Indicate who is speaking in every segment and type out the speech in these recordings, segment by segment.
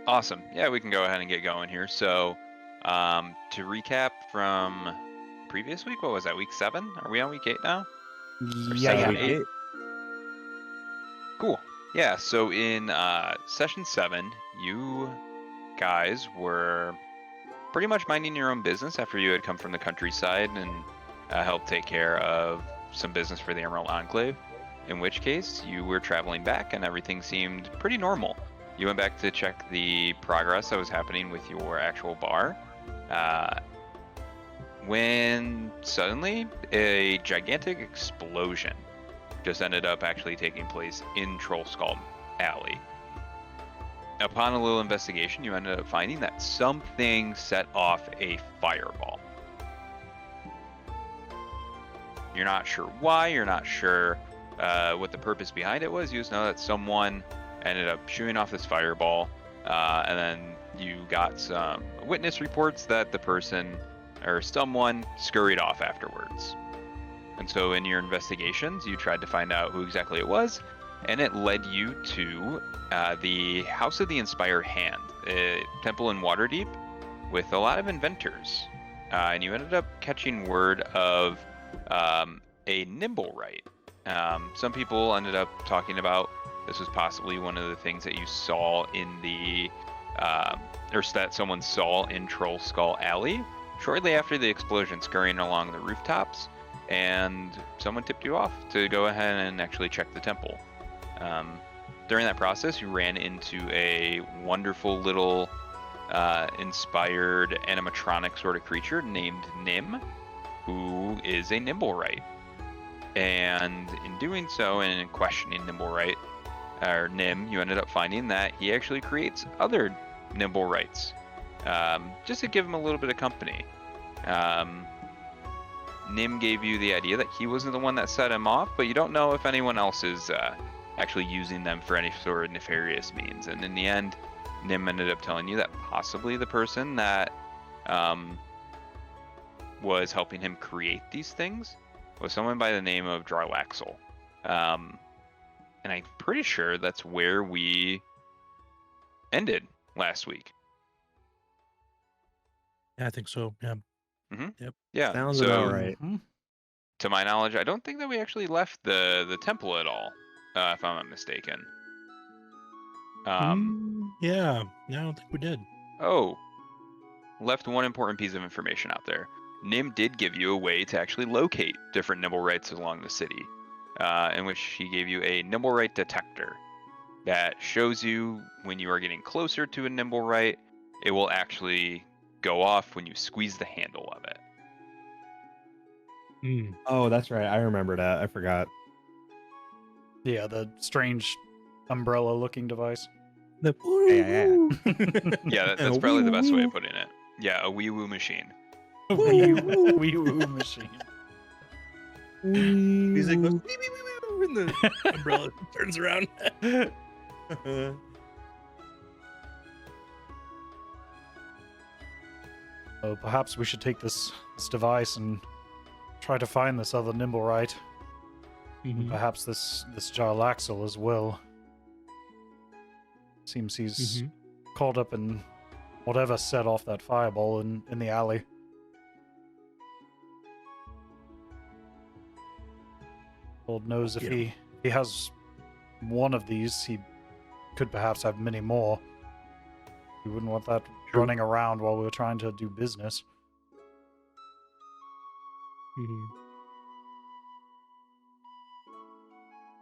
Speaker 1: Awesome. Yeah, we can go ahead and get going here. So, to recap from previous week, what was that? Week 7? Are we on week 8 now? Or
Speaker 2: Yeah,
Speaker 1: session
Speaker 2: yeah.
Speaker 1: 8? Cool. Yeah. So in session 7, you guys were pretty much minding your own business after you had come from the countryside and helped take care of some business for the Emerald Enclave. In which case, you were traveling back and everything seemed pretty normal. You went back to check the progress that was happening with your actual bar. When suddenly a gigantic explosion just ended up actually taking place in Troll Skull Alley. Upon a little investigation, you ended up finding that something set off a fireball. You're not sure why, you're not sure what the purpose behind it was. You just know that someone ended up shooting off this fireball, and then you got some witness reports that the person or someone scurried off afterwards. And so in your investigations, you tried to find out who exactly it was, and it led you to the House of the Inspired Hand, a temple in Waterdeep with a lot of inventors. And you ended up catching word of a nimble right. Some people ended up talking about this was possibly one of the things that you saw in the, or that someone saw in Troll Skull Alley shortly after the explosion, scurrying along the rooftops, and someone tipped you off to go ahead and actually check the temple. During that process, you ran into a wonderful little inspired animatronic sort of creature named Nim, who is a nimble-right. And in doing so, and in questioning nimble-right, or Nim, you ended up finding that he actually creates other nimble-rights, just to give him a little bit of company. Nim gave you the idea that he wasn't the one that set him off, but you don't know if anyone else is actually using them for any sort of nefarious means. And in the end, Nim ended up telling you that possibly the person that was helping him create these things was someone by the name of Jarlaxle. And I'm pretty sure that's where we ended last week.
Speaker 3: Yeah, I think so. Yeah.
Speaker 1: Mm-hmm.
Speaker 3: Yep.
Speaker 1: Yeah.
Speaker 2: Sounds
Speaker 1: so,
Speaker 2: about right.
Speaker 1: To my knowledge, I don't think that we actually left the temple at all, if I'm not mistaken.
Speaker 3: Yeah, I don't think we did.
Speaker 1: Oh, left one important piece of information out there. Nim did give you a way to actually locate different nimble-rights along the city, in which he gave you a nimble-right detector that shows you when you are getting closer to a nimble-right, it will actually go off when you squeeze the handle of it.
Speaker 2: Oh, that's right. I remember that. I forgot.
Speaker 4: Yeah, the strange umbrella-looking device.
Speaker 3: The
Speaker 1: Yeah, that's probably the best way of putting it. Yeah, a wee-woo machine.
Speaker 4: Wee woo machine.
Speaker 3: music goes and the umbrella turns around.
Speaker 4: Oh, perhaps we should take this device and try to find this other nimble right. Perhaps this Jarlaxle as well. Seems he's caught up in whatever set off that fireball in the alley. Lord knows if he has one of these, he could perhaps have many more. We wouldn't want that running around while we were trying to do business.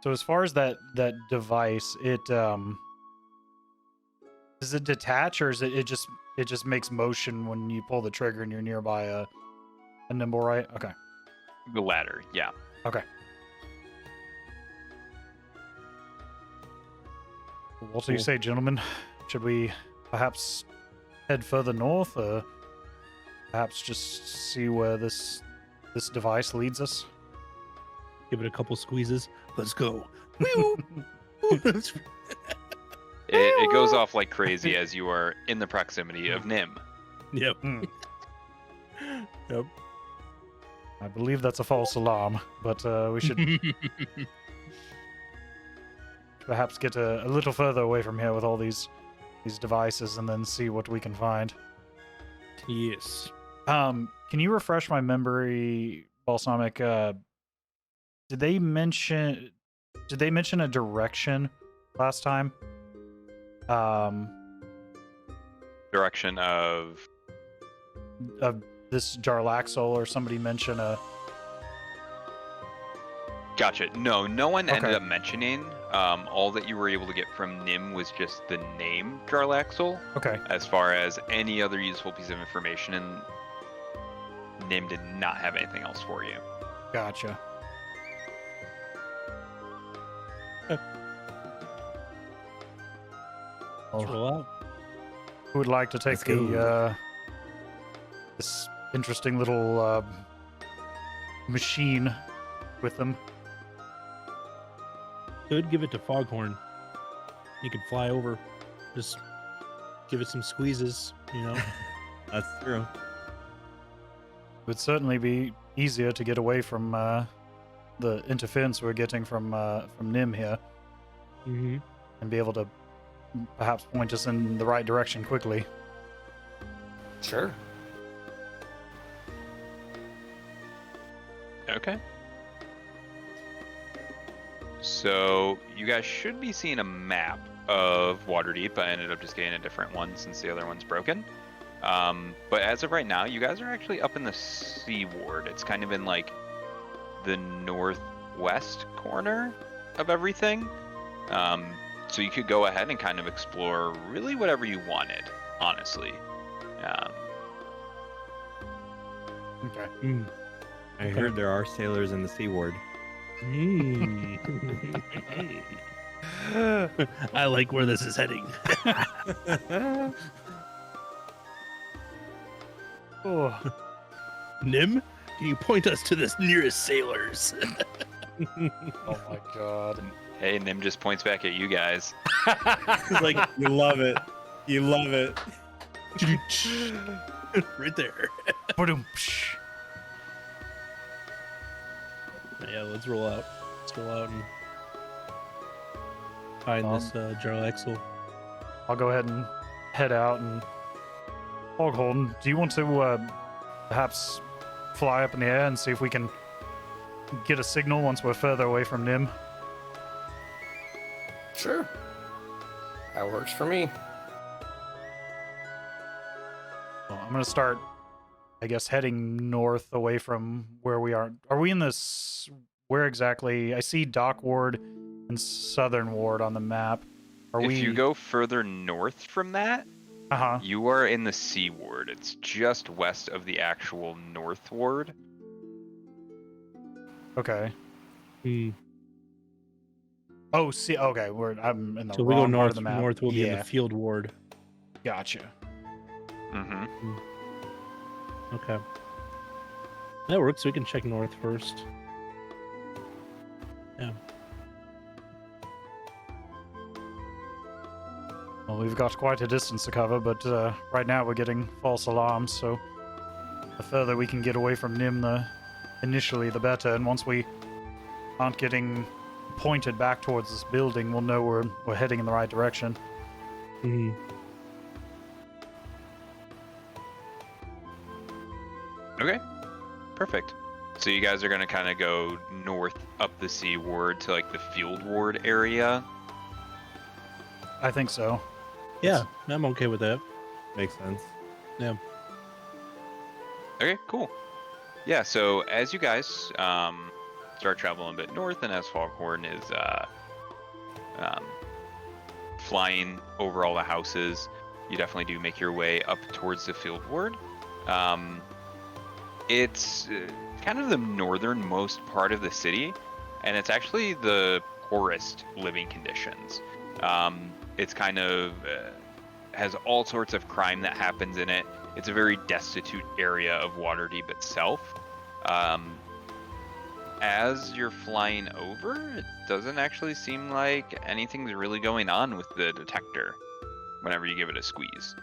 Speaker 4: So as far as that device, it does it detach, or is it just makes motion when you pull the trigger and you're nearby a nimble right? Okay.
Speaker 1: The latter, yeah.
Speaker 4: Okay. What do you say, gentlemen? Should we perhaps head further north, or perhaps just see where this device leads us?
Speaker 3: Give it a couple squeezes. Let's go.
Speaker 1: It goes off like crazy as you are in the proximity of Nim.
Speaker 3: Yep. Yep.
Speaker 4: I believe that's a false alarm, but we should perhaps get a little further away from here with all these devices and then see what we can find.
Speaker 3: Yes.
Speaker 4: Can you refresh my memory, Balsamic? Did they mention a direction last time?
Speaker 1: Direction of
Speaker 4: This Jarlaxle, or somebody mention a...
Speaker 1: Gotcha. No, no one ended
Speaker 4: Okay.
Speaker 1: up mentioning. All that you were able to get from Nim was just the name Jarlaxle.
Speaker 4: Okay.
Speaker 1: As far as any other useful piece of information, and Nim did not have anything else for you.
Speaker 4: Gotcha.
Speaker 3: Let's roll out.
Speaker 4: Who would like to take
Speaker 2: Let's go.
Speaker 4: this interesting little machine with them?
Speaker 3: Could give it to Foghorn. He could fly over. Just give it some squeezes, you know.
Speaker 2: That's true.
Speaker 4: It would certainly be easier to get away from the interference we're getting from Nim here,
Speaker 3: Mm-hmm.
Speaker 4: and be able to perhaps point us in the right direction quickly.
Speaker 5: Sure.
Speaker 1: Okay. So you guys should be seeing a map of Waterdeep. I ended up just getting a different one since the other one's broken. But as of right now, you guys are actually up in the Sea Ward. It's kind of in like the northwest corner of everything. So you could go ahead and kind of explore really whatever you wanted, honestly.
Speaker 4: Okay.
Speaker 2: I heard there are sailors in the Sea Ward.
Speaker 3: I like where this is heading.
Speaker 4: Oh,
Speaker 3: Nim, can you point us to the nearest sailors?
Speaker 4: oh my god.
Speaker 1: Hey, Nim just points back at you guys.
Speaker 3: Like,
Speaker 2: You love it. You love it.
Speaker 3: right there.
Speaker 4: Ba-dum, psh.
Speaker 3: Yeah, let's roll out. Let's roll out and find this Jarlaxle.
Speaker 4: I'll go ahead and head out. And Foghorn, do you want to perhaps fly up in the air and see if we can get a signal once we're further away from Nim?
Speaker 5: Sure. That works for me.
Speaker 4: Well, I'm going to start, I guess, heading north away from where we are. Are we in this... Where exactly? I see Dock Ward and Southern Ward on the map. Are
Speaker 1: If you go further north from that,
Speaker 4: Uh-huh.
Speaker 1: you are in the Sea Ward. It's just west of the actual North Ward.
Speaker 4: Okay.
Speaker 3: Hmm.
Speaker 4: Oh, see, okay, I'm in the
Speaker 3: So
Speaker 4: wrong
Speaker 3: we go
Speaker 4: part
Speaker 3: north.
Speaker 4: of the map.
Speaker 3: North will be in
Speaker 4: Yeah,
Speaker 3: the Field Ward.
Speaker 4: gotcha.
Speaker 1: Mm-hmm.
Speaker 3: Okay. That works. We can check north first. Yeah.
Speaker 4: Well, we've got quite a distance to cover, but right now we're getting false alarms, so the further we can get away from Nim, initially the better. And once we aren't getting pointed back towards this building, we'll know we're heading in the right direction.
Speaker 3: Hmm.
Speaker 1: Okay, perfect. So you guys are gonna kind of go north up the Sea Ward to like the Field Ward area.
Speaker 4: I think so.
Speaker 3: Yeah, I'm okay with that.
Speaker 2: Makes sense.
Speaker 3: Yeah.
Speaker 1: Okay, cool. Yeah, so as you guys start traveling a bit north, and as Foghorn is flying over all the houses, you definitely do make your way up towards the Field Ward. It's kind of the northernmost part of the city, and it's actually the poorest living conditions. It's kind of has all sorts of crime that happens in it. It's a very destitute area of Waterdeep itself. As you're flying over, it doesn't actually seem like anything's really going on with the detector whenever you give it a squeeze.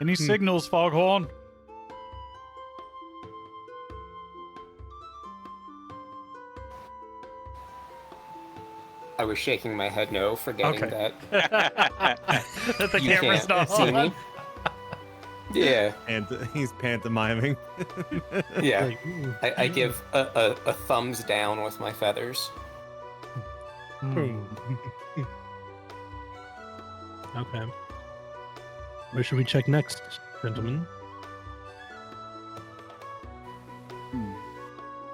Speaker 4: Any signals, Foghorn?
Speaker 5: I was shaking my head no, forgetting
Speaker 4: Okay.
Speaker 5: that
Speaker 4: That the
Speaker 5: you
Speaker 4: camera's
Speaker 5: can't
Speaker 4: not
Speaker 5: see
Speaker 4: on.
Speaker 5: me. Yeah,
Speaker 2: And he's pantomiming.
Speaker 5: yeah.
Speaker 3: Like, ooh,
Speaker 5: I give a thumbs down with my feathers.
Speaker 3: Hmm. Okay. Where should we check next, gentlemen?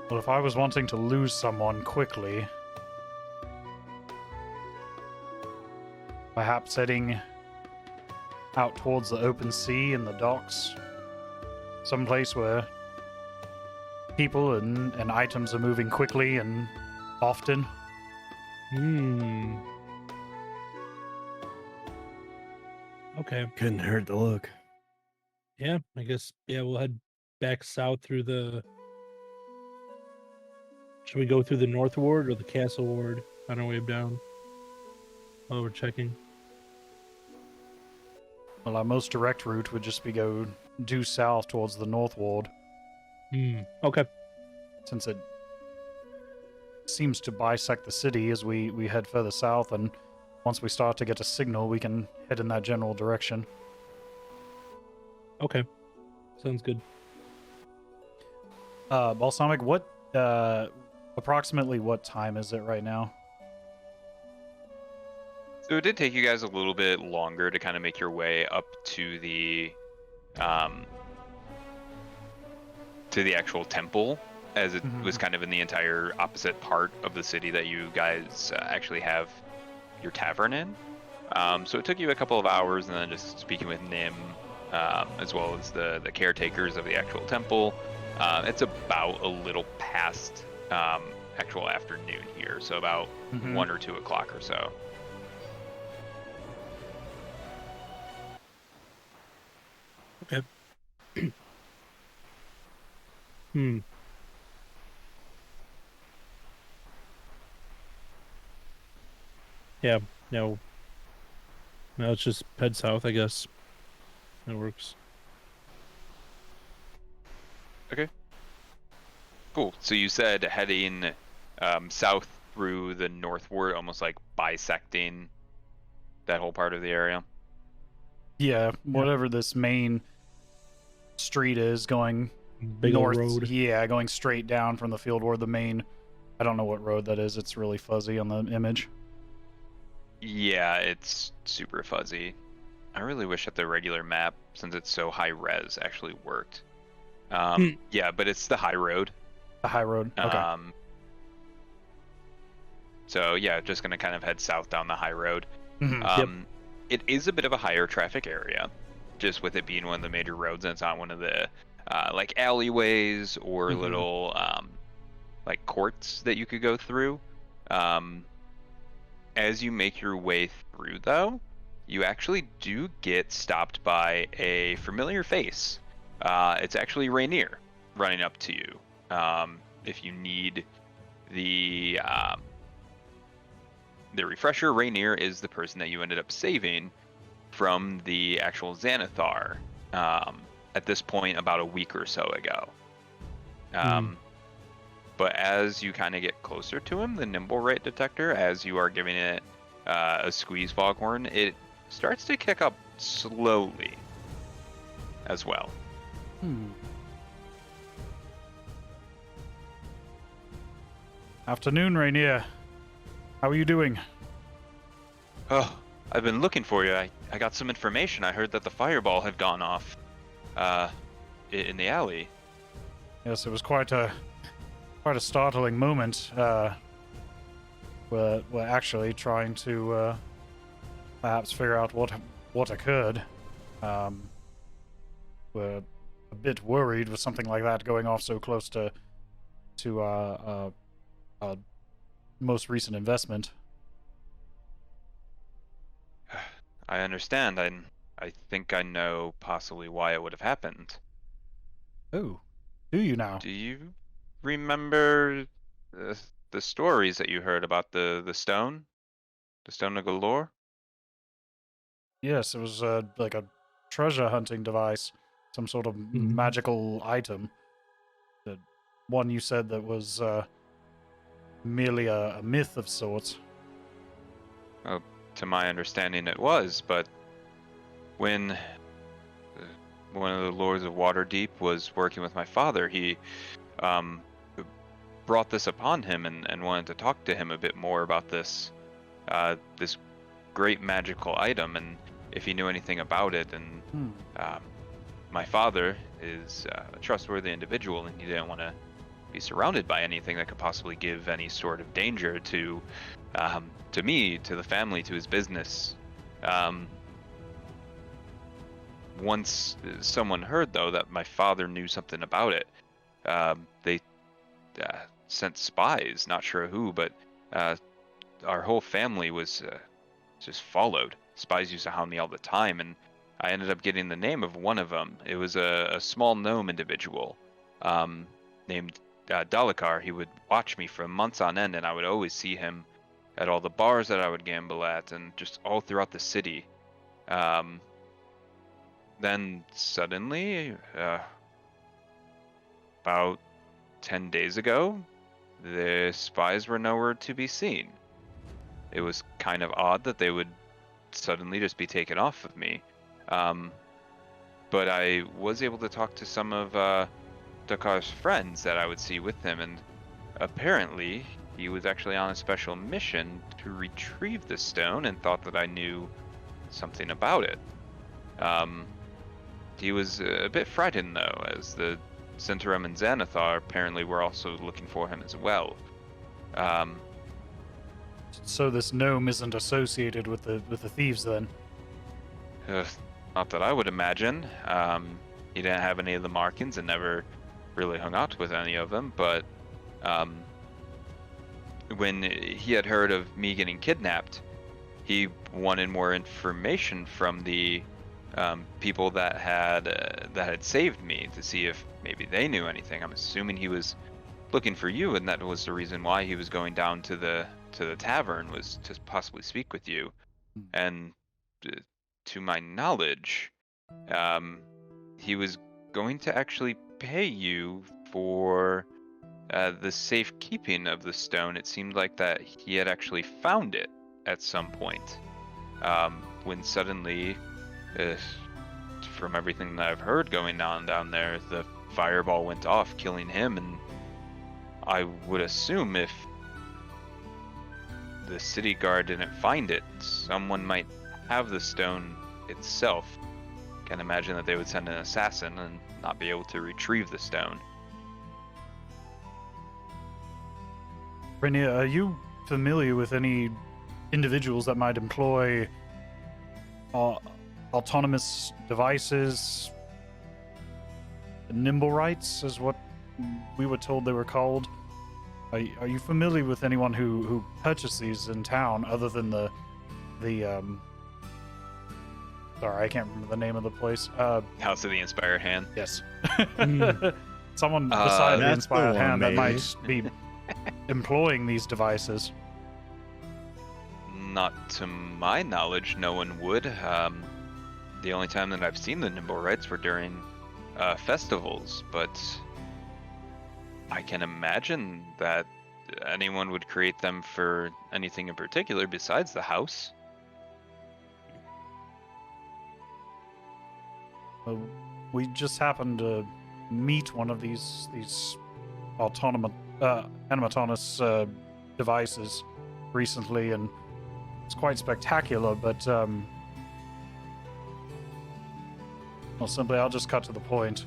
Speaker 4: Well, if I was wanting to lose someone quickly, perhaps heading out towards the open sea and the docks, someplace where people and items are moving quickly and often.
Speaker 3: Hmm. Okay.
Speaker 2: Couldn't hurt to look.
Speaker 3: Yeah, I guess. Yeah, we'll head back south through the. Should we go through the North Ward or the Castle Ward on our way down? While we're checking.
Speaker 4: Well, our most direct route would just be go due south towards the North Ward,
Speaker 3: Hmm. Okay.
Speaker 4: since it seems to bisect the city as we head further south, and once we start to get a signal, we can head in that general direction.
Speaker 3: Okay. Sounds good.
Speaker 4: Balsamic, what approximately what time is it right now?
Speaker 1: So it did take you guys a little bit longer to kind of make your way up to the actual temple, as it was kind of in the entire opposite part of the city that you guys actually have your tavern in. So it took you a couple of hours, and then just speaking with Nim, as well as the caretakers of the actual temple. It's about a little past actual afternoon here, so about 1 or 2 o'clock or so.
Speaker 3: Okay. Hmm. Yeah. No. Now let's just head south, I guess. That works.
Speaker 1: Cool. So you said heading south through the northward, almost like bisecting that whole part of the area.
Speaker 4: Yeah, whatever this main street is going
Speaker 3: Big
Speaker 4: north.
Speaker 3: old road.
Speaker 4: Yeah, going straight down from the field ward. The main, I don't know what road that is. It's really fuzzy on the image.
Speaker 1: Yeah, it's super fuzzy. I really wish that the regular map, since it's so high res, actually worked. Yeah, but it's the high road.
Speaker 4: The high road. Okay.
Speaker 1: So yeah, just gonna kind of head south down the high road.
Speaker 4: Mhm.
Speaker 1: It is a bit of a higher traffic area, just with it being one of the major roads, and it's not one of the like alleyways or little like courts that you could go through. As you make your way through, though, you actually do get stopped by a familiar face. It's actually Rainier running up to you. If you need the refresher, Rainier is the person that you ended up saving from the actual Xanathar at this point about a week or so ago. But as you kind of get closer to him, the nimble rate detector, as you are giving it a squeeze Foghorn, it starts to kick up slowly as well.
Speaker 4: Afternoon, Rainier. How are you doing?
Speaker 1: Oh, I've been looking for you. I got some information. I heard that the fireball had gone off in the alley.
Speaker 4: Yes, it was quite a startling moment. We're actually trying to perhaps figure out what occurred. We're a bit worried with something like that going off so close to our most recent investment.
Speaker 1: I understand. I think I know possibly why it would have happened.
Speaker 4: Oh, do you now?
Speaker 1: Do you remember the stories that you heard about the stone? The stone of galore?
Speaker 4: Yes, it was like a treasure hunting device, some sort of magical item. The one you said that was merely a myth of sorts.
Speaker 1: To my understanding, it was, but when one of the lords of Waterdeep was working with my father, he brought this upon him and wanted to talk to him a bit more about this this great magical item, and if he knew anything about it. And my father is a trustworthy individual, and he didn't want to be surrounded by anything that could possibly give any sort of danger to me, to the family, to his business. Once someone heard, though, that my father knew something about it, they sent spies, not sure who, but our whole family was just followed. Spies used to hound me all the time, and I ended up getting the name of one of them. It was a small gnome individual named Dalekar. He would watch me for months on end, and I would always see him at all the bars that I would gamble at, and just all throughout the city. Then suddenly, about 10 days ago, the spies were nowhere to be seen. It was kind of odd that they would suddenly just be taken off of me. But I was able to talk to some of Dakar's friends that I would see with him, and apparently he was actually on a special mission to retrieve the stone and thought that I knew something about it. He was a bit frightened, though, as the Centaurum and Xanathar apparently were also looking for him as well.
Speaker 4: So this gnome isn't associated with the thieves, then?
Speaker 1: Not that I would imagine. He didn't have any of the markings and never really hung out with any of them, but when he had heard of me getting kidnapped, he wanted more information from the people that had saved me, to see if maybe they knew anything. I'm assuming he was looking for you, and that was the reason why he was going down to the tavern, was to possibly speak with you. And to my knowledge, he was going to actually pay you for the safekeeping of the stone. It seemed like that he had actually found it at some point, when suddenly, from everything that I've heard going on down there, the fireball went off, killing him. And I would assume if the city guard didn't find it, someone might have the stone itself. Can't imagine that they would send an assassin and not be able to retrieve the stone.
Speaker 4: Brinya, are you familiar with any individuals that might employ autonomous devices? Nimble rights is what we were told they were called. Are you familiar with anyone who purchased these in town, other than the sorry, I can't remember the name of the place.
Speaker 1: House of the Inspired Hand.
Speaker 4: Yes. Someone beside the
Speaker 2: That's
Speaker 4: Inspired
Speaker 2: the
Speaker 4: Hand
Speaker 2: one,
Speaker 4: that
Speaker 2: maybe.
Speaker 4: might be employing these devices.
Speaker 1: Not to my knowledge, no one would. The only time that I've seen the nimble rights were during festivals, but I can imagine that anyone would create them for anything in particular besides the house.
Speaker 4: We just happened to meet one of these animatonous devices recently, and it's quite spectacular. But well, simply, I'll just cut to the point.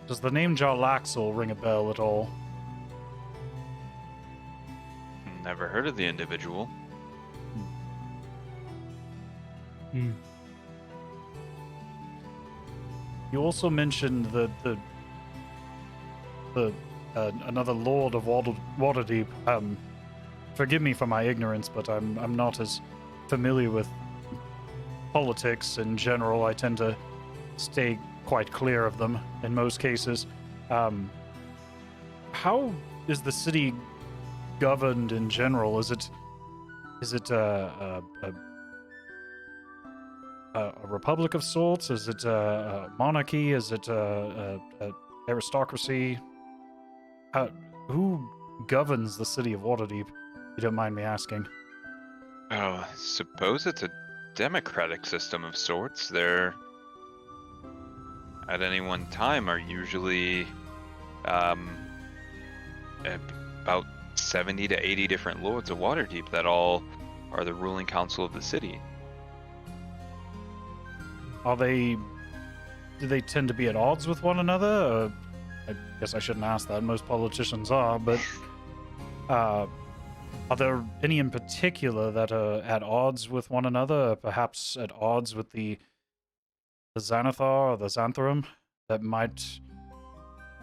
Speaker 4: Does the name Jarlaxle ring a bell at all?
Speaker 1: Never heard of the individual.
Speaker 4: You also mentioned another Lord of Waterdeep. Forgive me for my ignorance, but I'm not as familiar with politics in general. I tend to stay quite clear of them in most cases. How is the city governed in general? Is it a republic of sorts? Is it a monarchy? Is it a aristocracy? Who governs the city of Waterdeep? If you don't mind me asking.
Speaker 1: Oh, suppose it's a democratic system of sorts. There, at any one time, are usually um, about 70 to 80 different lords of Waterdeep that all are the ruling council of the city.
Speaker 4: Do they tend to be at odds with one another? I guess I shouldn't ask that. Most politicians are, but are there any in particular that are at odds with one another? Perhaps at odds with the Xanathar or the Xanthrum that might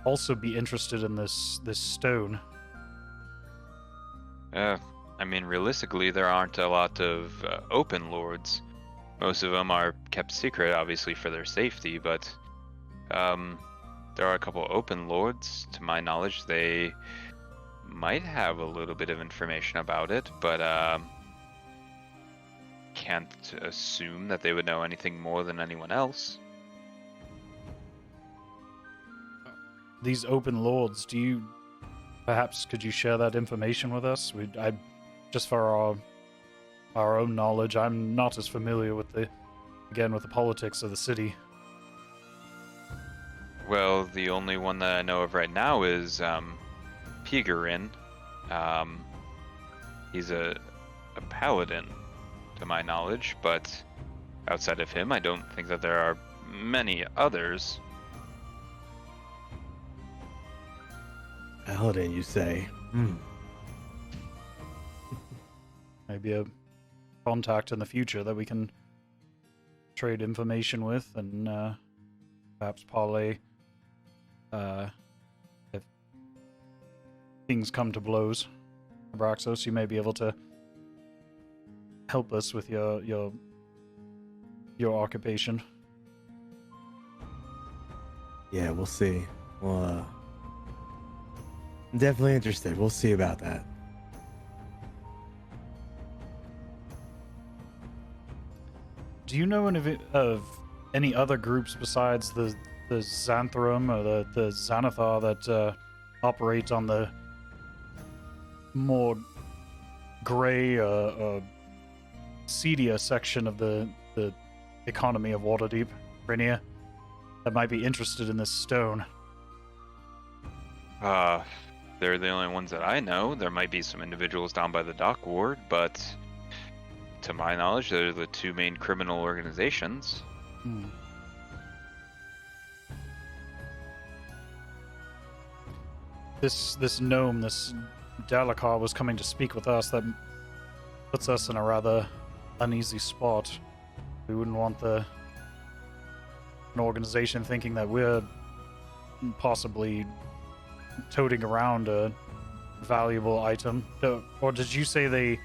Speaker 4: also be interested in this stone?
Speaker 1: I mean, realistically, there aren't a lot of open lords. Most of them are kept secret, obviously, for their safety, but there are a couple open lords. To my knowledge, they might have a little bit of information about it, but can't assume that they would know anything more than anyone else.
Speaker 4: These open lords, perhaps could you share that information with us? Just for our own knowledge, I'm not as familiar with the politics of the city.
Speaker 1: Well, the only one that I know of right now is Pigarin. He's a paladin, to my knowledge, but outside of him, I don't think that there are many others.
Speaker 2: Paladin, you say?
Speaker 4: Maybe a contact in the future that we can trade information with and perhaps parlay if things come to blows. Abraxos, you may be able to help us with your occupation.
Speaker 2: Yeah, we'll see. Well, I'm definitely interested. We'll see about that.
Speaker 4: Do you know of any other groups besides the Xanthrum or the Xanathar that operate on the more gray seedier section of the economy of Waterdeep, Brinya, that might be interested in this stone?
Speaker 1: They're the only ones that I know. There might be some individuals down by the dock ward, but to my knowledge, they're the two main criminal organizations.
Speaker 4: This gnome, this Dalekar, was coming to speak with us. That puts us in a rather uneasy spot. We wouldn't want an organization thinking that we're possibly toting around a valuable item. Or did you say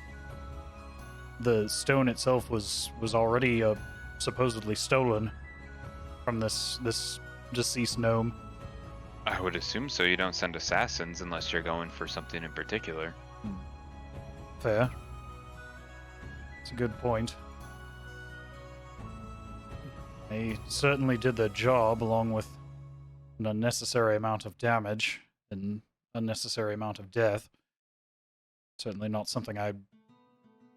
Speaker 4: the stone itself was already supposedly stolen from this deceased gnome?
Speaker 1: I would assume so. You don't send assassins unless you're going for something in particular.
Speaker 4: Fair. It's a good point. They certainly did their job, along with an unnecessary amount of damage and unnecessary amount of death. Certainly not something I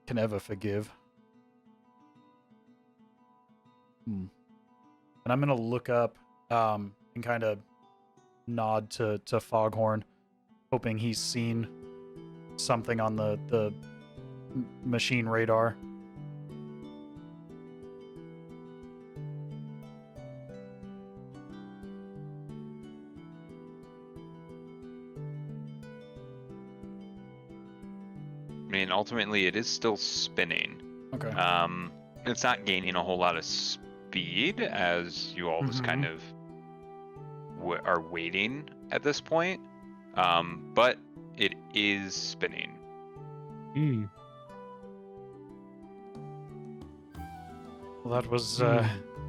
Speaker 4: can ever forgive. And I'm gonna look up and kind of nod to Foghorn, hoping he's seen something on the machine radar.
Speaker 1: I mean, ultimately, it is still spinning.
Speaker 4: Okay.
Speaker 1: It's not gaining a whole lot of speed as you all just kind of are waiting at this point. But it is spinning.
Speaker 4: Well, that was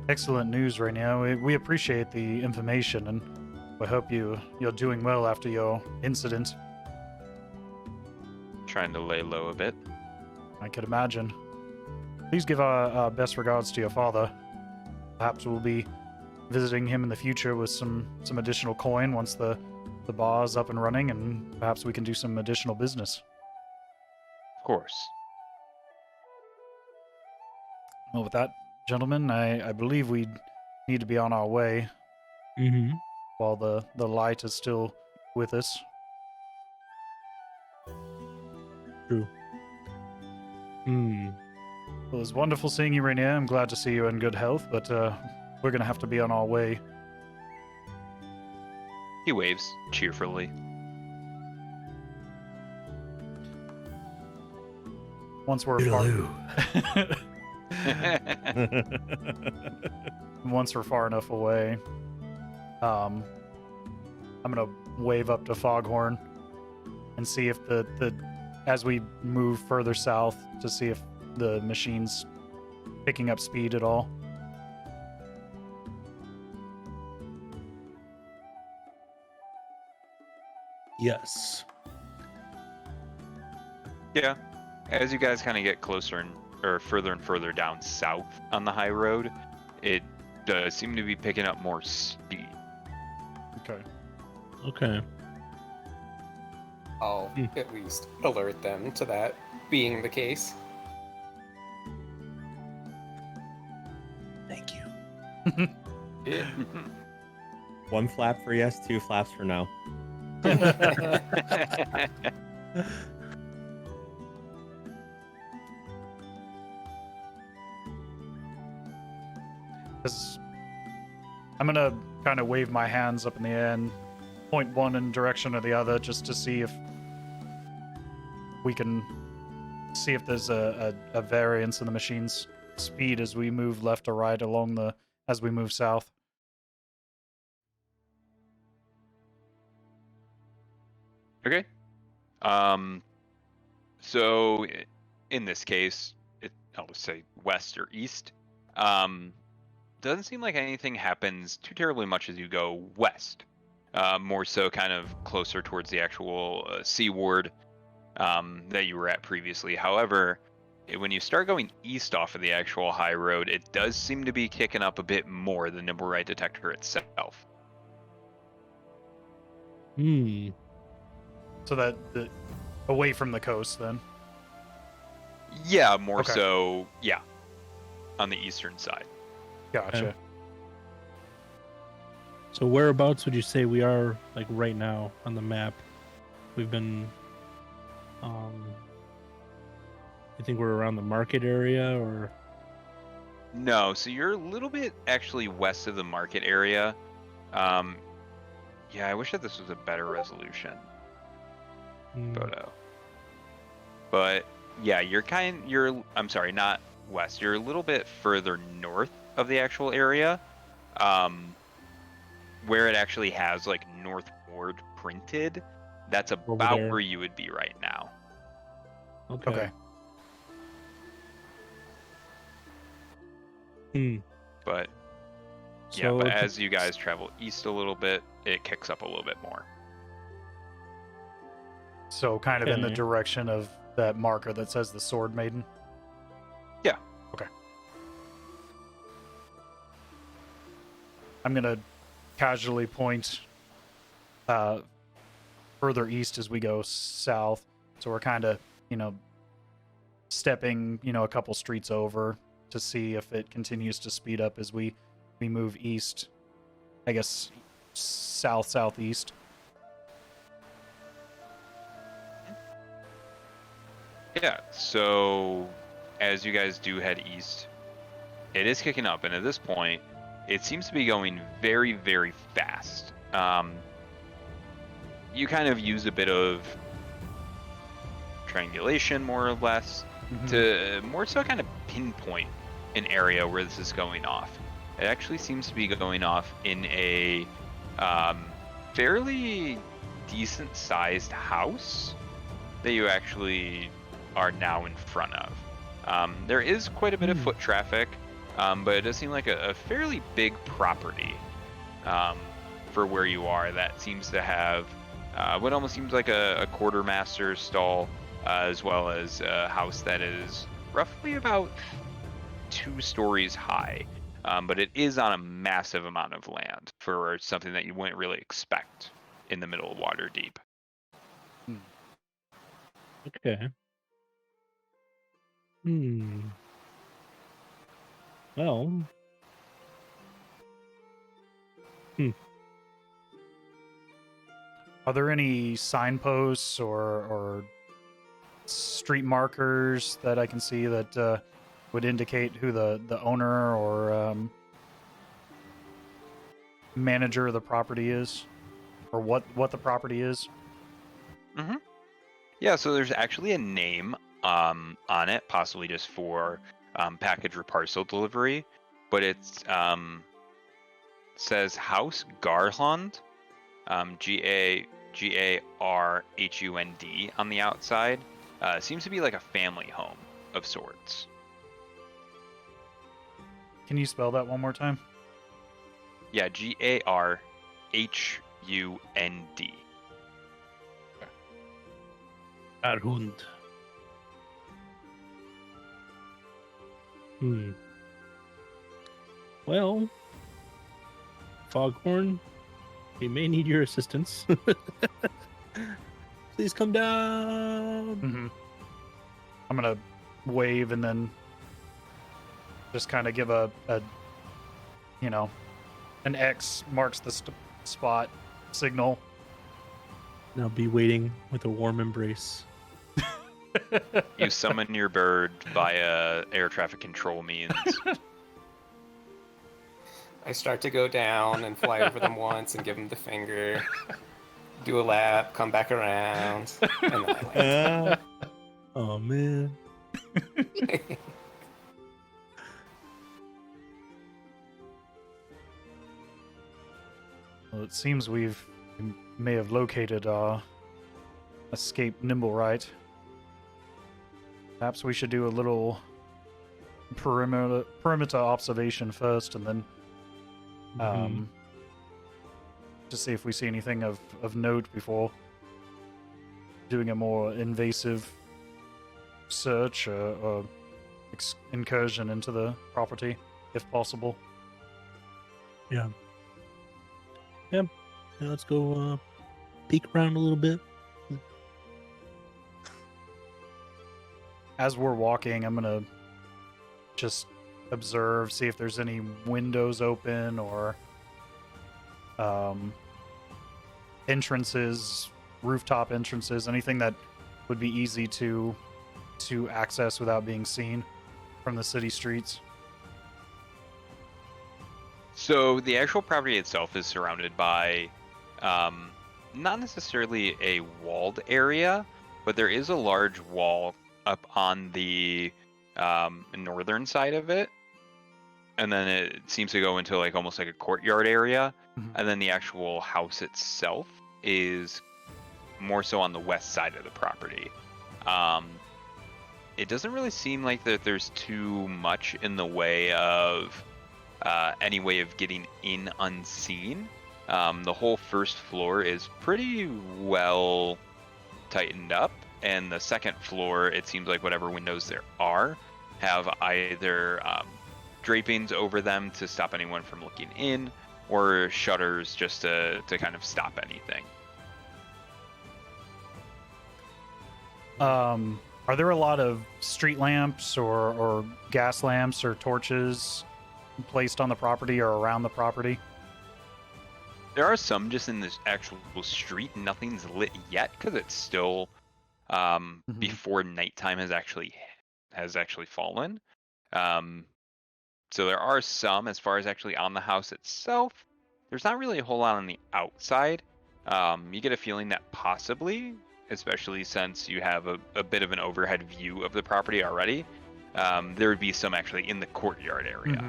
Speaker 4: excellent news right now. We appreciate the information, and we hope you're doing well after your incident.
Speaker 1: Trying to lay low a bit.
Speaker 4: I could imagine. Please give our best regards to your father. Perhaps we'll be visiting him in the future with some additional coin once the bar's up and running, and perhaps we can do some additional business.
Speaker 1: Of course.
Speaker 4: Well, with that, gentlemen, I believe we need to be on our way
Speaker 3: Mm-hmm.
Speaker 4: while the light is still with us.
Speaker 3: True. Hmm.
Speaker 4: Well, it was wonderful seeing you, Rainier. I'm glad to see you in good health, but we're going to have to be on our way.
Speaker 1: He waves cheerfully.
Speaker 4: Once we're far, once we're far enough away, I'm gonna wave up to Foghorn and see if the as we move further south to see if the machine's picking up speed at all.
Speaker 3: Yes.
Speaker 1: Yeah. As you guys kind of get closer or further and further down south on the high road, it does seem to be picking up more speed.
Speaker 4: Okay.
Speaker 3: Okay.
Speaker 5: I'll at least alert them to that being the case.
Speaker 3: Thank you.
Speaker 5: Yeah.
Speaker 2: 1 flap for yes, 2 flaps for no.
Speaker 4: I'm gonna kind of wave my hands up in the air and point one in direction or the other just to see if we can see if there's a variance in the machine's speed as we move left or right along as we move south.
Speaker 1: Okay. So in this case, I'll just say west or east. Doesn't seem like anything happens too terribly much as you go west. More so kind of closer towards the actual seaward that you were at previously. However, when you start going east off of the actual high road, it does seem to be kicking up a bit more than nimble right detector itself.
Speaker 3: Hmm.
Speaker 4: So that away from the coast then.
Speaker 1: Yeah, more
Speaker 4: Okay.
Speaker 1: so, yeah, on the eastern side.
Speaker 4: Gotcha.
Speaker 3: Okay. So whereabouts would you say we are, like right now on the map? We've been, you think we're around the market area or?
Speaker 1: No, so you're a little bit actually west of the market area. Yeah, I wish that this was a better resolution photo. But yeah, I'm sorry, not west. You're a little bit further north of the actual area. Where it actually has like Northward printed, that's about
Speaker 3: there.
Speaker 1: where you would be right now.
Speaker 4: Okay.
Speaker 1: But yeah,
Speaker 3: So
Speaker 1: but as you guys travel east a little bit, it kicks up a little bit more.
Speaker 4: So kind of in the
Speaker 3: Okay.
Speaker 4: direction of that marker that says the Sword Maiden.
Speaker 1: Yeah.
Speaker 4: Okay. I'm gonna casually point further east as we go south. So we're kind of, stepping, a couple streets over to see if it continues to speed up as we move east. I guess southeast.
Speaker 1: Yeah, so as you guys do head east, it is kicking up, and at this point, it seems to be going very, very fast. You kind of use a bit of triangulation, more or less, to more so kind of pinpoint an area where this is going off. It actually seems to be going off in a fairly decent-sized house that you actually are now in front of. There is quite a bit of foot traffic, but it does seem like a fairly big property for where you are that seems to have what almost seems like a quartermaster's stall, as well as a house that is roughly about 2 stories high. But it is on a massive amount of land for something that you wouldn't really expect in the middle of Waterdeep.
Speaker 3: Okay. Well.
Speaker 4: Are there any signposts or street markers that I can see that would indicate who the owner or manager of the property is, or what the property is?
Speaker 1: Mm-hmm. Yeah, so there's actually a name on it, possibly just for package or parcel delivery, but it's says House Garland, Garhund on the outside. Seems to be like a family home of sorts.
Speaker 4: Can you spell that one more time?
Speaker 1: Yeah, Garhund.
Speaker 3: Arhund. Well, Foghorn, we may need your assistance. Please come down.
Speaker 4: Mm-hmm. I'm gonna wave and then just kind of give a an X marks the spot signal.
Speaker 3: And I'll be waiting with a warm embrace.
Speaker 1: You summon your bird via air traffic control means.
Speaker 5: I start to go down and fly over them once and give them the finger, do a lap, come back around, and then I land.
Speaker 3: Oh man.
Speaker 4: Well, it seems we may have located our escaped nimble right. Perhaps we should do a little perimeter observation first, and then to see if we see anything of note before doing a more invasive search or incursion into the property, if possible.
Speaker 3: Yeah, let's go peek around a little bit.
Speaker 4: As we're walking, I'm gonna just observe, see if there's any windows open or entrances, rooftop entrances, anything that would be easy to access without being seen from the city streets.
Speaker 1: So the actual property itself is surrounded by not necessarily a walled area, but there is a large wall up on the northern side of it, and then it seems to go into like almost like a courtyard area, and then the actual house itself is more so on the west side of the property. It doesn't really seem like that there's too much in the way of any way of getting in unseen. The whole first floor is pretty well tightened up, and the second floor, it seems like whatever windows there are have either drapings over them to stop anyone from looking in, or shutters just to kind of stop anything.
Speaker 4: Are there a lot of street lamps or gas lamps or torches placed on the property or around the property?
Speaker 1: There are some just in this actual street. Nothing's lit yet because it's still before nighttime has actually fallen. So there are some. As far as actually on the house itself, there's not really a whole lot on the outside. You get a feeling that possibly, especially since you have a bit of an overhead view of the property already, there would be some actually in the courtyard area.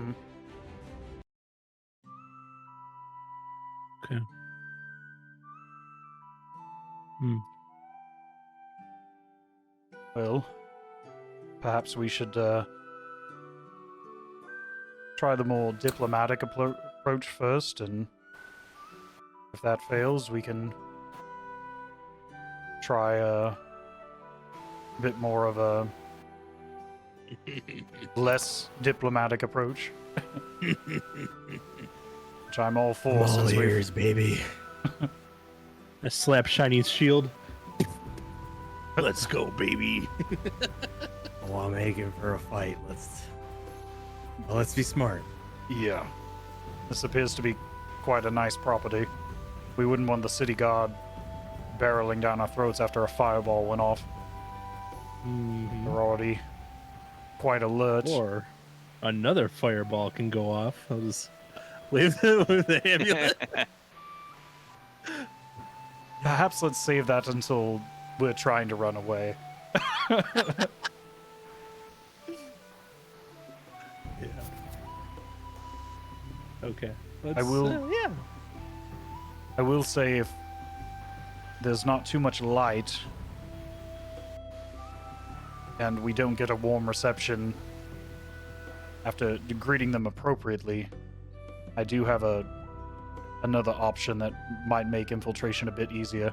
Speaker 3: Okay.
Speaker 4: Well, perhaps we should try the more diplomatic approach first, and if that fails, we can try a bit more of a less diplomatic approach. Which I'm all for.
Speaker 2: I'm all ears, baby.
Speaker 3: I slap Shiny's shield. Let's go, baby.
Speaker 2: Oh, I'm aching for a fight. Well, let's be smart.
Speaker 4: Yeah. This appears to be quite a nice property. We wouldn't want the city guard barreling down our throats after a fireball went off.
Speaker 3: Mhm.
Speaker 4: We're already quite alert.
Speaker 3: Or another fireball can go off. I'll just wave the amulet.
Speaker 4: Perhaps let's save that until we're trying to run away.
Speaker 3: Yeah. Okay.
Speaker 4: I will-
Speaker 3: Yeah.
Speaker 4: I will say if there's not too much light and we don't get a warm reception after greeting them appropriately, I do have another option that might make infiltration a bit easier.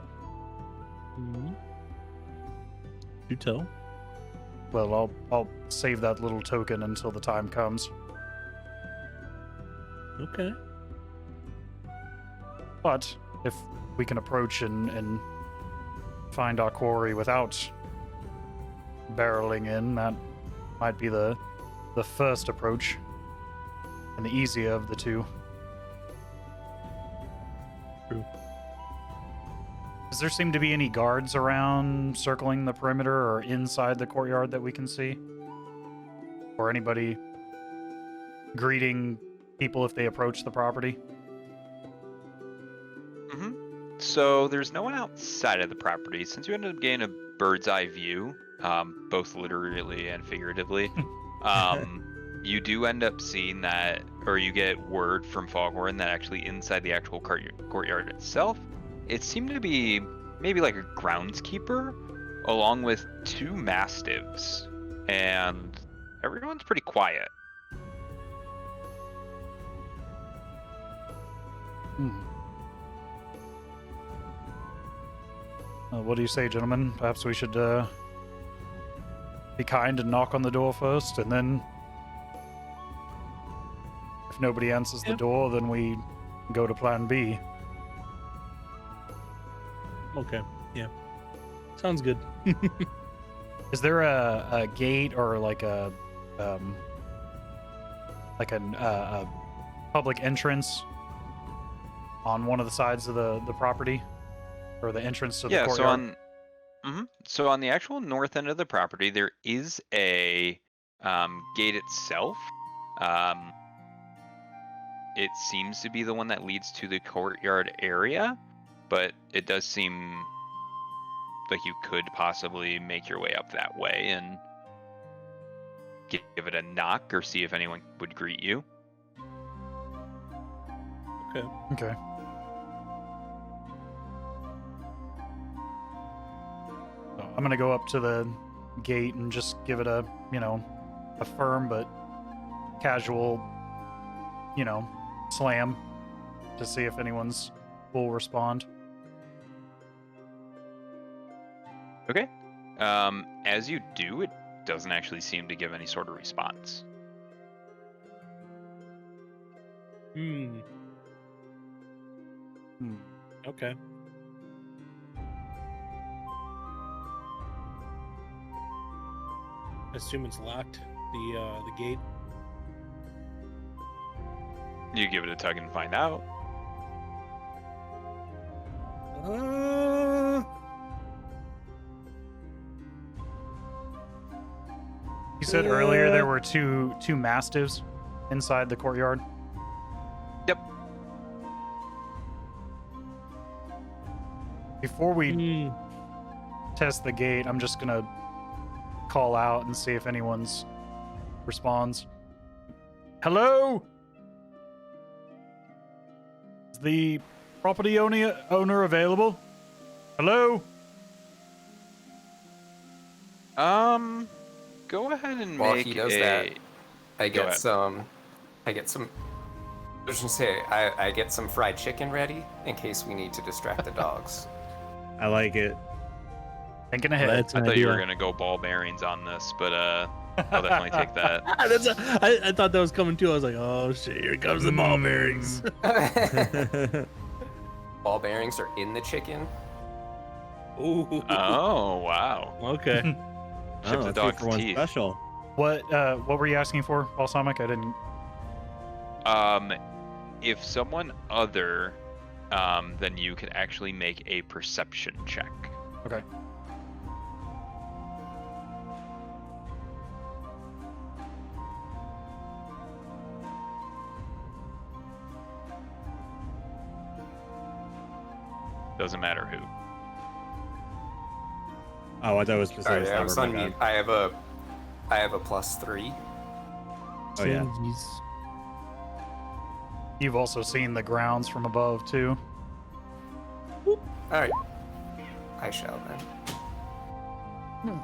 Speaker 3: Mm-hmm. You tell.
Speaker 4: Well, I'll save that little token until the time comes.
Speaker 3: Okay.
Speaker 4: But if we can approach and find our quarry without barreling in, that might be the first approach and the easier of the two.
Speaker 3: True.
Speaker 4: Does there seem to be any guards around circling the perimeter or inside the courtyard that we can see? Or anybody greeting people if they approach the property?
Speaker 1: So there's no one outside of the property. Since you ended up getting a bird's eye view, both literally and figuratively, you do end up seeing that, or you get word from Foghorn that actually inside the actual courtyard itself, it seemed to be maybe like a groundskeeper along with 2 mastiffs, and everyone's pretty quiet.
Speaker 4: What do you say, gentlemen? Perhaps we should be kind and knock on the door first, and then if nobody answers the door, then we go to plan B.
Speaker 3: Okay. Yeah. Sounds good.
Speaker 4: Is there a gate or like a public entrance on one of the sides of the property, or the entrance to the
Speaker 1: Yeah,
Speaker 4: courtyard?
Speaker 1: so on the actual north end of the property, there is a gate itself. It seems to be the one that leads to the courtyard area, but it does seem like you could possibly make your way up that way and give it a knock or see if anyone would greet you.
Speaker 4: Okay. So I'm gonna go up to the gate and just give it a firm but casual, slam to see if anyone's will respond.
Speaker 1: Okay. As you do, it doesn't actually seem to give any sort of response.
Speaker 3: Okay. I assume it's locked. The gate.
Speaker 1: You give it a tug and find out.
Speaker 4: You said earlier there were two mastiffs inside the courtyard.
Speaker 1: Yep.
Speaker 4: Before we test the gate, I'm just gonna call out and see if anyone's responds. Hello? Is the property owner available? Hello?
Speaker 1: Go ahead and
Speaker 5: While
Speaker 1: make
Speaker 5: he does
Speaker 1: a...
Speaker 5: that, I
Speaker 1: Go
Speaker 5: get
Speaker 1: ahead.
Speaker 5: some. I was gonna say I get some fried chicken ready in case we need to distract the dogs.
Speaker 2: I like it.
Speaker 4: Thinking ahead.
Speaker 3: That's
Speaker 1: I
Speaker 3: an
Speaker 1: thought you were
Speaker 3: idea.
Speaker 1: gonna go ball bearings on this, but I'll definitely take that.
Speaker 3: I thought that was coming too. I was like, oh shit, here comes the ball bearings.
Speaker 5: Ball bearings are in the chicken.
Speaker 3: Ooh.
Speaker 1: Oh wow!
Speaker 3: Okay.
Speaker 1: Chip the
Speaker 2: that's 2
Speaker 1: dog's
Speaker 2: for 1
Speaker 1: teeth.
Speaker 2: special.
Speaker 4: What were you asking for, Balsamic? I didn't.
Speaker 1: If someone other than you can actually make a perception check.
Speaker 4: Okay.
Speaker 1: Doesn't matter who.
Speaker 2: Oh, I thought it was specific.
Speaker 5: Sorry, I was on mute. I have a +3.
Speaker 2: Oh yeah.
Speaker 3: Twinsies.
Speaker 4: You've also seen the grounds from above too.
Speaker 5: All right. I shall then.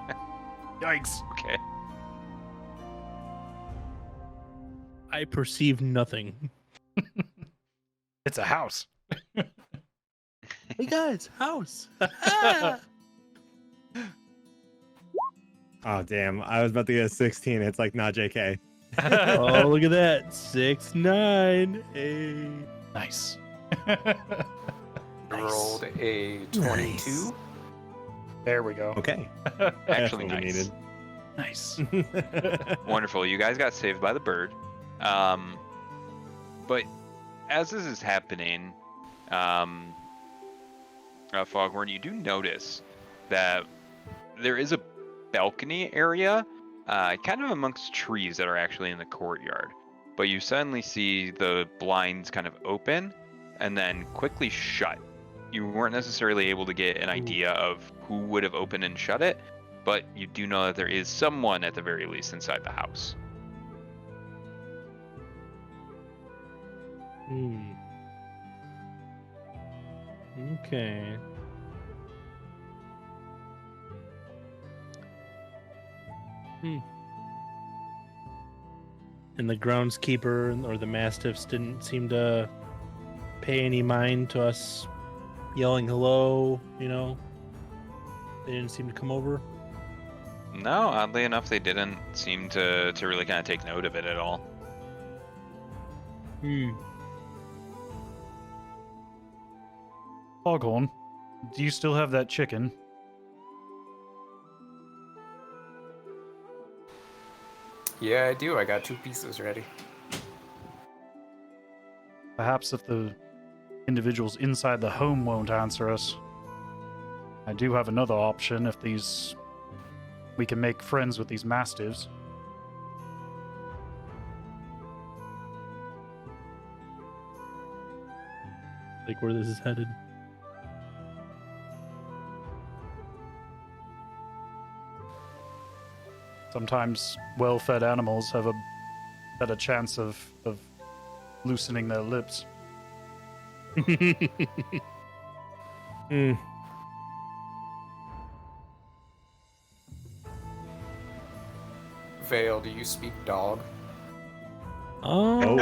Speaker 4: Yikes!
Speaker 1: Okay.
Speaker 3: I perceive nothing.
Speaker 4: It's a house.
Speaker 3: Hey guys, house.
Speaker 2: Oh damn! I was about to get a 16. It's like not JK.
Speaker 3: Oh, look at that. 6-9. Hey.
Speaker 4: Nice.
Speaker 5: Rolled a 22.
Speaker 4: There we go.
Speaker 2: Okay.
Speaker 1: Actually
Speaker 2: That's what
Speaker 1: nice.
Speaker 4: Nice.
Speaker 2: we needed.
Speaker 1: Wonderful. You guys got saved by the bird. But as this is happening, Foghorn, you do notice that there is a balcony area, kind of amongst trees that are actually in the courtyard. But you suddenly see the blinds kind of open and then quickly shut. You weren't necessarily able to get an idea of who would have opened and shut it, but you do know that there is someone at the very least inside the house.
Speaker 3: Okay. And the groundskeeper or the mastiffs didn't seem to pay any mind to us yelling hello, you know? They didn't seem to come over.
Speaker 1: No, oddly enough, they didn't seem to really kind of take note of it at all.
Speaker 4: Foghorn, do you still have that chicken?
Speaker 5: Yeah, I do. I got 2 pieces ready.
Speaker 4: Perhaps if the individuals inside the home won't answer us, I do have another option if we can make friends with these mastiffs.
Speaker 3: Like where this is headed.
Speaker 4: Sometimes well-fed animals have a better chance of loosening their lips.
Speaker 5: Vale, do you speak dog?
Speaker 2: Oh.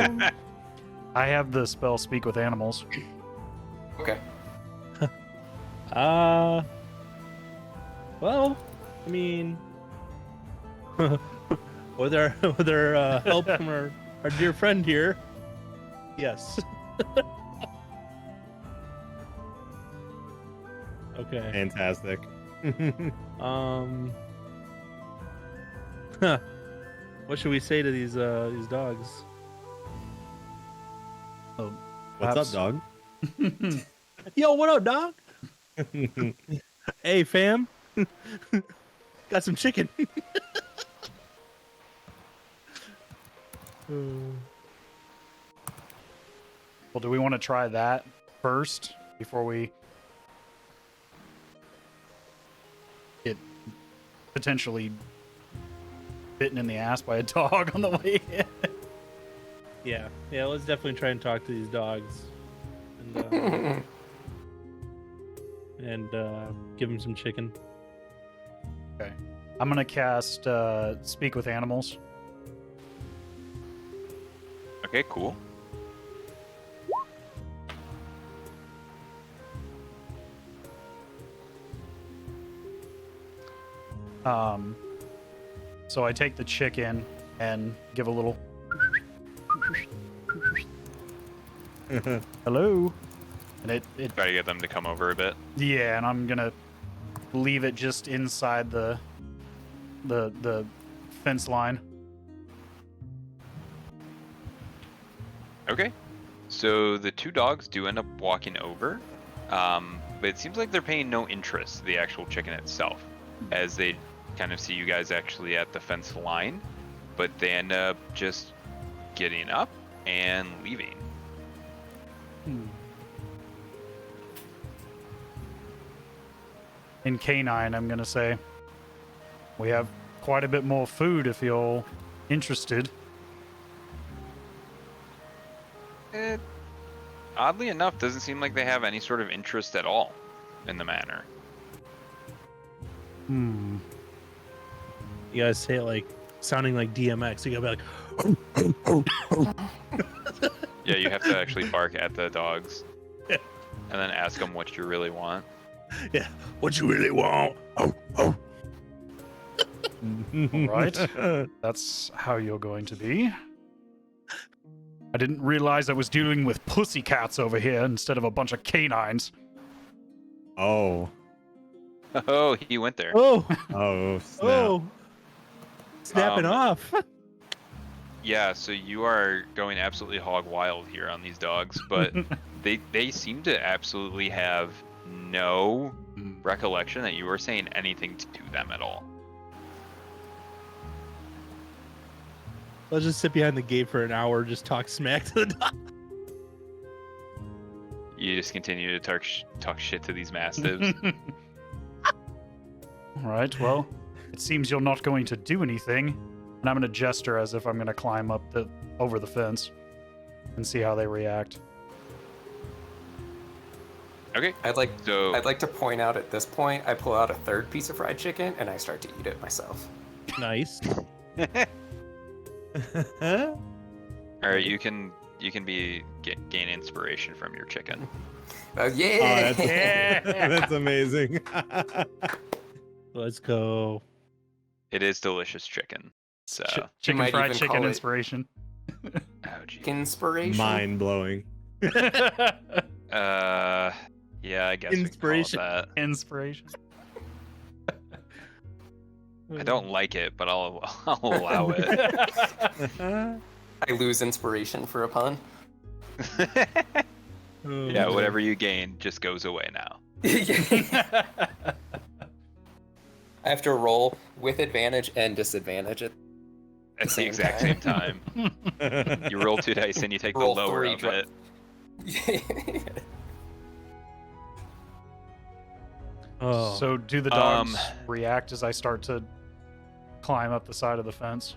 Speaker 4: I have the spell Speak with Animals.
Speaker 5: Okay.
Speaker 3: Well, I mean, with our help from our dear friend here, yes. Okay.
Speaker 2: Fantastic.
Speaker 3: What should we say to these dogs?
Speaker 4: Oh,
Speaker 2: What's up, dog?
Speaker 3: Yo, what up, dog? Hey, fam. Got some chicken.
Speaker 4: Well, do we want to try that first before we get potentially bitten in the ass by a dog on the way in?
Speaker 3: Yeah, let's definitely try and talk to these dogs. And give them some chicken.
Speaker 4: Okay. I'm going to cast Speak with Animals.
Speaker 1: Okay, cool.
Speaker 4: So I take the chicken and give a little hello, and it
Speaker 1: Try to get them to come over a bit.
Speaker 4: yeah, and I'm gonna leave it just inside the fence line.
Speaker 1: Okay. So the two dogs do end up walking over, but it seems like they're paying no interest to the actual chicken itself, as they kind of see you guys actually at the fence line, but they end up just getting up and leaving.
Speaker 4: In canine, I'm gonna say we have quite a bit more food if you're interested.
Speaker 1: Oddly enough, doesn't seem like they have any sort of interest at all in the manor.
Speaker 3: You gotta say it like sounding like DMX. You gotta be like,
Speaker 1: Yeah, you have to actually bark at the dogs.
Speaker 3: Yeah.
Speaker 1: And then ask them what you really want.
Speaker 3: yeah, what you really want? Oh, oh.
Speaker 4: Right. That's how you're going to be. I didn't realize I was dealing with pussycats over here instead of a bunch of canines.
Speaker 2: Oh.
Speaker 1: Oh, he went there.
Speaker 3: Oh,
Speaker 2: Oh, snap.
Speaker 3: oh, snapping off.
Speaker 1: Yeah, so you are going absolutely hog wild here on these dogs, but they seem to absolutely have no recollection that you were saying anything to them at all.
Speaker 3: Let's just sit behind the gate for an hour, just talk smack to the dog.
Speaker 1: You just continue to talk shit to these mastiffs.
Speaker 4: Right, well, it seems you're not going to do anything, and I'm going to gesture as if I'm going to climb up over the fence and see how they react.
Speaker 1: Okay.
Speaker 5: I'd like
Speaker 1: So
Speaker 5: to point out at this point, I pull out a third piece of fried chicken and I start to eat it myself.
Speaker 3: Nice.
Speaker 1: all right, you can gain inspiration from your chicken.
Speaker 5: Oh yeah!
Speaker 2: That's amazing.
Speaker 3: Let's go.
Speaker 1: It is delicious chicken. So
Speaker 4: Chicken
Speaker 5: might
Speaker 4: fried
Speaker 5: even
Speaker 1: oh,
Speaker 4: chicken
Speaker 5: call it-
Speaker 4: inspiration.
Speaker 1: ouchie.
Speaker 5: Inspiration.
Speaker 2: Mind blowing.
Speaker 1: Yeah, I guess
Speaker 3: Inspiration.
Speaker 1: we can call it
Speaker 4: Inspiration.
Speaker 1: that. I don't like it, but I'll allow it.
Speaker 5: I lose inspiration for a pun.
Speaker 1: Yeah, whatever you gain just goes away now.
Speaker 5: I have to roll with advantage and disadvantage at
Speaker 1: At the
Speaker 5: same
Speaker 1: exact
Speaker 5: time.
Speaker 1: same time. You roll 2 dice and you take
Speaker 5: Roll
Speaker 1: the lower
Speaker 5: 3
Speaker 1: of
Speaker 5: dri-
Speaker 1: it.
Speaker 3: Oh.
Speaker 4: So do the dogs react as I start to climb up the side of the fence?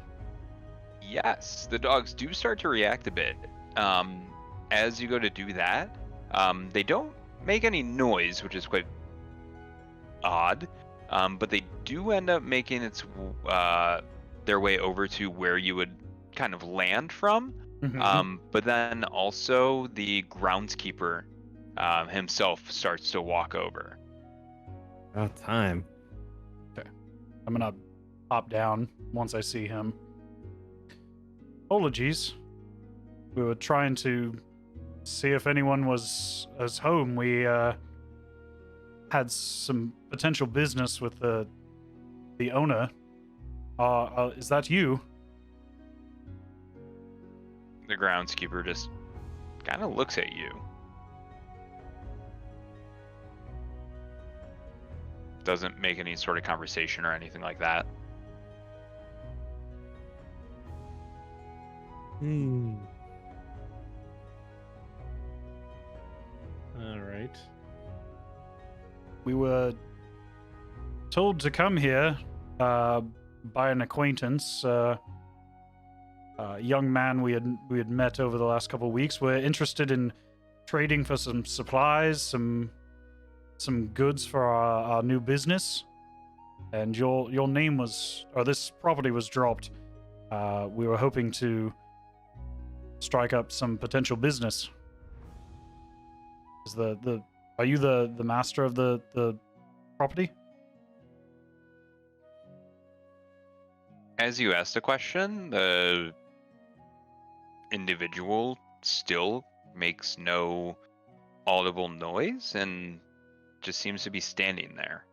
Speaker 1: Yes, the dogs do start to react a bit. As you go to do that, they don't make any noise, which is quite odd. But they do end up making their way over to where you would kind of land from. But then also the groundskeeper himself starts to walk over.
Speaker 2: About time.
Speaker 4: I'm gonna hop down once I see him. Apologies. We were trying to see if anyone was home. We had some potential business with the owner. Is that you?
Speaker 1: The groundskeeper just kind of looks at you. Doesn't make any sort of conversation or anything like that.
Speaker 3: All right.
Speaker 4: We were told to come here by an acquaintance, a young man we had met over the last couple of weeks. We're interested in trading for some supplies, some goods for our new business. And your name was, or this property was dropped. We were hoping to strike up some potential business. Is are you the master of the property?
Speaker 1: As you ask the question, the individual still makes no audible noise and just seems to be standing there.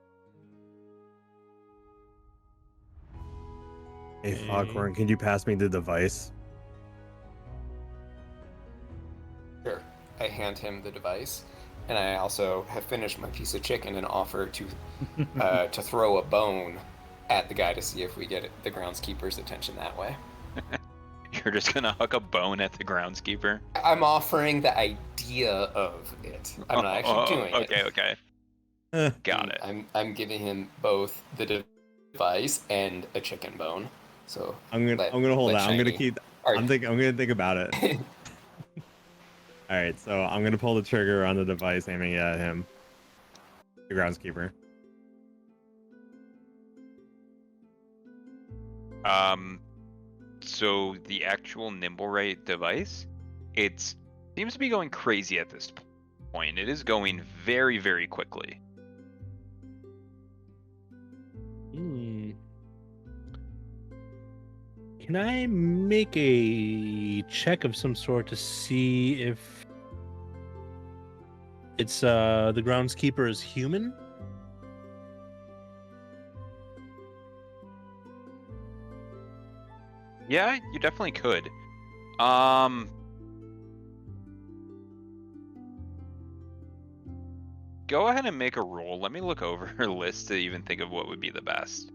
Speaker 2: Hey,
Speaker 3: Okay.
Speaker 2: Foghorn, can you pass me the device?
Speaker 5: Sure. I hand him the device, and I also have finished my piece of chicken and offer to throw a bone at the guy to see if we get the groundskeeper's attention that way.
Speaker 1: You're just gonna huck a bone at the groundskeeper?
Speaker 5: I'm offering the idea of it. I'm not actually doing it.
Speaker 1: Okay. Got it.
Speaker 5: I'm giving him both the device and a chicken bone. So
Speaker 2: I'm gonna hold that. I'm gonna keep. I'm gonna think about it. All right, so I'm gonna pull the trigger on the device, aiming it at him, the groundskeeper.
Speaker 1: So the actual nimble rate device, it seems to be going crazy at this point. It is going very, very quickly.
Speaker 3: Can I make a check of some sort to see if it's the groundskeeper is human?
Speaker 1: Yeah, you definitely could. Go ahead and make a roll. Let me look over her list to even think of what would be the best.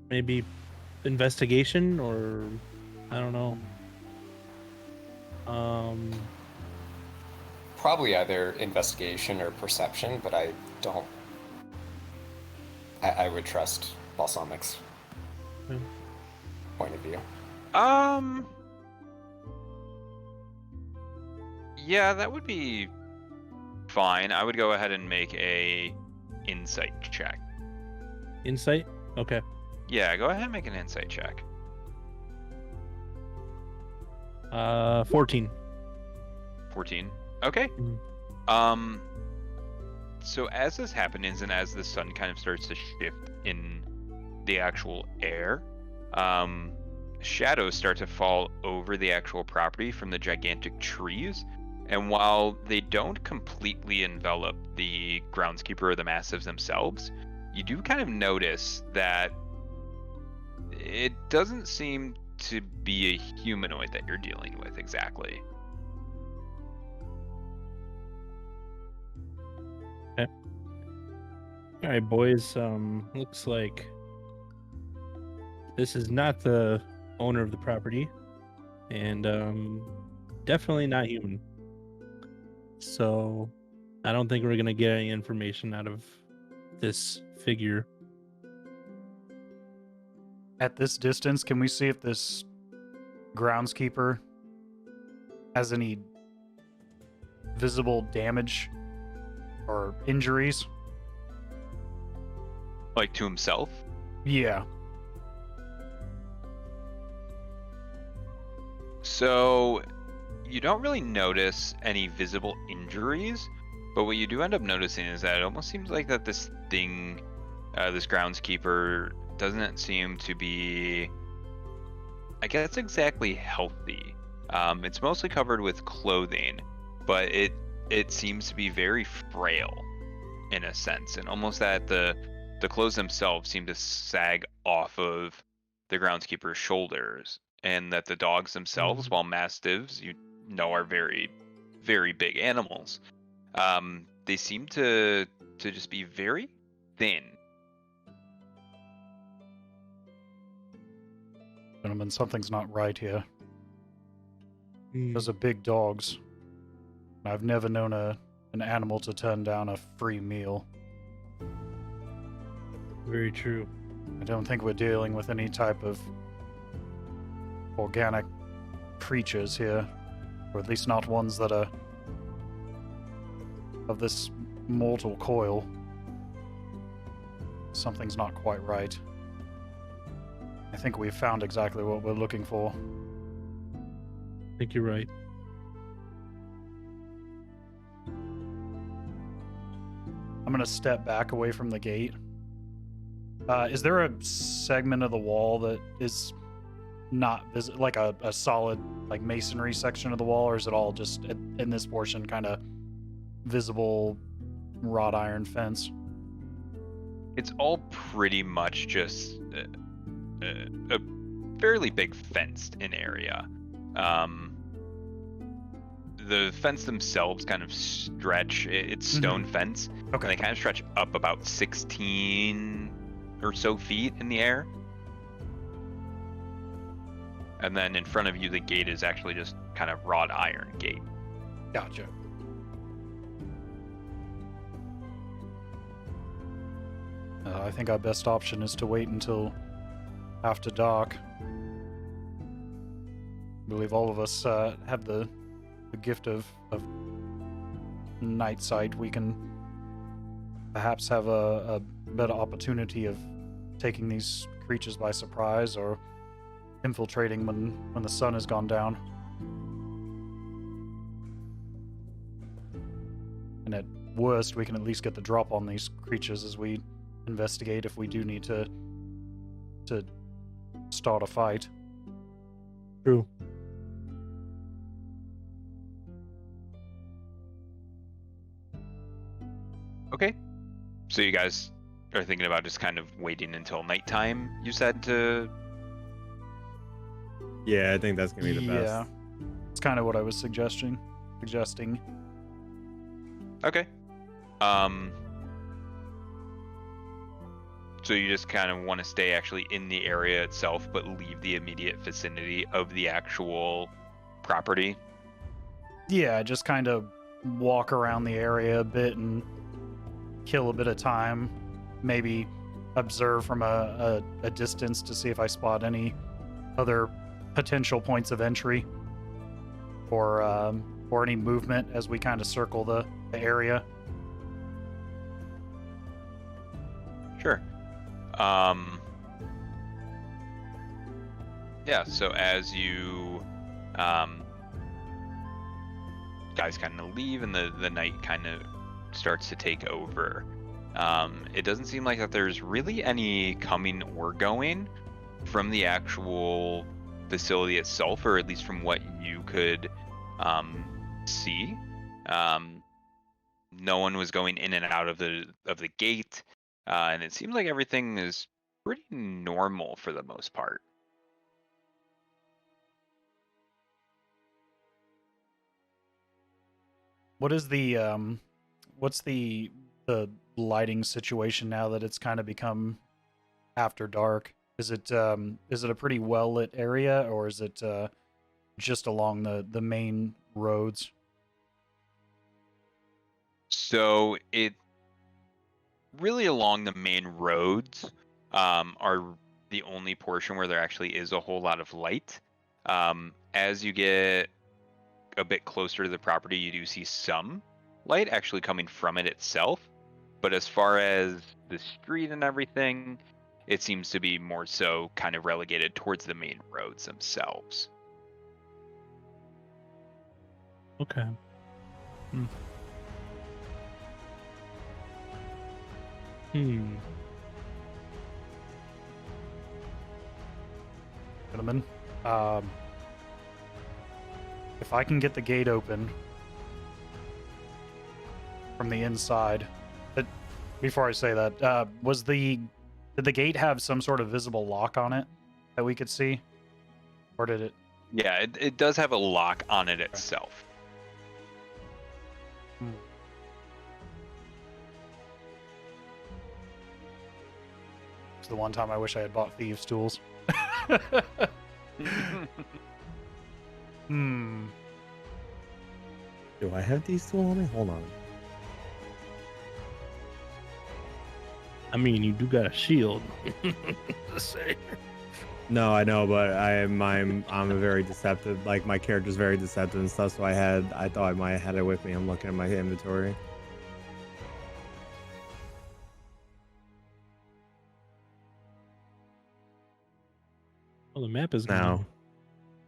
Speaker 3: Maybe investigation, or I don't know.
Speaker 5: Probably either investigation or perception, but I don't. I would trust Balsamic's point of view.
Speaker 1: Yeah, that would be fine. I would go ahead and make a insight check.
Speaker 3: Insight? Okay.
Speaker 1: Yeah, go ahead and make an insight check.
Speaker 3: 14.
Speaker 1: 14. Okay.
Speaker 3: Mhm.
Speaker 1: So as this happens and as the sun kind of starts to shift in the actual air, shadows start to fall over the actual property from the gigantic trees. And while they don't completely envelop the groundskeeper or the mastiffs themselves, you do kind of notice that it doesn't seem to be a humanoid that you're dealing with exactly.
Speaker 3: Okay. All right, boys. Looks like this is not the owner of the property, and definitely not human. So I don't think we're gonna get any information out of this figure.
Speaker 4: At this distance, can we see if this groundskeeper has any visible damage or injuries?
Speaker 1: Like to himself?
Speaker 4: Yeah.
Speaker 1: So you don't really notice any visible injuries, but what you do end up noticing is that it almost seems like that this thing, this groundskeeper, doesn't seem to be, I guess, exactly healthy. It's mostly covered with clothing, but it seems to be very frail in a sense, and almost that the clothes themselves seem to sag off of the groundskeeper's shoulders, and that the dogs themselves, while mastiffs, you know, are very, very big animals, they seem to just be very thin.
Speaker 4: Gentlemen, something's not right here. Those are big dogs. I've never known an animal to turn down a free meal.
Speaker 3: Very true.
Speaker 4: I don't think we're dealing with any type of organic creatures here, or at least not ones that are of this mortal coil. Something's not quite right. I think we've found exactly what we're looking for.
Speaker 3: I think you're right.
Speaker 4: I'm gonna step back away from the gate. Is there a segment of the wall that is not like a solid like masonry section of the wall, or is it all just in this portion kind of visible wrought iron fence?
Speaker 1: It's all pretty much just a fairly big fenced-in area. The fence themselves kind of stretch. It's stone fence.
Speaker 4: Okay.
Speaker 1: And they kind of stretch up about 16 or so feet in the air. And then in front of you, the gate is actually just kind of wrought iron gate.
Speaker 4: Gotcha. I think our best option is to wait until after dark. I believe all of us have the gift of night sight. We can perhaps have a better opportunity of taking these creatures by surprise or infiltrating when the sun has gone down. And at worst, we can at least get the drop on these creatures as we investigate if we do need to start a fight.
Speaker 3: True.
Speaker 1: Okay. So you guys are thinking about just kind of waiting until nighttime, you said, to...
Speaker 2: Yeah, I think that's gonna be the best.
Speaker 4: Yeah, it's kind of what I was suggesting.
Speaker 1: Okay. So you just kind of want to stay actually in the area itself, but leave the immediate vicinity of the actual property?
Speaker 4: Yeah, just kind of walk around the area a bit and kill a bit of time. Maybe observe from a distance to see if I spot any other potential points of entry or any movement as we kind of circle the area.
Speaker 1: Sure. Yeah, so as you guys kind of leave and the night kind of starts to take over, it doesn't seem like that there's really any coming or going from the actual facility itself, or at least from what you could see. No one was going in and out of the gate. And it seems like everything is pretty normal for the most part.
Speaker 4: What is the what's the lighting situation now that it's kind of become after dark? Is it a pretty well lit area, or is it just along the main roads?
Speaker 1: So it really along the main roads are the only portion where there actually is a whole lot of light. As you get a bit closer to the property, you do see some light actually coming from it itself. But as far as the street and everything, it seems to be more so kind of relegated towards the main roads themselves.
Speaker 3: Okay.
Speaker 4: Gentlemen, if I can get the gate open from the inside, but before I say that, did the gate have some sort of visible lock on it that we could see, or did it?
Speaker 1: Yeah, it does have a lock on it itself.
Speaker 4: It's the one time I wish I had bought thieves' tools.
Speaker 2: Do I have these tools on me? Hold on.
Speaker 3: I mean, you do got a shield. Just saying.
Speaker 2: No, I know, but I'm a very deceptive. Like, my character's very deceptive and stuff. So I thought I might have had it with me. I'm looking at my inventory.
Speaker 3: Oh, the map is
Speaker 2: No,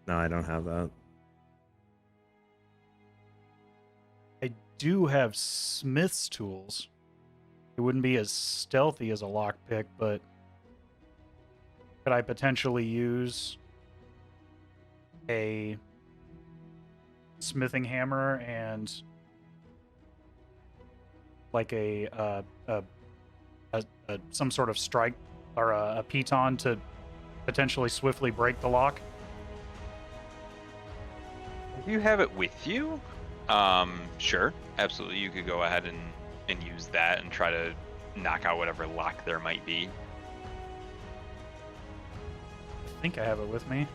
Speaker 2: I don't have that.
Speaker 4: I do have smith's tools. It wouldn't be as stealthy as a lockpick, but could I potentially use a smithing hammer and like some sort of strike or a piton to potentially swiftly break the lock?
Speaker 1: If you have it with you, sure, absolutely. You could go ahead and use that and try to knock out whatever lock there might be.
Speaker 4: I think I have it with me.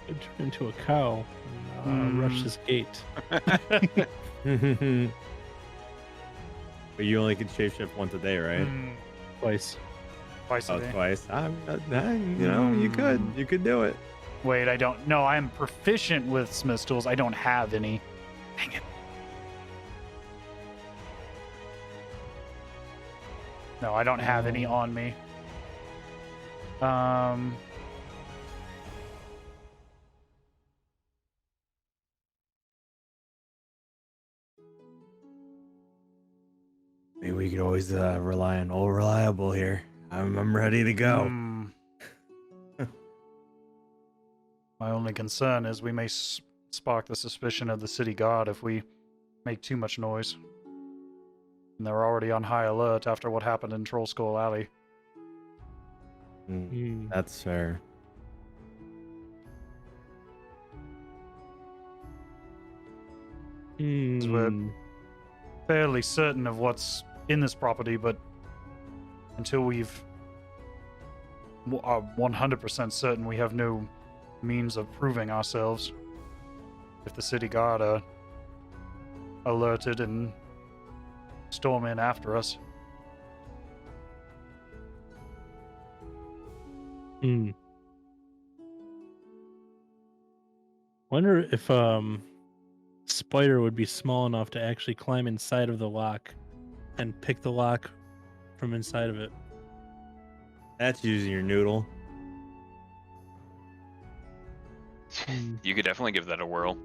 Speaker 3: Turn into a cow and rush this gate.
Speaker 2: But you only can shapeshift once a day, right?
Speaker 3: Twice.
Speaker 4: Twice a
Speaker 2: Oh,
Speaker 4: day.
Speaker 2: twice. You could do it.
Speaker 4: Wait, I don't. No, I'm proficient with Smith's tools. I don't have any. Dang it. No, I don't have any on me.
Speaker 2: Maybe we could always rely on old reliable here. I'm ready to go.
Speaker 4: My only concern is we may spark the suspicion of the city guard if we make too much noise. And they're already on high alert after what happened in Troll Skull Alley.
Speaker 2: That's fair.
Speaker 4: We're fairly certain of what's in this property, but until we've are 100% certain, we have no means of proving ourselves. If the city guard are alerted and storm in after us.
Speaker 3: Wonder if spider would be small enough to actually climb inside of the lock and pick the lock from inside of it.
Speaker 2: That's using your noodle.
Speaker 1: You could definitely give that a whirl.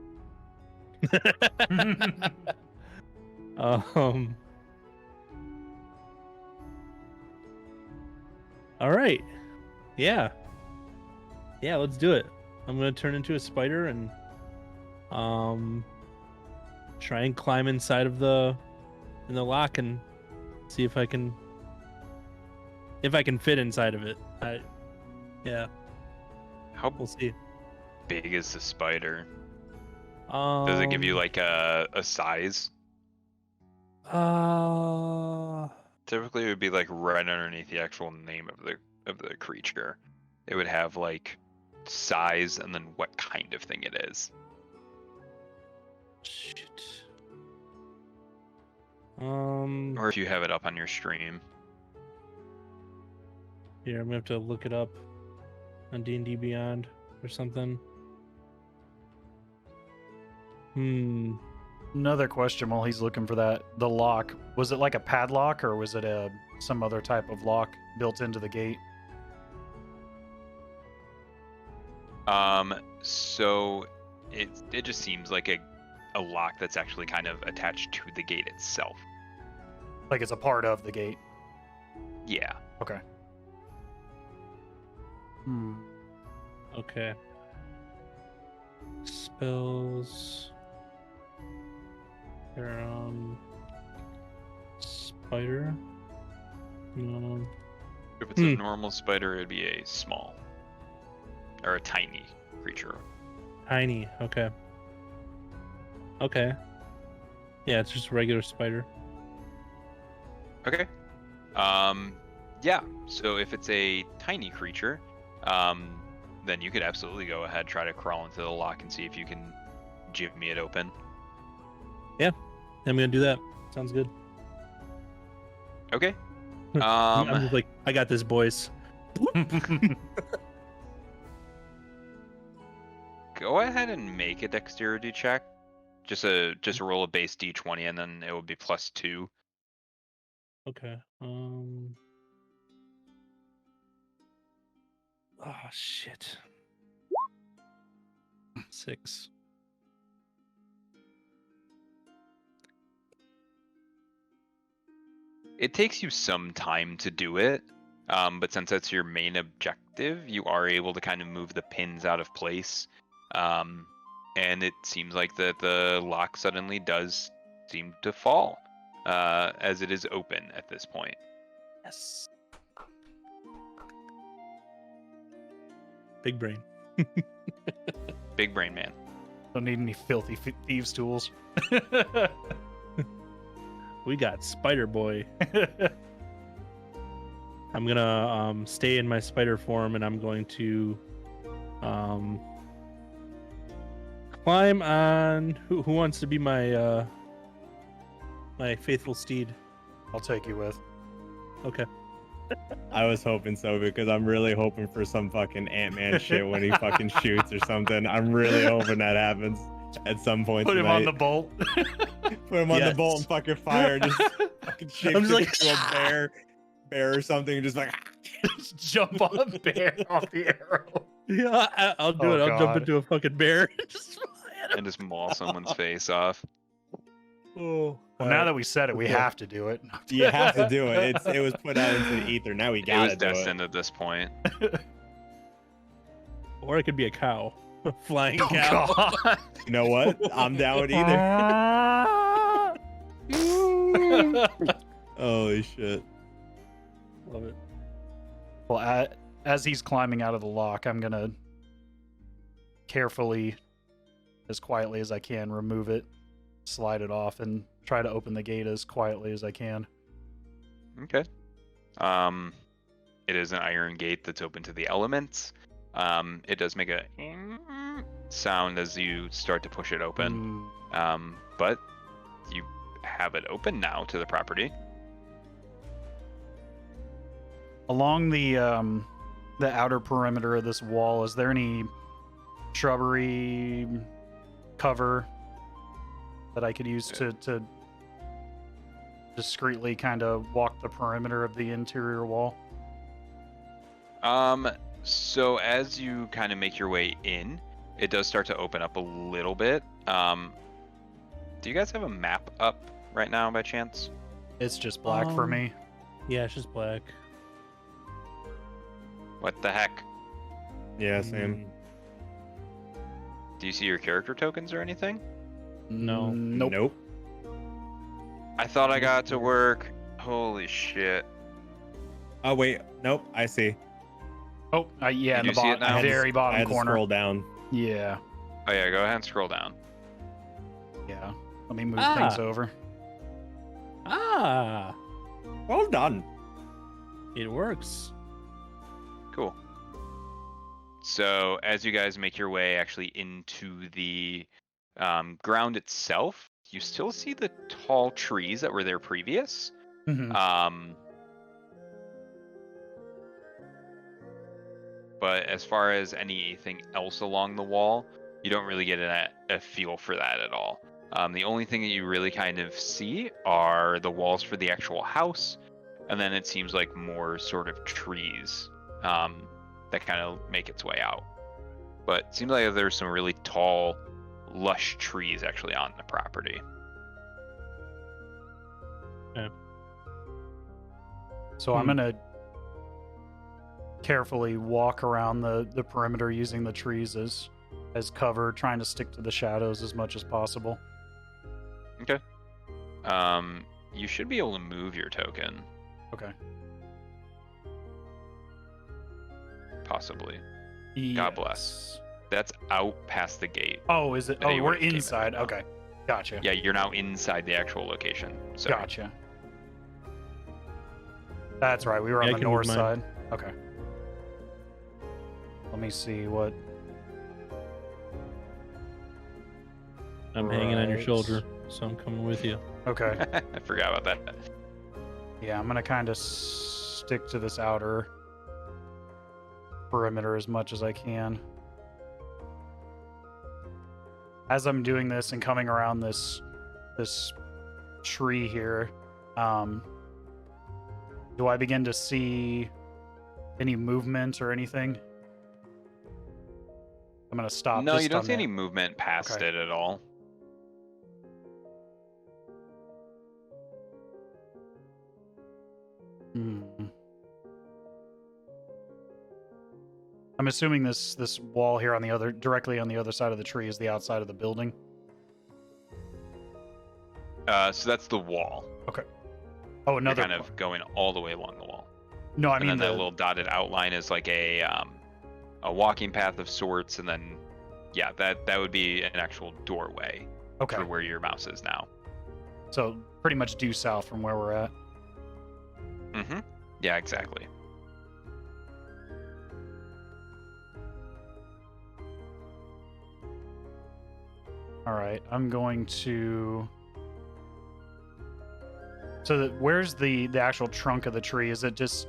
Speaker 3: All right. Yeah, let's do it. I'm gonna turn into a spider and try and climb inside of the lock and see if I can fit inside of it.
Speaker 1: How
Speaker 3: We'll see.
Speaker 1: big is the spider? Does it give you like a size? Typically, it would be like right underneath the actual name of the creature. It would have like size and then what kind of thing it is.
Speaker 3: Shit.
Speaker 1: Or if you have it up on your stream.
Speaker 3: Here, I'm gonna have to look it up on D&D Beyond or something.
Speaker 4: Another question while he's looking for that. The lock, was it like a padlock or was it some other type of lock built into the gate?
Speaker 1: So it just seems like a lock that's actually kind of attached to the gate itself.
Speaker 4: Like it's a part of the gate?
Speaker 1: Yeah.
Speaker 4: Okay.
Speaker 3: Okay. Spells. They're spider.
Speaker 1: If it's a normal spider, it'd be a small or a tiny creature.
Speaker 3: Tiny. Okay. Okay. Yeah, it's just a regular spider.
Speaker 1: Okay. Yeah. So if it's a tiny creature, then you could absolutely go ahead, try to crawl into the lock and see if you can jimmy it open.
Speaker 3: Yeah, I'm gonna do that. Sounds good.
Speaker 1: Okay.
Speaker 3: I'm just like, I got this, boys.
Speaker 1: Go ahead and make a dexterity check. Just roll a base d20 and then it will be +2.
Speaker 3: Okay. Oh shit. 6.
Speaker 1: It takes you some time to do it, but since that's your main objective, you are able to kind of move the pins out of place and it seems like the lock suddenly does seem to fall, as it is open at this point.
Speaker 3: Yes. Big brain.
Speaker 1: Big brain man.
Speaker 4: Don't need any filthy thieves' tools.
Speaker 3: We got Spider Boy. I'm gonna stay in my spider form, and I'm going to climb on. Who wants to be my my faithful steed?
Speaker 4: I'll take you with.
Speaker 3: Okay.
Speaker 2: I was hoping so because I'm really hoping for some fucking Ant-Man shit when he fucking shoots or something. I'm really hoping that happens at some point
Speaker 4: Put him on
Speaker 2: tonight.
Speaker 4: the bolt.
Speaker 2: Put him on the bolt and fucking fire. Just fucking shape
Speaker 3: just like,
Speaker 2: into a bear or something. Just like
Speaker 4: Just jump on bear off the arrow.
Speaker 3: Yeah, I'll do
Speaker 4: Oh,
Speaker 3: it. I'll jump
Speaker 4: God.
Speaker 3: into a fucking bear. Just
Speaker 1: And just maul someone's face off.
Speaker 3: oh.
Speaker 4: Well, now that we said it, we
Speaker 2: Okay.
Speaker 4: have to do it.
Speaker 2: you have to do it. It was put out into the ether. Now we
Speaker 1: It
Speaker 2: gotta
Speaker 1: was
Speaker 2: do
Speaker 1: destined at this point.
Speaker 3: Or it could be a cow. A flying
Speaker 4: Oh,
Speaker 3: cow.
Speaker 4: God.
Speaker 2: You know what? I'm down with either. Holy shit.
Speaker 3: Love it.
Speaker 4: Well, as he's climbing out of the lock, I'm gonna carefully, as quietly as I can, remove it, slide it off, and try to open the gate as quietly as I can.
Speaker 1: Okay. It is an iron gate that's open to the elements. It does make a sound as you start to push it open. But you have it open now to the property.
Speaker 4: Along the outer perimeter of this wall, is there any shrubbery cover that I could use to discreetly kind of walk the perimeter of the interior wall?
Speaker 1: So as you kind of make your way in, it does start to open up a little bit. Do you guys have a map up right now by chance?
Speaker 4: It's just black for me.
Speaker 3: Yeah, it's just black.
Speaker 1: What the heck?
Speaker 2: Yeah, same.
Speaker 1: Do you see your character tokens or anything?
Speaker 3: No.
Speaker 4: Nope.
Speaker 2: Nope.
Speaker 1: I thought I got to work. Holy shit.
Speaker 2: Oh wait, nope. I see.
Speaker 4: Oh, yeah, in
Speaker 1: Did
Speaker 4: the
Speaker 1: you see it now?
Speaker 4: very
Speaker 2: I
Speaker 4: bottom
Speaker 2: had to
Speaker 4: corner.
Speaker 2: scroll down.
Speaker 4: Yeah,
Speaker 1: Oh yeah, go ahead and scroll down.
Speaker 4: yeah. Let me move
Speaker 3: Ah.
Speaker 4: things over.
Speaker 3: Ah,
Speaker 2: Well done.
Speaker 3: it works.
Speaker 1: Cool. So as you guys make your way actually into the ground itself, you still see the tall trees that were there previous. But as far as anything else along the wall, you don't really get a feel for that at all. The only thing that you really kind of see are the walls for the actual house, and then it seems like more sort of trees that kind of make its way out. But it seems like there's some really tall, lush trees actually on the property.
Speaker 4: So I'm gonna carefully walk around the perimeter using the trees as cover, trying to stick to the shadows as much as possible.
Speaker 1: Okay. You should be able to move your token,
Speaker 4: Okay.
Speaker 1: possibly. God bless. That's out past the gate.
Speaker 4: Oh, is it?
Speaker 1: I think
Speaker 4: Oh,
Speaker 1: you
Speaker 4: we're
Speaker 1: would've came in
Speaker 4: inside.
Speaker 1: now.
Speaker 4: Okay. Gotcha.
Speaker 1: Yeah, you're now inside the actual location. So
Speaker 4: Gotcha. That's right. We were
Speaker 3: Yeah,
Speaker 4: on
Speaker 3: I
Speaker 4: the
Speaker 3: can move
Speaker 4: north
Speaker 3: mine.
Speaker 4: side. Okay. Let me see what.
Speaker 3: I'm hanging on your
Speaker 4: Right.
Speaker 3: shoulder, so I'm coming with you.
Speaker 4: Okay.
Speaker 1: I forgot about that.
Speaker 4: Yeah, I'm gonna kind of stick to this outer perimeter as much as I can. As I'm doing this and coming around this tree here, do I begin to see any movement or anything? I'm gonna stop.
Speaker 1: No,
Speaker 4: just
Speaker 1: you don't
Speaker 4: on
Speaker 1: see
Speaker 4: the-
Speaker 1: any movement past
Speaker 4: Okay.
Speaker 1: it at all.
Speaker 4: Hmm. I'm I'm assuming this wall here on the other, directly on the other side of the tree, is the outside of the building.
Speaker 1: So that's the wall.
Speaker 4: Okay. Oh, another.
Speaker 1: You're kind of going all the way along the wall.
Speaker 4: No, I
Speaker 1: and
Speaker 4: mean
Speaker 1: then
Speaker 4: the
Speaker 1: that little dotted outline is like a walking path of sorts, and then yeah, that would be an actual doorway
Speaker 4: okay.
Speaker 1: for where your mouse is now.
Speaker 4: So pretty much due south from where we're at.
Speaker 1: Mm-hmm. Yeah, exactly.
Speaker 4: All right, I'm going to. So where's the actual trunk of the tree? Is it just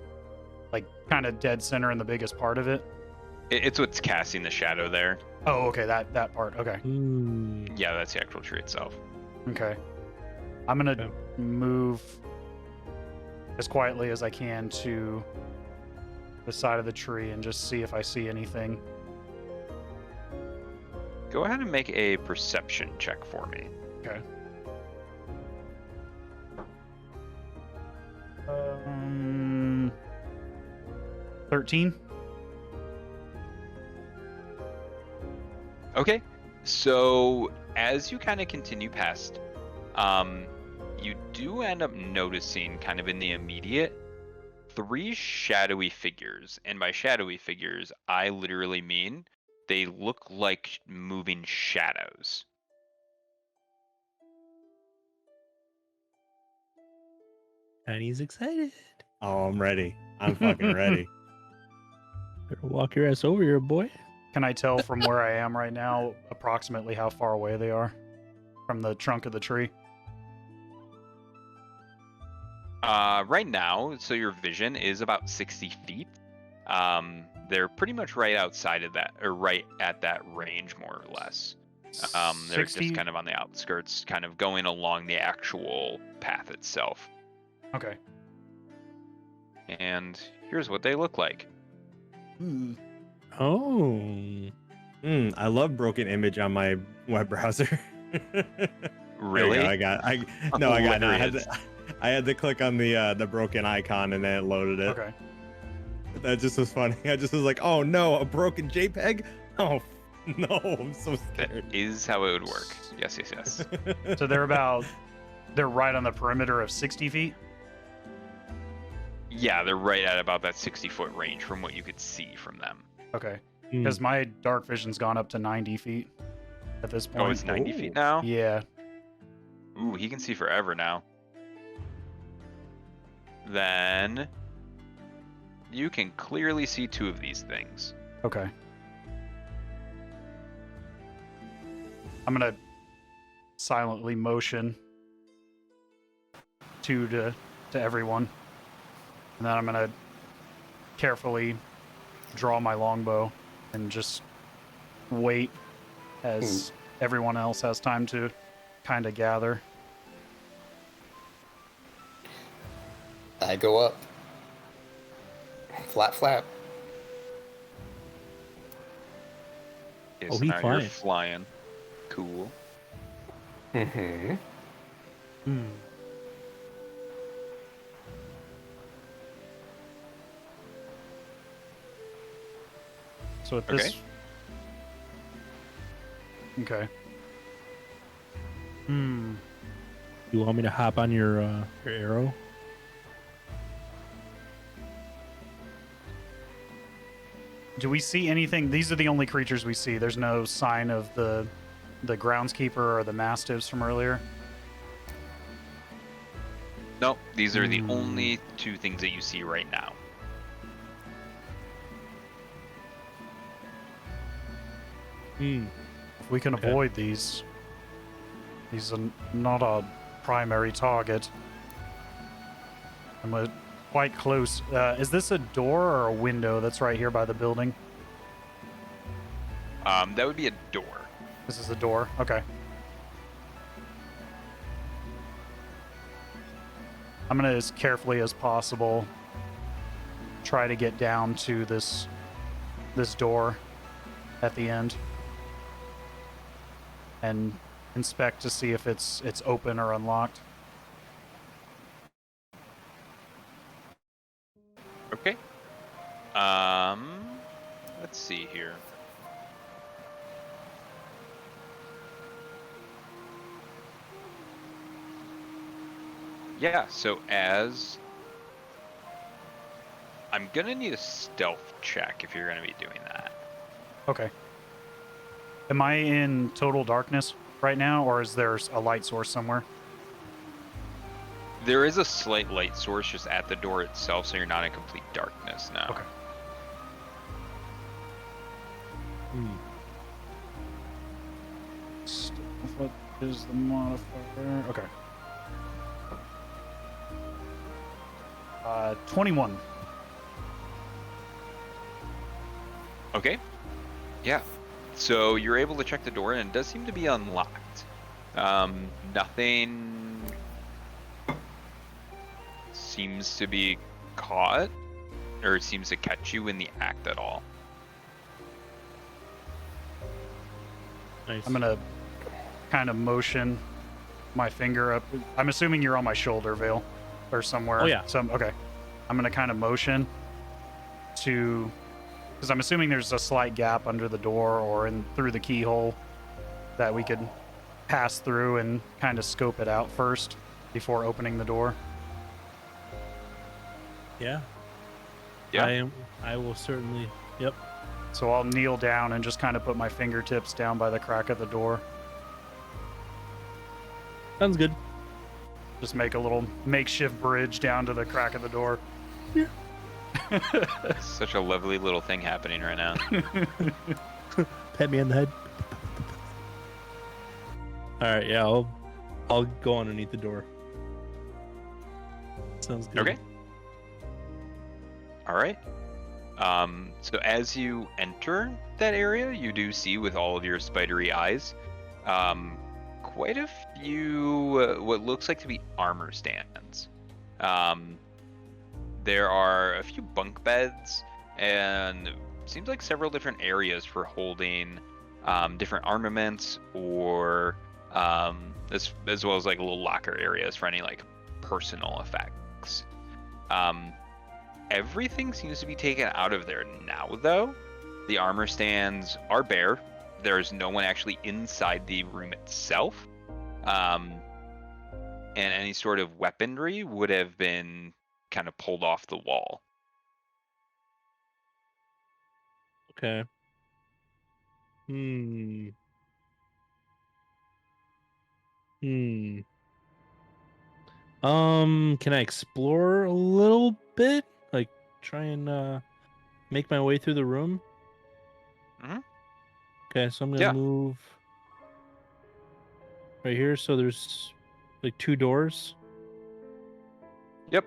Speaker 4: like kind of dead center in the biggest part of it?
Speaker 1: It's what's casting the shadow there.
Speaker 4: Oh, okay, that part. Okay.
Speaker 1: Yeah, that's the actual tree itself.
Speaker 4: Okay. I'm gonna move as quietly as I can to the side of the tree and just see if I see anything.
Speaker 1: Go ahead and make a perception check for me.
Speaker 4: Okay. 13.
Speaker 1: Okay, so as you kind of continue past, you do end up noticing kind of in the immediate 3 shadowy figures. And by shadowy figures, I literally mean they look like moving shadows.
Speaker 3: Tiny's excited.
Speaker 2: Oh, I'm ready. I'm fucking ready.
Speaker 3: Better walk your ass over here, boy.
Speaker 4: Can I tell from where I am right now approximately how far away they are from the trunk of the tree?
Speaker 1: Right now, so your vision is about 60 feet. They're pretty much right outside of that, or right at that range, more or less. They're
Speaker 4: 60?
Speaker 1: just kind of on the outskirts, kind of going along the actual path itself.
Speaker 4: Okay.
Speaker 1: And here's what they look like.
Speaker 3: Oh.
Speaker 2: I love broken image on my web browser.
Speaker 1: Really?
Speaker 2: I got. No, I had to click on the broken icon and then it loaded it.
Speaker 4: Okay.
Speaker 2: That just was funny. I just was like, oh no, a broken JPEG? Oh no, I'm so
Speaker 1: That
Speaker 2: scared.
Speaker 1: is how it would work. Yes, yes, yes.
Speaker 4: So they're right on the perimeter of 60 feet?
Speaker 1: Yeah, they're right at about that 60-foot range from what you could see from them.
Speaker 4: Okay. Because my dark vision's gone up to 90 feet at this point.
Speaker 1: Oh, it's 90 feet now?
Speaker 4: Yeah.
Speaker 1: Ooh, he can see forever now. Then you can clearly see 2 of these things.
Speaker 4: Okay. I'm gonna silently motion to everyone, and then I'm gonna carefully draw my longbow and just wait as everyone else has time to kind of gather.
Speaker 5: I go up. Flap, flap.
Speaker 1: Okay,
Speaker 3: Oh,
Speaker 1: so
Speaker 3: he's
Speaker 1: now
Speaker 3: flying.
Speaker 1: you're flying. Cool.
Speaker 5: Mm-hmm.
Speaker 4: So at this... Okay.
Speaker 3: You want me to hop on your arrow?
Speaker 4: Do we see anything? These are the only creatures we see. There's no sign of the Groundskeeper or the Mastiffs from earlier?
Speaker 1: Nope, these are the only 2 things that you see right now.
Speaker 4: If we can avoid these are not a primary target. And we're quite close. Is this a door or a window that's right here by the building?
Speaker 1: That would be a door.
Speaker 4: This is the door? Okay. I'm gonna, as carefully as possible, try to get down to this door at the end and inspect to see if it's open or unlocked.
Speaker 1: Okay. let's see here. Yeah, so as I'm gonna need a stealth check if you're gonna be doing that.
Speaker 4: Okay. Am I in total darkness right now, or is there a light source somewhere?
Speaker 1: There is a slight light source just at the door itself, so you're not in complete darkness now.
Speaker 4: Okay. What is the modifier? Okay. 21.
Speaker 1: Okay. Yeah. So you're able to check the door, and it does seem to be unlocked. Nothing seems to be caught, or seems to catch you in the act at all.
Speaker 3: Nice.
Speaker 4: I'm gonna kind of motion my finger up. I'm assuming you're on my shoulder, Vale, or somewhere.
Speaker 3: Oh, yeah.
Speaker 4: Okay. I'm gonna kind of motion to, because I'm assuming there's a slight gap under the door or in through the keyhole that we could pass through and kind of scope it out first before opening the door.
Speaker 3: Yeah.
Speaker 1: Yeah.
Speaker 3: I will certainly. Yep.
Speaker 4: So I'll kneel down and just kind of put my fingertips down by the crack of the door.
Speaker 3: Sounds good.
Speaker 4: Just make a little makeshift bridge down to the crack of the door.
Speaker 3: Yeah.
Speaker 1: Such a lovely little thing happening right now.
Speaker 3: Pat me on the head. All right. Yeah. I'll go underneath the door. Sounds good.
Speaker 1: Okay. All right. So as you enter that area, you do see with all of your spidery eyes, quite a few what looks like to be armor stands. There are a few bunk beds, and seems like several different areas for holding different armaments, or as well as like little locker areas for any like personal effects. Everything seems to be taken out of there now, though. The armor stands are bare. There's no one actually inside the room itself. And any sort of weaponry would have been kind of pulled off the wall.
Speaker 3: Okay. Can I explore a little bit? Like, try and make my way through the room?
Speaker 1: Mhm.
Speaker 3: Okay, so I'm gonna move right here. So there's like 2 doors.
Speaker 1: Yep.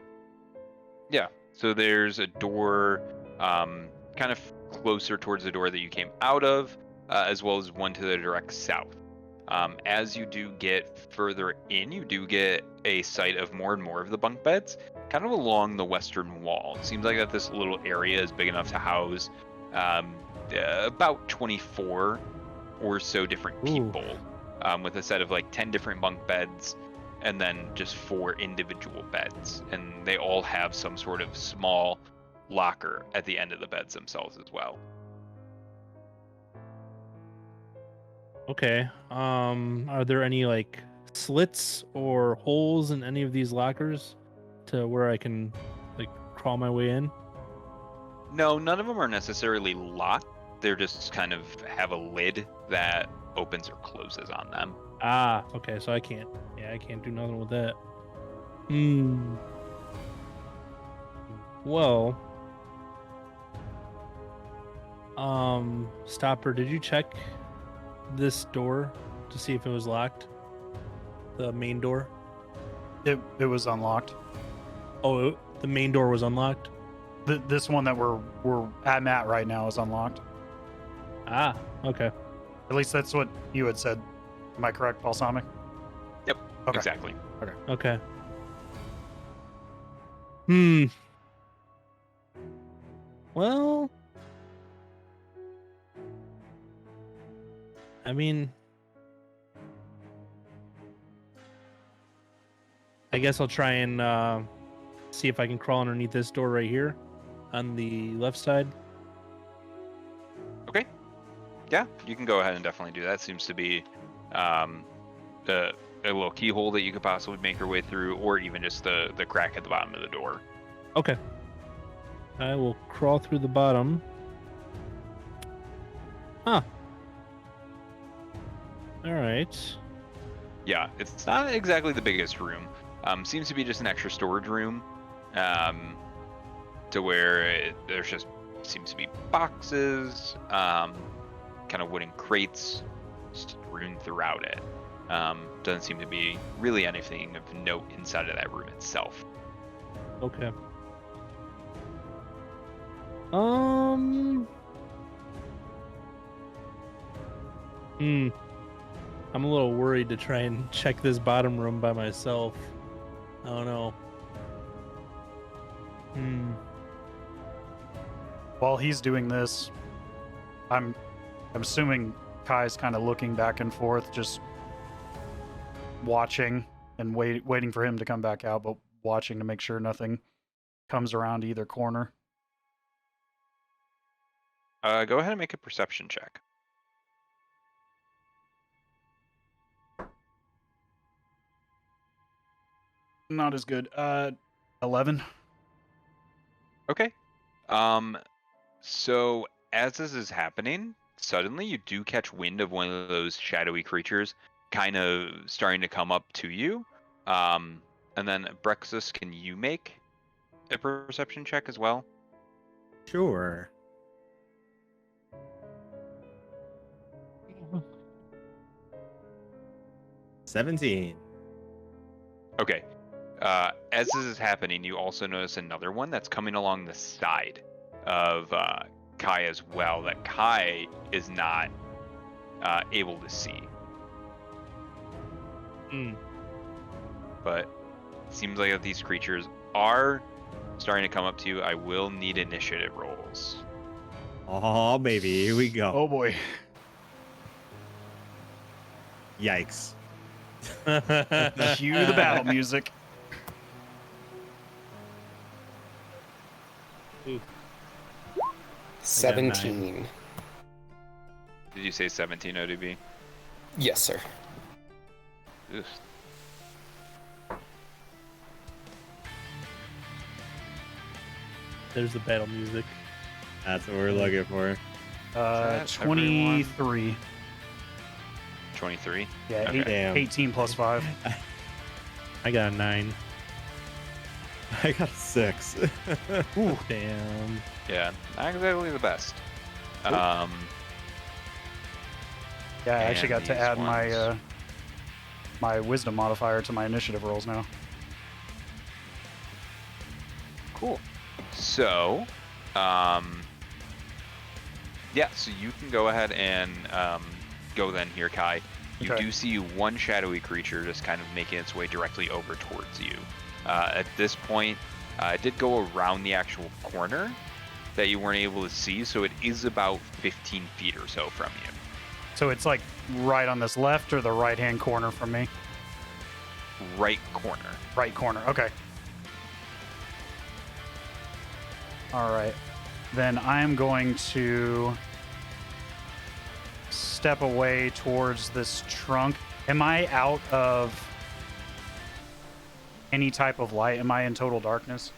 Speaker 1: Yeah. So there's a door kind of closer towards the door that you came out of, as well as one to the direct south. As you do get further in, you do get a sight of more and more of the bunk beds, kind of along the western wall. It seems like that this little area is big enough to house about 24 or so different people, with a set of like 10 different bunk beds, and then just 4 individual beds, and they all have some sort of small locker at the end of the beds themselves as well.
Speaker 3: Okay. Are there any like slits or holes in any of these lockers to where I can like crawl my way in?
Speaker 1: No, none of them are necessarily locked. They're just kind of have a lid that opens or closes on them.
Speaker 3: Ah, okay. So I can't. Yeah, I can't do nothing with that. Well, Stopper, did you check this door to see if it was locked? The main door?
Speaker 4: It was unlocked.
Speaker 3: Oh, the main door was unlocked?
Speaker 4: This one that I'm at right now is unlocked.
Speaker 3: Ah, okay.
Speaker 4: At least that's what you had said. Am I correct, Balsamic?
Speaker 1: Yep,
Speaker 4: okay.
Speaker 1: Exactly.
Speaker 3: Okay. Well, I mean, I guess I'll try and see if I can crawl underneath this door right here on the left side.
Speaker 1: Yeah, you can go ahead and definitely do that. Seems to be a little keyhole that you could possibly make your way through, or even just the crack at the bottom of the door.
Speaker 3: Okay. I will crawl through the bottom. Huh. All right.
Speaker 1: Yeah, it's not exactly the biggest room. Seems to be just an extra storage room, to where there's just seems to be boxes, kind of wooden crates strewn throughout it. Doesn't seem to be really anything of note inside of that room itself.
Speaker 3: Okay. I'm a little worried to try and check this bottom room by myself. I don't know.
Speaker 4: While he's doing this, I'm assuming Kai's kind of looking back and forth, just watching and waiting for him to come back out, but watching to make sure nothing comes around either corner.
Speaker 1: Go ahead and make a perception check.
Speaker 4: Not as good. 11.
Speaker 1: Okay. So as this is happening, suddenly you do catch wind of one of those shadowy creatures kind of starting to come up to you. And then Abraxos, can you make a perception check as well?
Speaker 2: Sure. $17.
Speaker 1: Okay. As this is happening, you also notice another one that's coming along the side of Kai as well, that Kai is not able to see. But it seems like that these creatures are starting to come up to you. I will need initiative rolls.
Speaker 2: Oh, baby, here we go.
Speaker 4: Oh boy.
Speaker 2: Yikes.
Speaker 4: Cue the battle music.
Speaker 3: Ooh.
Speaker 5: 17.
Speaker 1: Did you say 17, ODB?
Speaker 5: Yes, sir.
Speaker 1: Oof.
Speaker 3: There's the battle music.
Speaker 2: That's what we're looking for.
Speaker 4: 23.
Speaker 1: 23?
Speaker 4: Yeah,
Speaker 1: Okay.
Speaker 4: 18 plus 5.
Speaker 3: I got a 9.
Speaker 2: I got a 6.
Speaker 3: Ooh, damn.
Speaker 1: Yeah, not exactly the best.
Speaker 4: Yeah, I actually got to
Speaker 1: these
Speaker 4: add
Speaker 1: ones.
Speaker 4: my wisdom modifier to my initiative rolls now.
Speaker 1: Cool. So, yeah, so you can go ahead and go then here, Kai. You
Speaker 4: Okay.
Speaker 1: do see one shadowy creature just kind of making its way directly over towards you. At this point, it did go around the actual corner that you weren't able to see, so it is about 15 feet or so from you.
Speaker 4: So it's like right on this left or the right-hand corner from me?
Speaker 1: Right corner.
Speaker 4: Right corner, okay. All right. Then I'm going to step away towards this trunk. Am I out of any type of light? Am I in total darkness?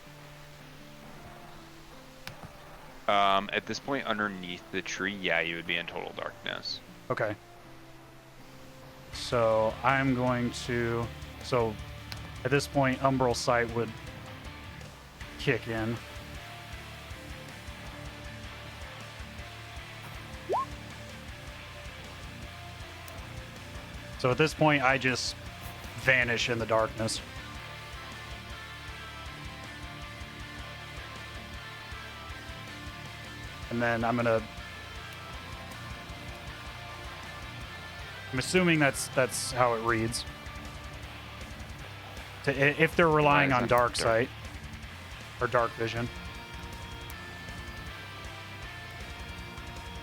Speaker 1: At this point, underneath the tree, yeah, you would be in total darkness.
Speaker 4: Okay. So I'm going to... So at this point, Umbral Sight would kick in. So at this point, I just vanish in the darkness. And then I'm assuming that's how it reads. If they're relying on dark sight or dark vision.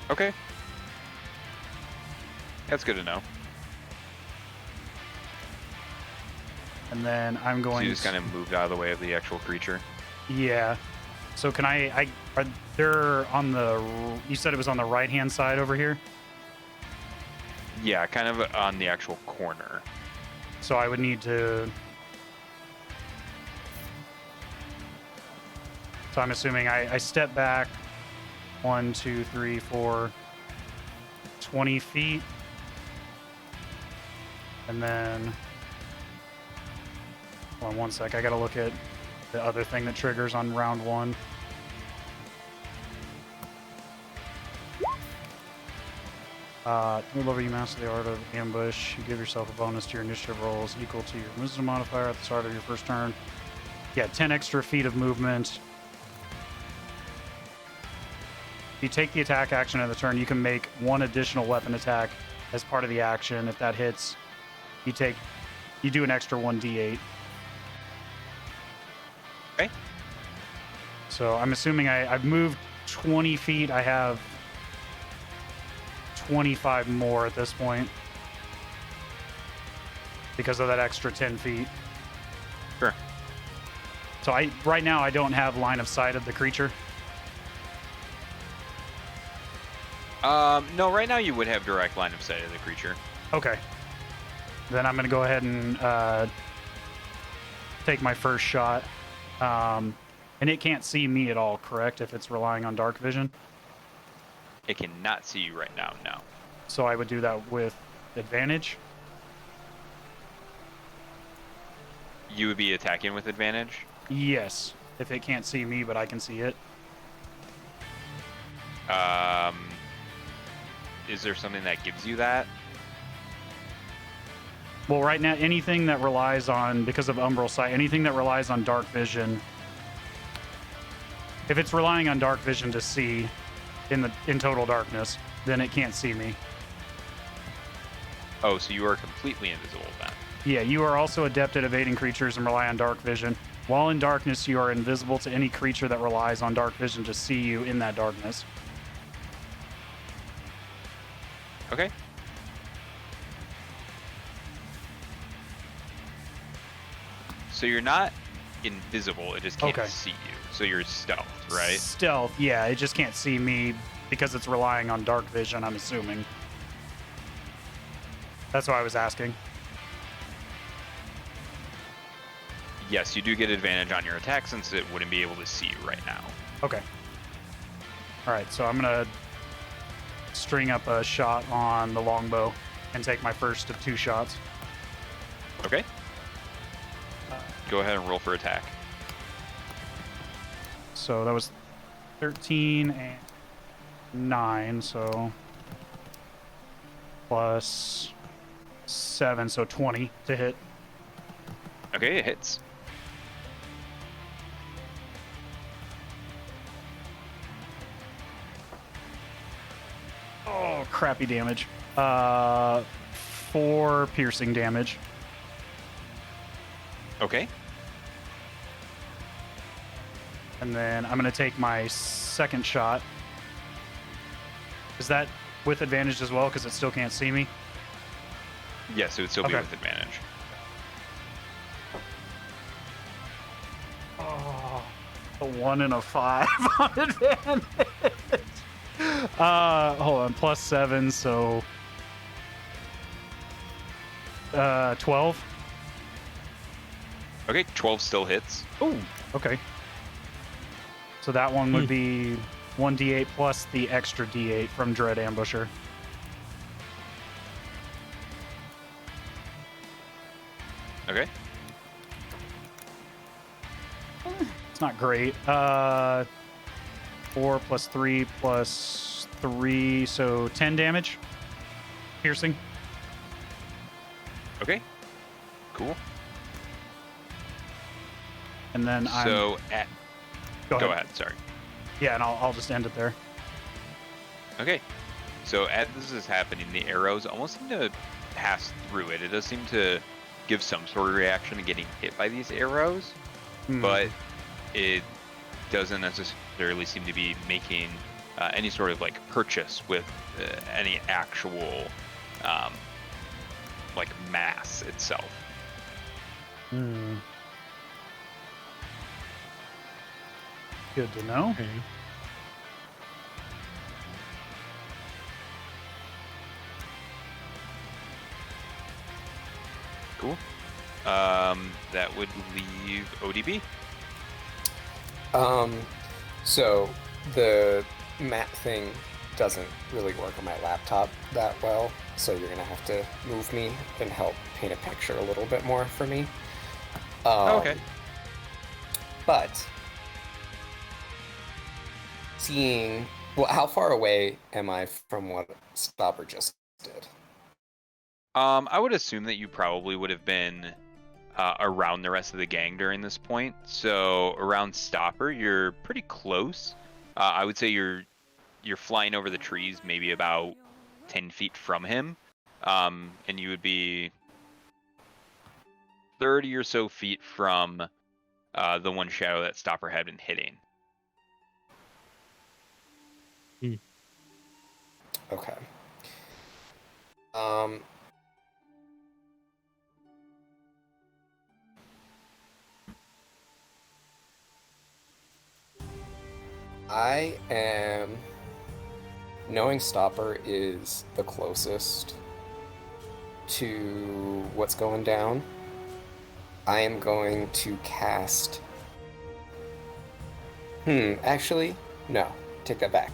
Speaker 1: Okay. That's good to know.
Speaker 4: And then I'm
Speaker 1: So
Speaker 4: going
Speaker 1: you just kind of moved out of the way of the actual creature.
Speaker 4: Yeah. So can I are there on the... You said it was on the right-hand side over here?
Speaker 1: Yeah, kind of on the actual corner.
Speaker 4: So I would need to... So I'm assuming I step back 1, 2, 3, 4, 20 feet. And then... Hold on one sec. I gotta look at the other thing that triggers on round 1. Move over, you master the art of ambush. You give yourself a bonus to your initiative rolls equal to your wisdom modifier at the start of your first turn. Yeah, 10 extra feet of movement. If you take the attack action of the turn, you can make 1 additional weapon attack as part of the action. If that hits, you do an extra 1d8.
Speaker 1: Okay.
Speaker 4: So I'm assuming I've moved 20 feet. I have 25 more at this point because of that extra 10 feet.
Speaker 1: Sure.
Speaker 4: So right now I don't have line of sight of the creature.
Speaker 1: No, right now you would have direct line of sight of the creature.
Speaker 4: Okay. Then I'm going to go ahead and take my first shot. And it can't see me at all, correct? If it's relying on dark vision?
Speaker 1: It cannot see you right now, no.
Speaker 4: So I would do that with advantage?
Speaker 1: You would be attacking with advantage?
Speaker 4: Yes. If it can't see me, but I can see it.
Speaker 1: Is there something that gives you that?
Speaker 4: Well, right now, anything that relies on, because of umbral sight, anything that relies on dark vision, if it's relying on dark vision to see in total darkness, then it can't see me.
Speaker 1: Oh, so you are completely invisible then.
Speaker 4: Yeah, you are also adept at evading creatures and rely on dark vision. While in darkness, you are invisible to any creature that relies on dark vision to see you in that darkness.
Speaker 1: Okay. So you're not invisible, it just can't see you. So you're stealthed, right?
Speaker 4: Stealth, yeah. It just can't see me because it's relying on dark vision, I'm assuming. That's why I was asking.
Speaker 1: Yes, you do get advantage on your attack since it wouldn't be able to see you right now.
Speaker 4: Okay. All right, so I'm going to string up a shot on the longbow and take my first of 2 shots.
Speaker 1: Okay. Go ahead and roll for attack.
Speaker 4: So that was 13 and 9, so plus 7, so 20 to hit.
Speaker 1: Okay, it hits.
Speaker 4: Oh, crappy damage. 4 piercing damage.
Speaker 1: Okay.
Speaker 4: And then I'm going to take my second shot. Is that with advantage as well, because it still can't see me?
Speaker 1: Yes, it would still be with advantage.
Speaker 4: Oh, a 1 and a 5 on advantage. Hold on, plus 7, so 12.
Speaker 1: Okay, 12 still hits.
Speaker 4: Ooh, okay. So that one would be 1d8 plus the extra d8 from Dread Ambusher.
Speaker 1: Okay.
Speaker 4: It's not great. 4 plus 3 plus 3, so 10 damage. Piercing.
Speaker 1: Okay. Cool.
Speaker 4: And then
Speaker 1: So
Speaker 4: I'm...
Speaker 1: Go ahead, sorry.
Speaker 4: Yeah, and I'll just end it there.
Speaker 1: Okay. So as this is happening, the arrows almost seem to pass through it. It does seem to give some sort of reaction to getting hit by these arrows, but it doesn't necessarily seem to be making any sort of like purchase with any actual like mass itself.
Speaker 4: Good to know.
Speaker 3: Okay.
Speaker 1: Cool. That would leave ODB.
Speaker 5: So the map thing doesn't really work on my laptop that well, so you're gonna have to move me and help paint a picture a little bit more for me.
Speaker 1: Okay.
Speaker 5: But seeing, well, how far away am I from what Stopper just did?
Speaker 1: I would assume that you probably would have been around the rest of the gang during this point. So around Stopper, you're pretty close. I would say you're flying over the trees, maybe about 10 feet from him, and you would be 30 or so feet from the one shadow that Stopper had been hitting.
Speaker 5: Okay. I am, knowing Stopper is the closest to what's going down, I am going to cast... actually, no, take that back.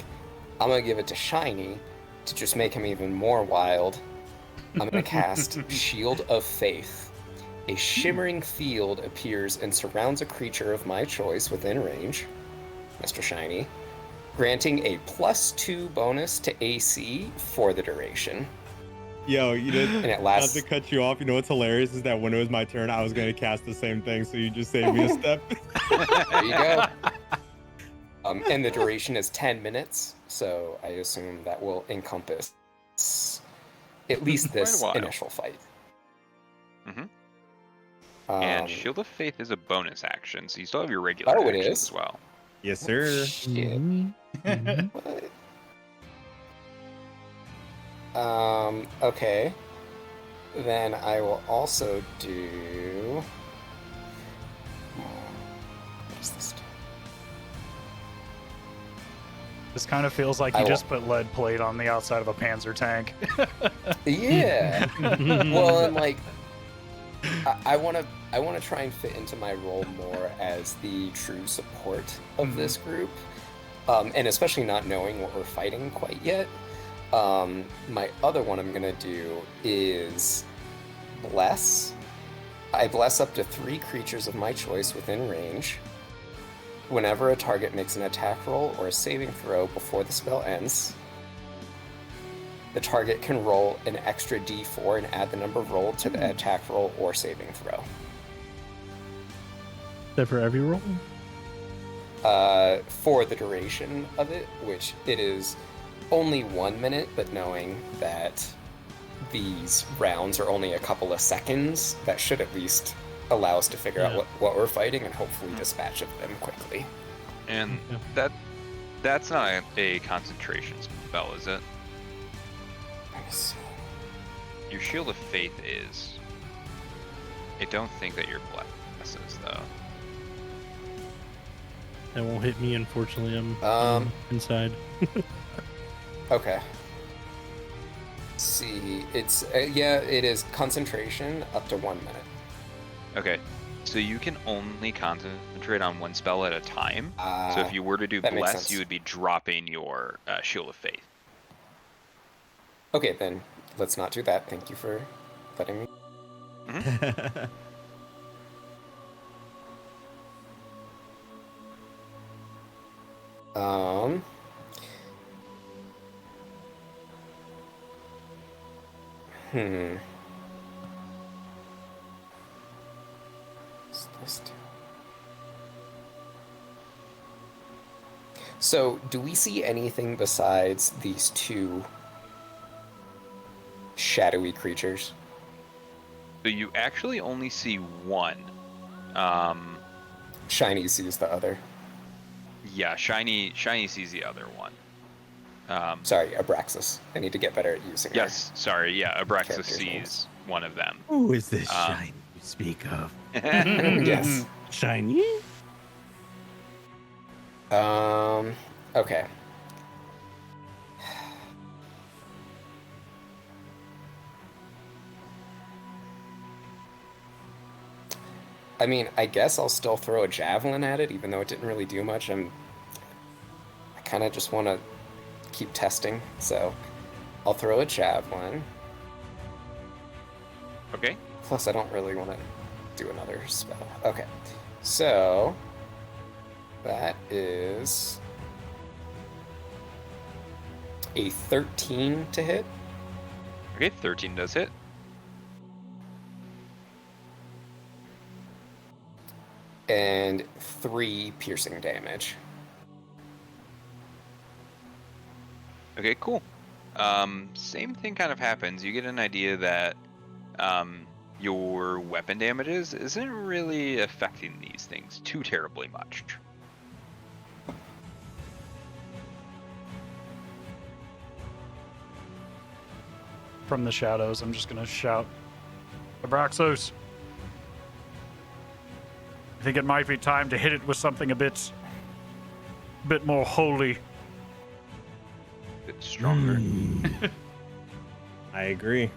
Speaker 5: I'm going to give it to Shiny to just make him even more wild. I'm going to cast Shield of Faith. A shimmering field appears and surrounds a creature of my choice within range, Mr. Shiny, granting a +2 bonus to AC for the duration.
Speaker 2: Yo, you did.
Speaker 5: And it lasts...
Speaker 2: Not to cut you off, you know what's hilarious is that when it was my turn, I was going to cast the same thing, so you just saved me a step.
Speaker 5: There you go. And the duration is 10 minutes, so I assume that will encompass at least this initial fight.
Speaker 1: And Shield of Faith is a bonus action, so you still have your regular actions as well.
Speaker 2: Yes, sir.
Speaker 5: Shit. Okay. Then I will also do... What is this?
Speaker 4: This kind of feels like you just put lead plate on the outside of a Panzer tank.
Speaker 5: Yeah. Well, and like, I want to try and fit into my role more as the true support of this group, and especially not knowing what we're fighting quite yet. My other one I'm gonna do is bless. I bless up to 3 creatures of my choice within range. Whenever a target makes an attack roll or a saving throw before the spell ends, the target can roll an extra d4 and add the number rolled to the attack roll or saving throw.
Speaker 3: Is that for every roll?
Speaker 5: For the duration of it, which it is only 1 minute, but knowing that these rounds are only a couple of seconds, that should at least allow us to figure out what we're fighting and hopefully dispatch of them quickly.
Speaker 1: And that's not a concentration spell, is it?
Speaker 5: Let me see.
Speaker 1: Your Shield of Faith is. I don't think that your bless is, though.
Speaker 3: That won't hit me, unfortunately. I'm inside.
Speaker 5: Okay. Let's see, it's it is concentration up to 1 minute.
Speaker 1: Okay, so you can only concentrate on one spell at a time. So if you were to do Bless, you would be dropping your Shield of Faith.
Speaker 5: Okay, then let's not do that. Thank you for letting me. So, do we see anything besides these 2 shadowy creatures?
Speaker 1: So you actually only see one.
Speaker 5: Shiny sees the other.
Speaker 1: Yeah, Shiny sees the other one.
Speaker 5: Sorry, Abraxos. I need to get better at using her.
Speaker 1: Yes, sorry, yeah, Abraxos sees one of them.
Speaker 2: Who is this Shiny you speak of?
Speaker 5: Yes.
Speaker 3: Shiny?
Speaker 5: Okay. I mean, I guess I'll still throw a javelin at it, even though it didn't really do much. I kind of just want to keep testing, so I'll throw a javelin.
Speaker 1: Okay.
Speaker 5: Plus, I don't really want to do another spell. Okay, so that is a 13 to hit.
Speaker 1: Okay, 13 does hit.
Speaker 5: And 3 piercing damage.
Speaker 1: Okay, cool. Same thing kind of happens. You get an idea that your weapon damages isn't really affecting these things too terribly much.
Speaker 4: From the shadows, I'm just gonna shout, Abraxos, I think it might be time to hit it with something a bit more holy.
Speaker 1: A bit stronger.
Speaker 2: I agree.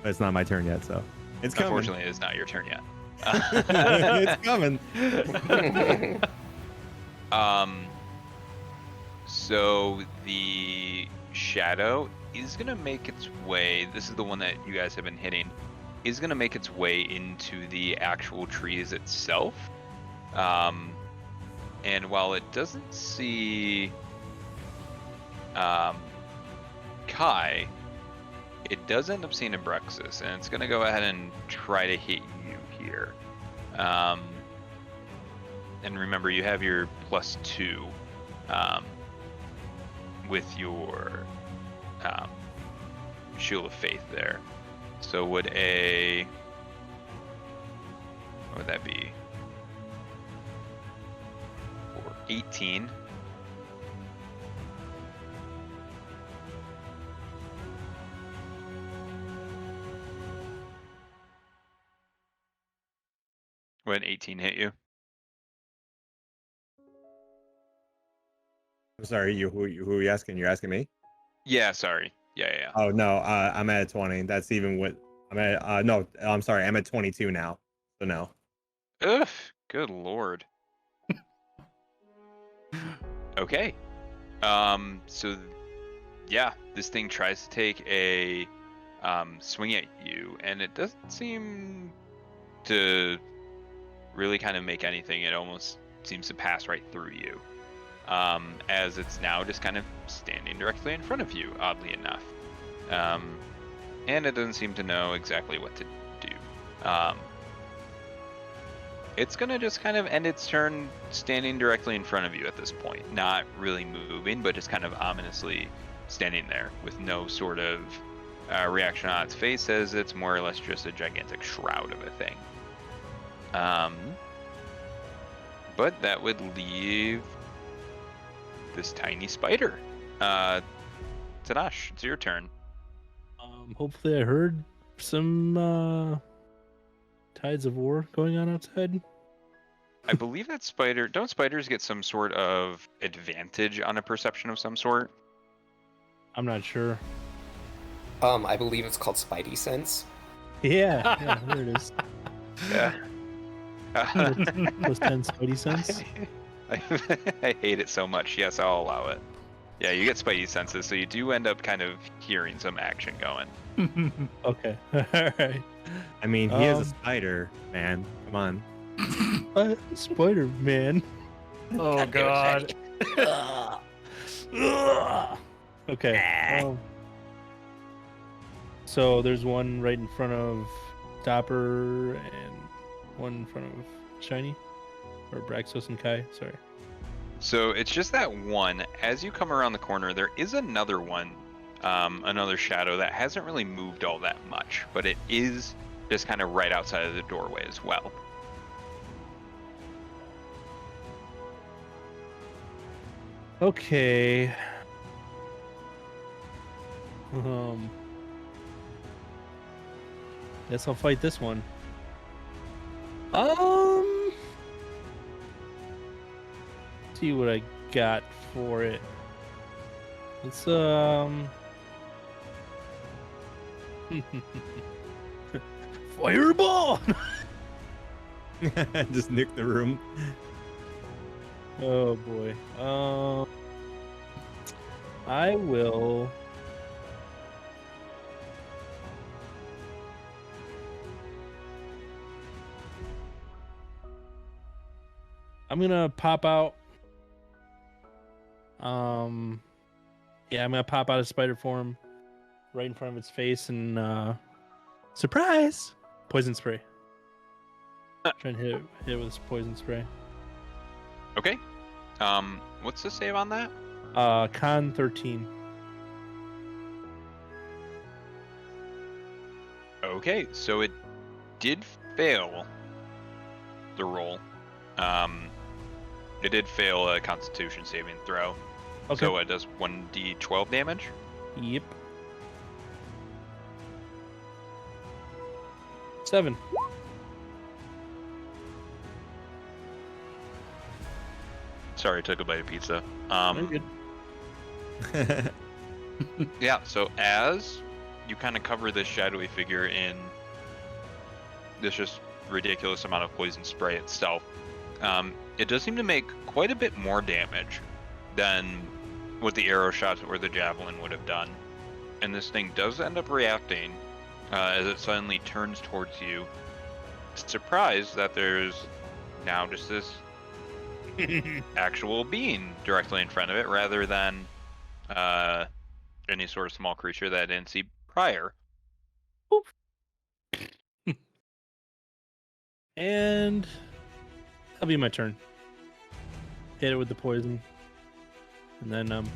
Speaker 2: But it's not my turn yet, so it's coming.
Speaker 1: Unfortunately, it's not your turn yet.
Speaker 2: It's coming.
Speaker 1: So the shadow is gonna make its way. This is the one that you guys have been hitting. Is gonna make its way into the actual trees itself. And while it doesn't see Kai, it does end up seeing Abraxos, and it's gonna go ahead and try to hit you here. And remember, you have your +2 with your Shield of Faith there. So what would that be? For 18. Would 18 hit you?
Speaker 2: I'm sorry, who are you asking? You're asking me?
Speaker 1: Yeah, sorry. Yeah.
Speaker 2: Oh no, I'm at 20. That's even with I'm at no, I'm sorry, I'm at 22 now. So no.
Speaker 1: Ugh, good lord. Okay. So yeah, this thing tries to take a swing at you, and it doesn't seem to really kind of make anything. It almost seems to pass right through you. As it's now just kind of standing directly in front of you, oddly enough. And it doesn't seem to know exactly what to do. It's gonna just kind of end its turn standing directly in front of you at this point. Not really moving, but just kind of ominously standing there with no sort of reaction on its face, as it's more or less just a gigantic shroud of a thing. But that would leave this tiny spider. Tenach, it's your turn.
Speaker 3: Hopefully I heard some tides of war going on outside.
Speaker 1: I believe that don't spiders get some sort of advantage on a perception of some sort?
Speaker 3: I'm not sure.
Speaker 5: I believe it's called Spidey Sense.
Speaker 3: Yeah, there it is.
Speaker 1: Yeah.
Speaker 3: Plus 10 Spidey sense.
Speaker 1: I hate it so much. Yes, I'll allow it. Yeah, you get Spidey senses, so you do end up kind of hearing some action going.
Speaker 3: Okay. Alright.
Speaker 2: I mean, he is a spider, man. Come on.
Speaker 3: Spider Man.
Speaker 4: Oh god.
Speaker 3: Okay. So there's one right in front of Stopper and one in front of Shiny. Or Abraxos and Kai, sorry.
Speaker 1: So it's just that one. As you come around the corner, there is another one, another shadow that hasn't really moved all that much, but it is just kind of right outside of the doorway as well.
Speaker 3: Okay. Guess I'll fight this one. See what I got for it. It's Fireball!
Speaker 2: Just nuke the room.
Speaker 3: Oh boy. I will. I'm gonna pop out. Yeah, I'm gonna pop out of spider form right in front of its face and surprise! Poison spray. Try and hit it with poison spray.
Speaker 1: Okay. What's the save on that?
Speaker 3: Con 13.
Speaker 1: Okay, so it did fail the roll. It did fail a Constitution saving throw.
Speaker 3: Okay.
Speaker 1: So it does 1d12 damage.
Speaker 3: Yep. 7.
Speaker 1: Sorry, I took a bite of pizza.
Speaker 3: Very good.
Speaker 1: Yeah, so as you kind of cover this shadowy figure in this just ridiculous amount of poison spray itself, it does seem to make quite a bit more damage than what the arrow shots or the javelin would have done. And this thing does end up reacting as it suddenly turns towards you, surprised that there's now just this actual being directly in front of it rather than any sort of small creature that I didn't see prior.
Speaker 3: And that'll be my turn. Hit it with the poison. And then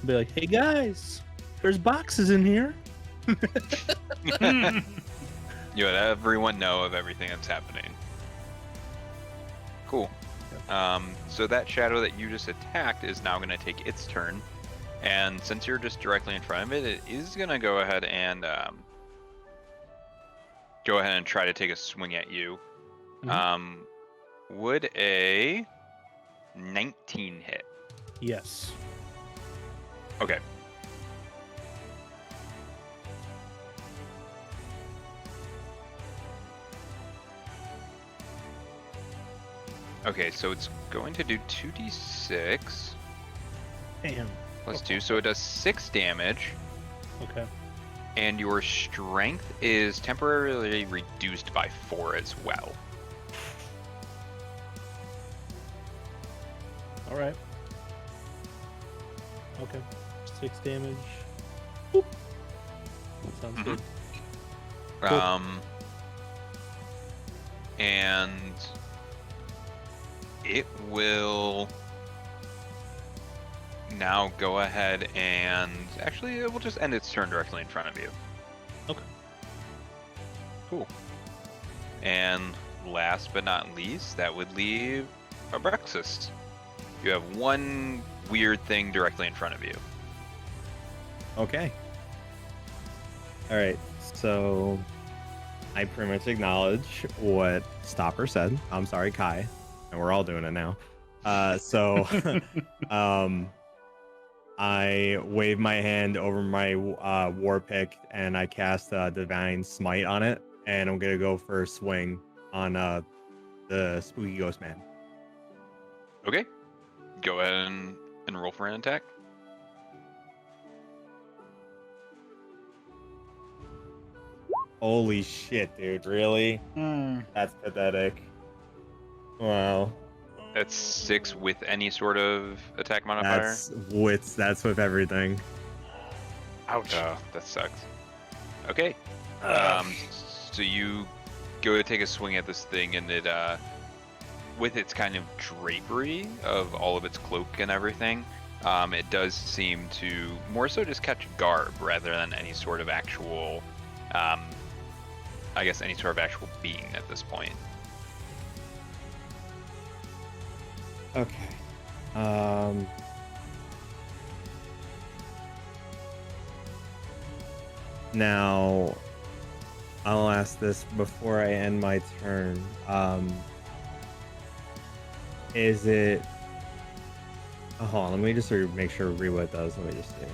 Speaker 3: be like, hey guys, there's boxes in here.
Speaker 1: You let everyone know of everything that's happening. Cool. So that shadow that you just attacked is now going to take its turn. And since you're just directly in front of it, it is going to go ahead and try to take a swing at you. Would a 19 hit?
Speaker 3: Yes.
Speaker 1: Okay. Okay, so it's going to do 2d6
Speaker 3: Damn.
Speaker 1: plus 2, so it does 6 damage.
Speaker 3: Okay.
Speaker 1: And your strength is temporarily reduced by 4 as well.
Speaker 3: All right. Okay. 6 damage. Boop. Sounds good. Cool.
Speaker 1: And it will now go ahead and actually it will just end its turn directly in front of you.
Speaker 3: Okay.
Speaker 1: Cool. And last but not least, that would leave Abraxos. You have one weird thing directly in front of you.
Speaker 2: Okay. All right. So I pretty much acknowledge what Stopper said. I'm sorry, Kai. And we're all doing it now. I wave my hand over my war pick and I cast Divine Smite on it. And I'm going to go for a swing on the Spooky Ghost Man.
Speaker 1: Okay. Go ahead and roll for an attack.
Speaker 2: Holy shit, dude. Really? That's pathetic. Wow.
Speaker 1: That's 6 with any sort of attack modifier?
Speaker 2: That's with everything.
Speaker 1: Ouch. That sucks. Okay. So you go to take a swing at this thing and it, with its kind of drapery of all of its cloak and everything, it does seem to more so just catch garb rather than any sort of actual, any sort of actual being at this point.
Speaker 2: Okay. Now, I'll ask this before I end my turn. Is it... Oh, hold on, let me just make sure read what it does. Let me just see.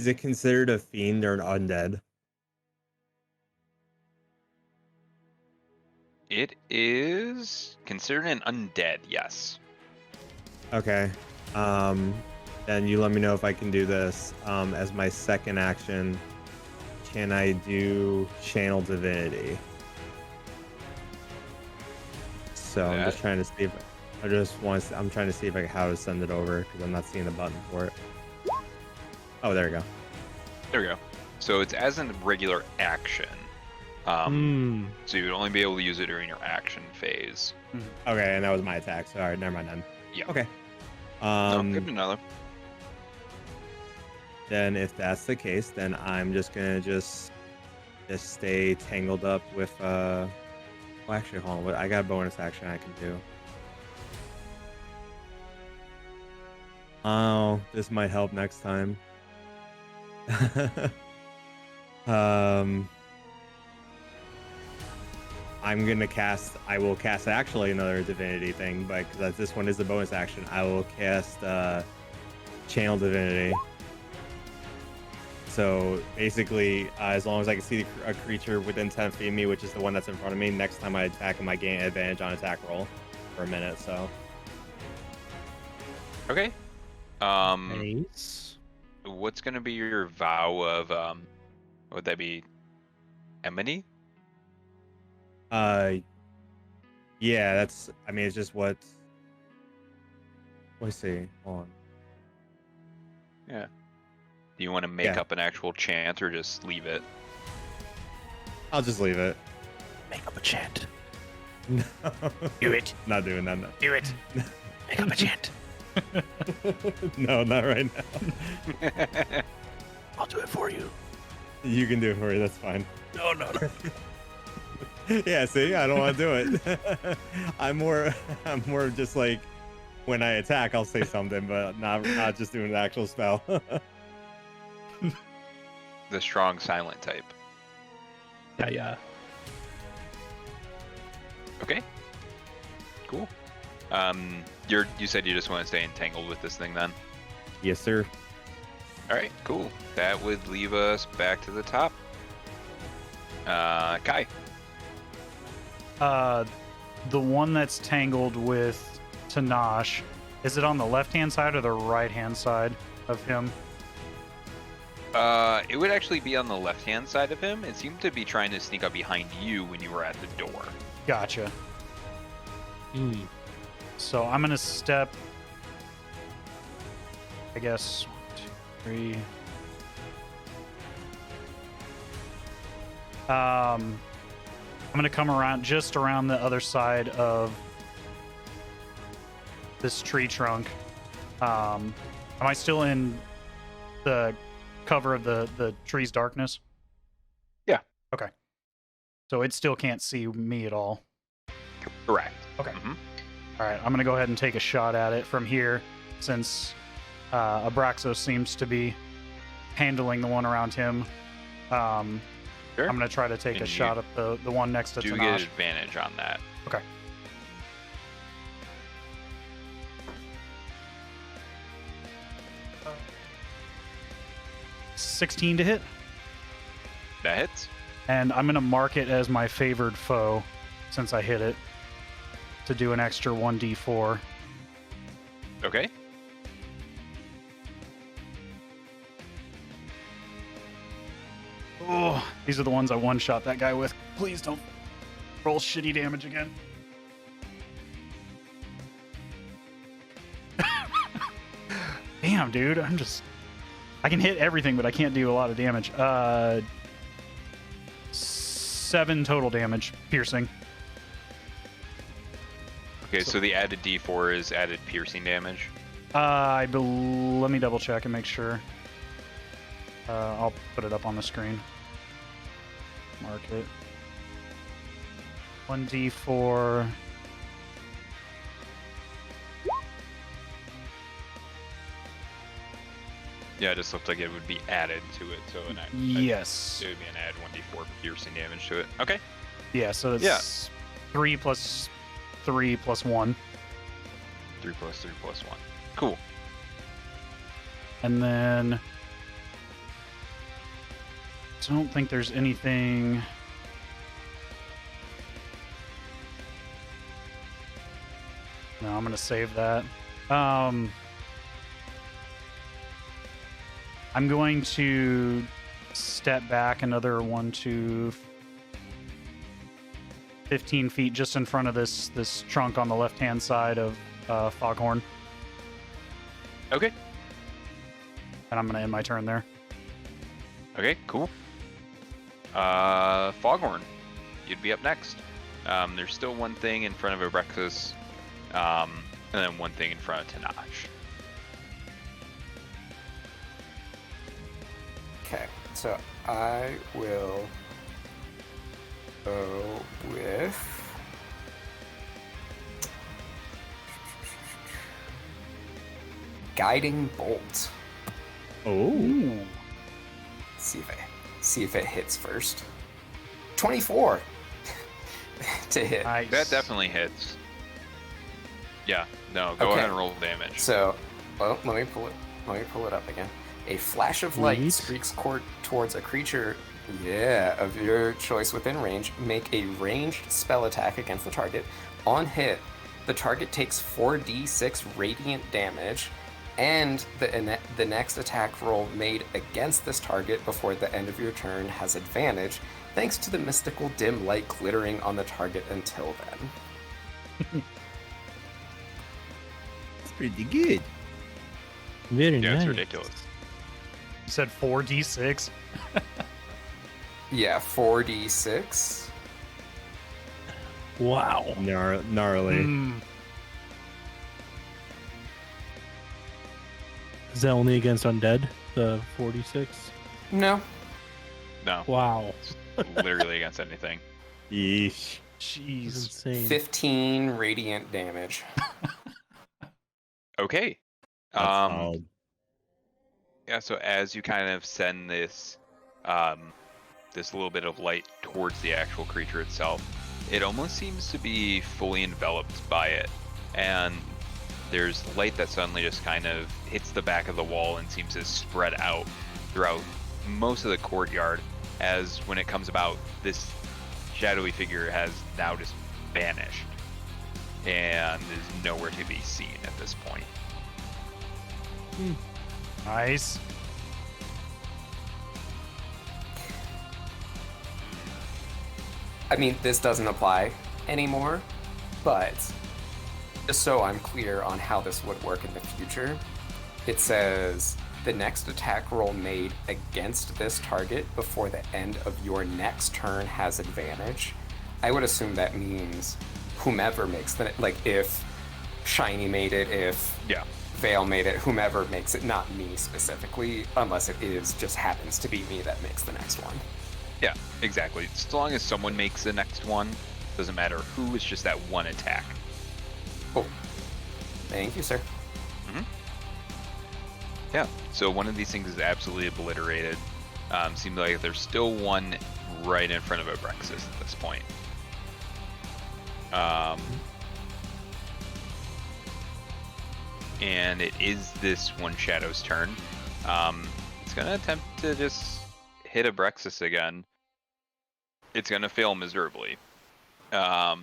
Speaker 2: Is it considered a fiend or an undead?
Speaker 1: It is considered an undead, yes.
Speaker 2: Okay. Then you let me know if I can do this. As my second action, can I do Channel Divinity? So I'm just trying to see if I'm trying to see if how to send it over because I'm not seeing the button for it. Oh, there we go.
Speaker 1: There we go. So it's as a regular action. So you would only be able to use it during your action phase.
Speaker 2: Okay, and that was my attack. So all right, never mind then.
Speaker 1: Yeah.
Speaker 2: Okay.
Speaker 1: Give me another.
Speaker 2: Then if that's the case, then I'm just gonna just stay tangled up with well, actually, hold on. I got a bonus action I can do. Oh, this might help next time. I will cast actually another divinity thing, but because this one is a bonus action, I will cast Channel Divinity. So basically, as long as I can see a creature within 10 feet of me, which is the one that's in front of me, next time I attack him, I gain advantage on attack roll for a minute. So
Speaker 1: Okay.
Speaker 3: Nice.
Speaker 1: What's gonna be your vow of would that be enmity?
Speaker 2: Yeah, that's. I mean, it's just what. Let's see. Hold on.
Speaker 1: Yeah. Do you want to make up an actual chant or just leave it?
Speaker 2: I'll just leave it.
Speaker 3: Make up a chant.
Speaker 2: No.
Speaker 3: Do it.
Speaker 2: Not doing that. No.
Speaker 3: Do it. Make up a chant.
Speaker 2: No, not right now.
Speaker 3: I'll do it for you.
Speaker 2: You can do it for you. That's fine.
Speaker 3: No.
Speaker 2: Yeah, see, I don't want to do it. I'm more just like when I attack, I'll say something, but not just doing an actual spell.
Speaker 1: The strong silent type.
Speaker 3: Yeah.
Speaker 1: Okay. Cool. You said you just want to stay entangled with this thing then?
Speaker 2: Yes, sir.
Speaker 1: All right, cool. That would leave us back to the top. Kai.
Speaker 4: The one that's tangled with Tenach, is it on the left-hand side or the right-hand side of him?
Speaker 1: It would actually be on the left-hand side of him. It seemed to be trying to sneak up behind you when you were at the door.
Speaker 4: Gotcha. So I'm gonna step, I guess, 1, 2, 3. I'm gonna come around just around the other side of this tree trunk. Am I still in the cover of the tree's darkness?
Speaker 1: Yeah.
Speaker 4: Okay. So it still can't see me at all.
Speaker 1: Correct.
Speaker 4: Okay. All right, I'm going to go ahead and take a shot at it from here since Abraxos seems to be handling the one around him.
Speaker 1: Sure.
Speaker 4: I'm going to try to take a shot at the one next to
Speaker 1: Do
Speaker 4: Tenach.
Speaker 1: get advantage on that.
Speaker 4: Okay. Uh, 16 to hit.
Speaker 1: That hits.
Speaker 4: And I'm going to mark it as my favored foe since I hit it to do an extra 1d4.
Speaker 1: Okay.
Speaker 4: Oh, these are the ones I one-shot that guy with. Please don't roll shitty damage again. Damn, dude. I can hit everything, but I can't do a lot of damage. 7 total damage, piercing.
Speaker 1: Okay, so the added D4 is added piercing damage.
Speaker 4: Let me double check and make sure. I'll put it up on the screen. Mark it. 1d4.
Speaker 1: Yeah, it just looked like it would be added to it, so
Speaker 4: Yes.
Speaker 1: it would be an add 1d4 piercing damage to it. Okay.
Speaker 4: Yeah, so it's 3 plus 3 plus 1.
Speaker 1: 3 plus 3 plus 1. Cool.
Speaker 4: And then don't think there's anything. No, I'm gonna save that. I'm going to step back another 15 feet just in front of this trunk on the left-hand side of Foghorn.
Speaker 1: Okay.
Speaker 4: And I'm going to end my turn there.
Speaker 1: Okay, cool. Foghorn, you'd be up next. There's still one thing in front of Abraxos, and then one thing in front of Tenach.
Speaker 5: Okay, so I will go with Guiding Bolt.
Speaker 2: Oh.
Speaker 5: See if it hits first. 24 to hit.
Speaker 4: Nice.
Speaker 1: That definitely hits. Yeah, no, go
Speaker 5: Okay.
Speaker 1: ahead and roll damage.
Speaker 5: So, well, let me pull it up again. A flash of light
Speaker 3: Sweet.
Speaker 5: streaks towards a creature, of your choice within range. Make a ranged spell attack against the target. On hit, the target takes 4d6 radiant damage, and the next attack roll made against this target before the end of your turn has advantage, thanks to the mystical dim light glittering on the target until then.
Speaker 2: It's pretty good.
Speaker 3: Very
Speaker 1: Yeah,
Speaker 3: nice.
Speaker 1: it's ridiculous.
Speaker 4: You said 4d6?
Speaker 5: Yeah, 4d6.
Speaker 3: Wow.
Speaker 2: Gnarly.
Speaker 4: Mm.
Speaker 3: Is that only against undead? The 46?
Speaker 5: No.
Speaker 1: No,
Speaker 3: Wow.
Speaker 1: literally against anything.
Speaker 2: Yeesh.
Speaker 3: That's
Speaker 4: Jeez.
Speaker 3: insane.
Speaker 5: 15 radiant damage.
Speaker 1: Okay.
Speaker 2: That's solid.
Speaker 1: Yeah, so as you kind of send this this little bit of light towards the actual creature itself, it almost seems to be fully enveloped by it. And there's light that suddenly just kind of hits the back of the wall and seems to spread out throughout most of the courtyard, as when it comes about, this shadowy figure has now just vanished and is nowhere to be seen at this point.
Speaker 4: Nice.
Speaker 5: I mean, this doesn't apply anymore, but just so I'm clear on how this would work in the future, it says the next attack roll made against this target before the end of your next turn has advantage. I would assume that means whomever makes the, like, if Shiny made it, if
Speaker 1: Yeah.
Speaker 5: Vale made it, whomever makes it, not me specifically, unless it is just happens to be me that makes the next one.
Speaker 1: Yeah, exactly. As long as someone makes the next one, doesn't matter who, it's just that one attack.
Speaker 5: Oh, thank you, sir.
Speaker 1: Yeah, so one of these things is absolutely obliterated. Seems like there's still one right in front of Abraxos at this point. And it is this one Shadow's turn. It's gonna attempt to just hit Abraxos again. It's gonna fail miserably. As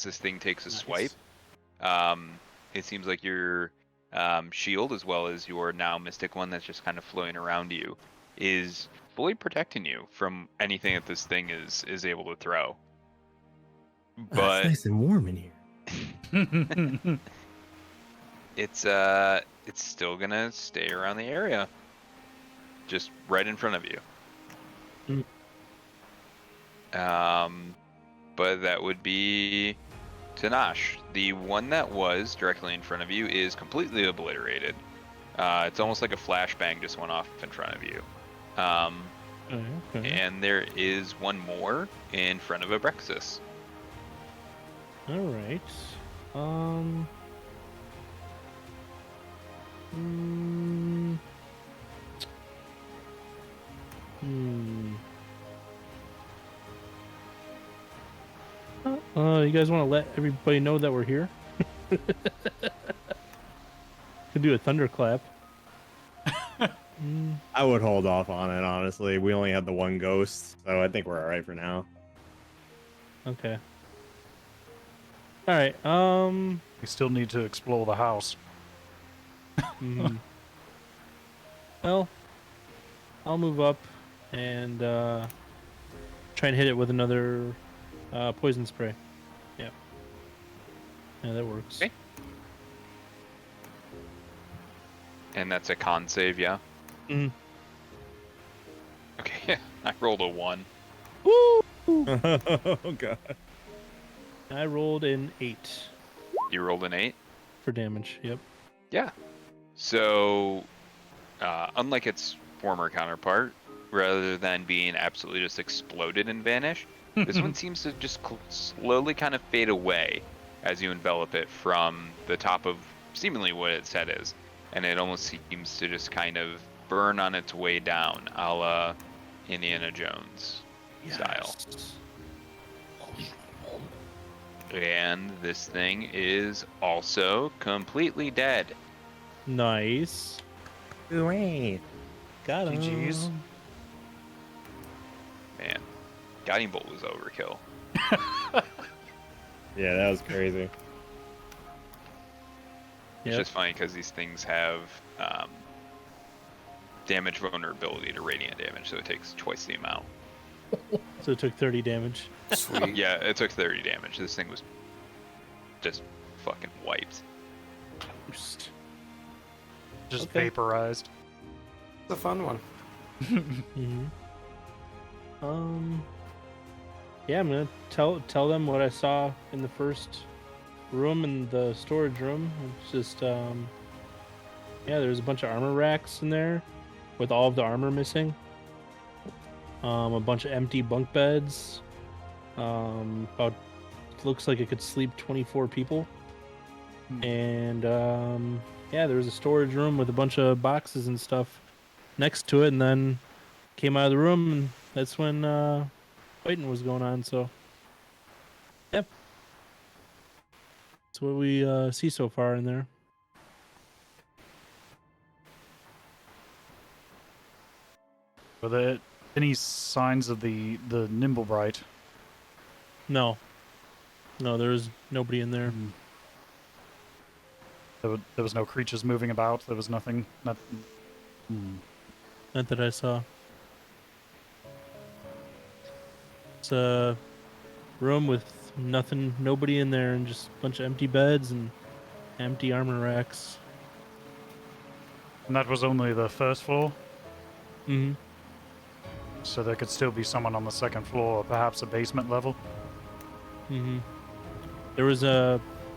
Speaker 1: this thing takes a swipe, it seems like your shield, as well as your now mystic one that's just kind of floating around you, is fully protecting you from anything that this thing is able to throw. But
Speaker 2: It's nice and warm in here.
Speaker 1: it's still gonna stay around the area, just right in front of you. But that would be Tenach. The one that was directly in front of you is completely obliterated. It's almost like a flashbang just went off in front of you.
Speaker 3: Okay.
Speaker 1: And there is one more in front of Abraxos.
Speaker 3: All right. You guys want to let everybody know that we're here? Could do a thunderclap.
Speaker 2: I would hold off on it, honestly. We only had the one ghost, so I think we're all right for now.
Speaker 3: Okay. All right.
Speaker 4: We still need to explore the house.
Speaker 3: Well, I'll move up and try and hit it with another poison spray. Yeah. Yeah, that works.
Speaker 1: Okay. And that's a con save, yeah?
Speaker 3: Mhm.
Speaker 1: Okay, I rolled a 1.
Speaker 3: Woo!
Speaker 2: Oh god.
Speaker 3: I rolled an 8
Speaker 1: You rolled an 8?
Speaker 3: for damage. Yep.
Speaker 1: Yeah. So, unlike its former counterpart, rather than being absolutely just exploded and vanish, this one seems to just slowly kind of fade away as you envelop it from the top of seemingly what its head is. And it almost seems to just kind of burn on its way down, a la Indiana Jones style. And this thing is also completely dead.
Speaker 3: Nice.
Speaker 2: Wait.
Speaker 3: Got him.
Speaker 4: GG's.
Speaker 1: Man, Guiding Bolt was overkill.
Speaker 2: Yeah, that was crazy.
Speaker 1: It's
Speaker 3: Yep.
Speaker 1: just funny because these things have damage vulnerability to radiant damage, so it takes twice the amount.
Speaker 3: So it took 30 damage.
Speaker 5: Sweet.
Speaker 1: Yeah, it took 30 damage. This thing was just fucking wiped.
Speaker 3: Just
Speaker 4: Just
Speaker 3: Okay.
Speaker 4: vaporized.
Speaker 5: It's a fun one.
Speaker 3: Mm-hmm. Yeah, I'm gonna tell them what I saw in the first room, in the storage room. It's just yeah, there's a bunch of armor racks in there with all of the armor missing. A bunch of empty bunk beds. About looks like it could sleep 24 people. And yeah, there was a storage room with a bunch of boxes and stuff next to it, and then came out of the room, and that's when fighting was going on. So, yep, that's what we see so far in there.
Speaker 4: Were there any signs of the nimble bright?
Speaker 3: No, there was nobody in there.
Speaker 4: There was no creatures moving about. There was nothing. Nothing.
Speaker 3: Not that I saw. It's a room with nobody in there, and just a bunch of empty beds and empty armor racks.
Speaker 4: And that was only the first floor,
Speaker 3: Mm-hmm.
Speaker 4: so there could still be someone on the second floor, or perhaps a basement level.
Speaker 3: Mm-hmm. There was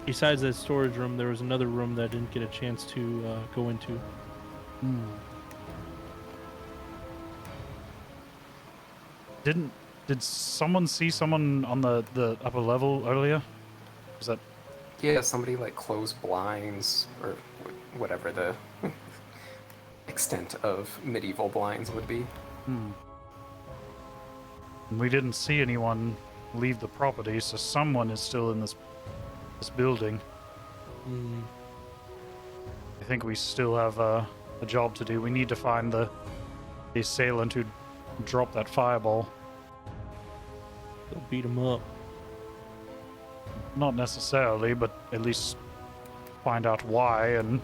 Speaker 3: besides that storage room, there was another room that I didn't get a chance to go into.
Speaker 4: Did someone see someone on the upper level earlier? Was that
Speaker 5: Yeah, somebody like closed blinds or whatever the extent of medieval blinds would be.
Speaker 4: We didn't see anyone leave the property, so someone is still in this building. I think we still have a job to do. We need to find the assailant who dropped that fireball.
Speaker 3: Go beat him up.
Speaker 4: Not necessarily, but at least find out why, and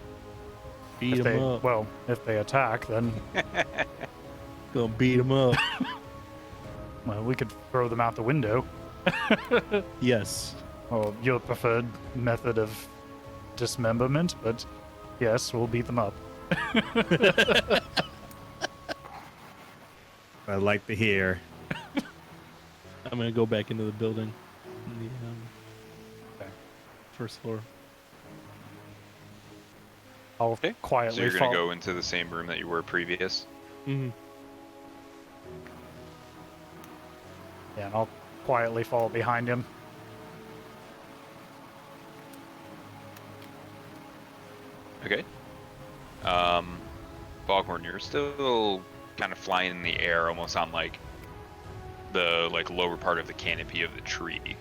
Speaker 3: Beat
Speaker 4: if
Speaker 3: him
Speaker 4: they,
Speaker 3: up.
Speaker 4: well, if they attack, then
Speaker 3: Go beat him up.
Speaker 4: well, we could throw them out the window.
Speaker 3: Yes.
Speaker 4: Or your preferred method of dismemberment, but yes, we'll beat them up.
Speaker 2: I'd like to hear.
Speaker 3: I'm gonna go back into the building. The
Speaker 4: Okay.
Speaker 3: first floor.
Speaker 4: I'll
Speaker 1: Okay. So
Speaker 4: quietly
Speaker 1: you're gonna
Speaker 4: follow.
Speaker 1: go into the same room that you were previous.
Speaker 3: Mm-hmm.
Speaker 4: Yeah, and I'll quietly follow behind him.
Speaker 1: Okay. Foghorn, you're still kind of flying in the air, almost on like the lower part of the canopy of the tree.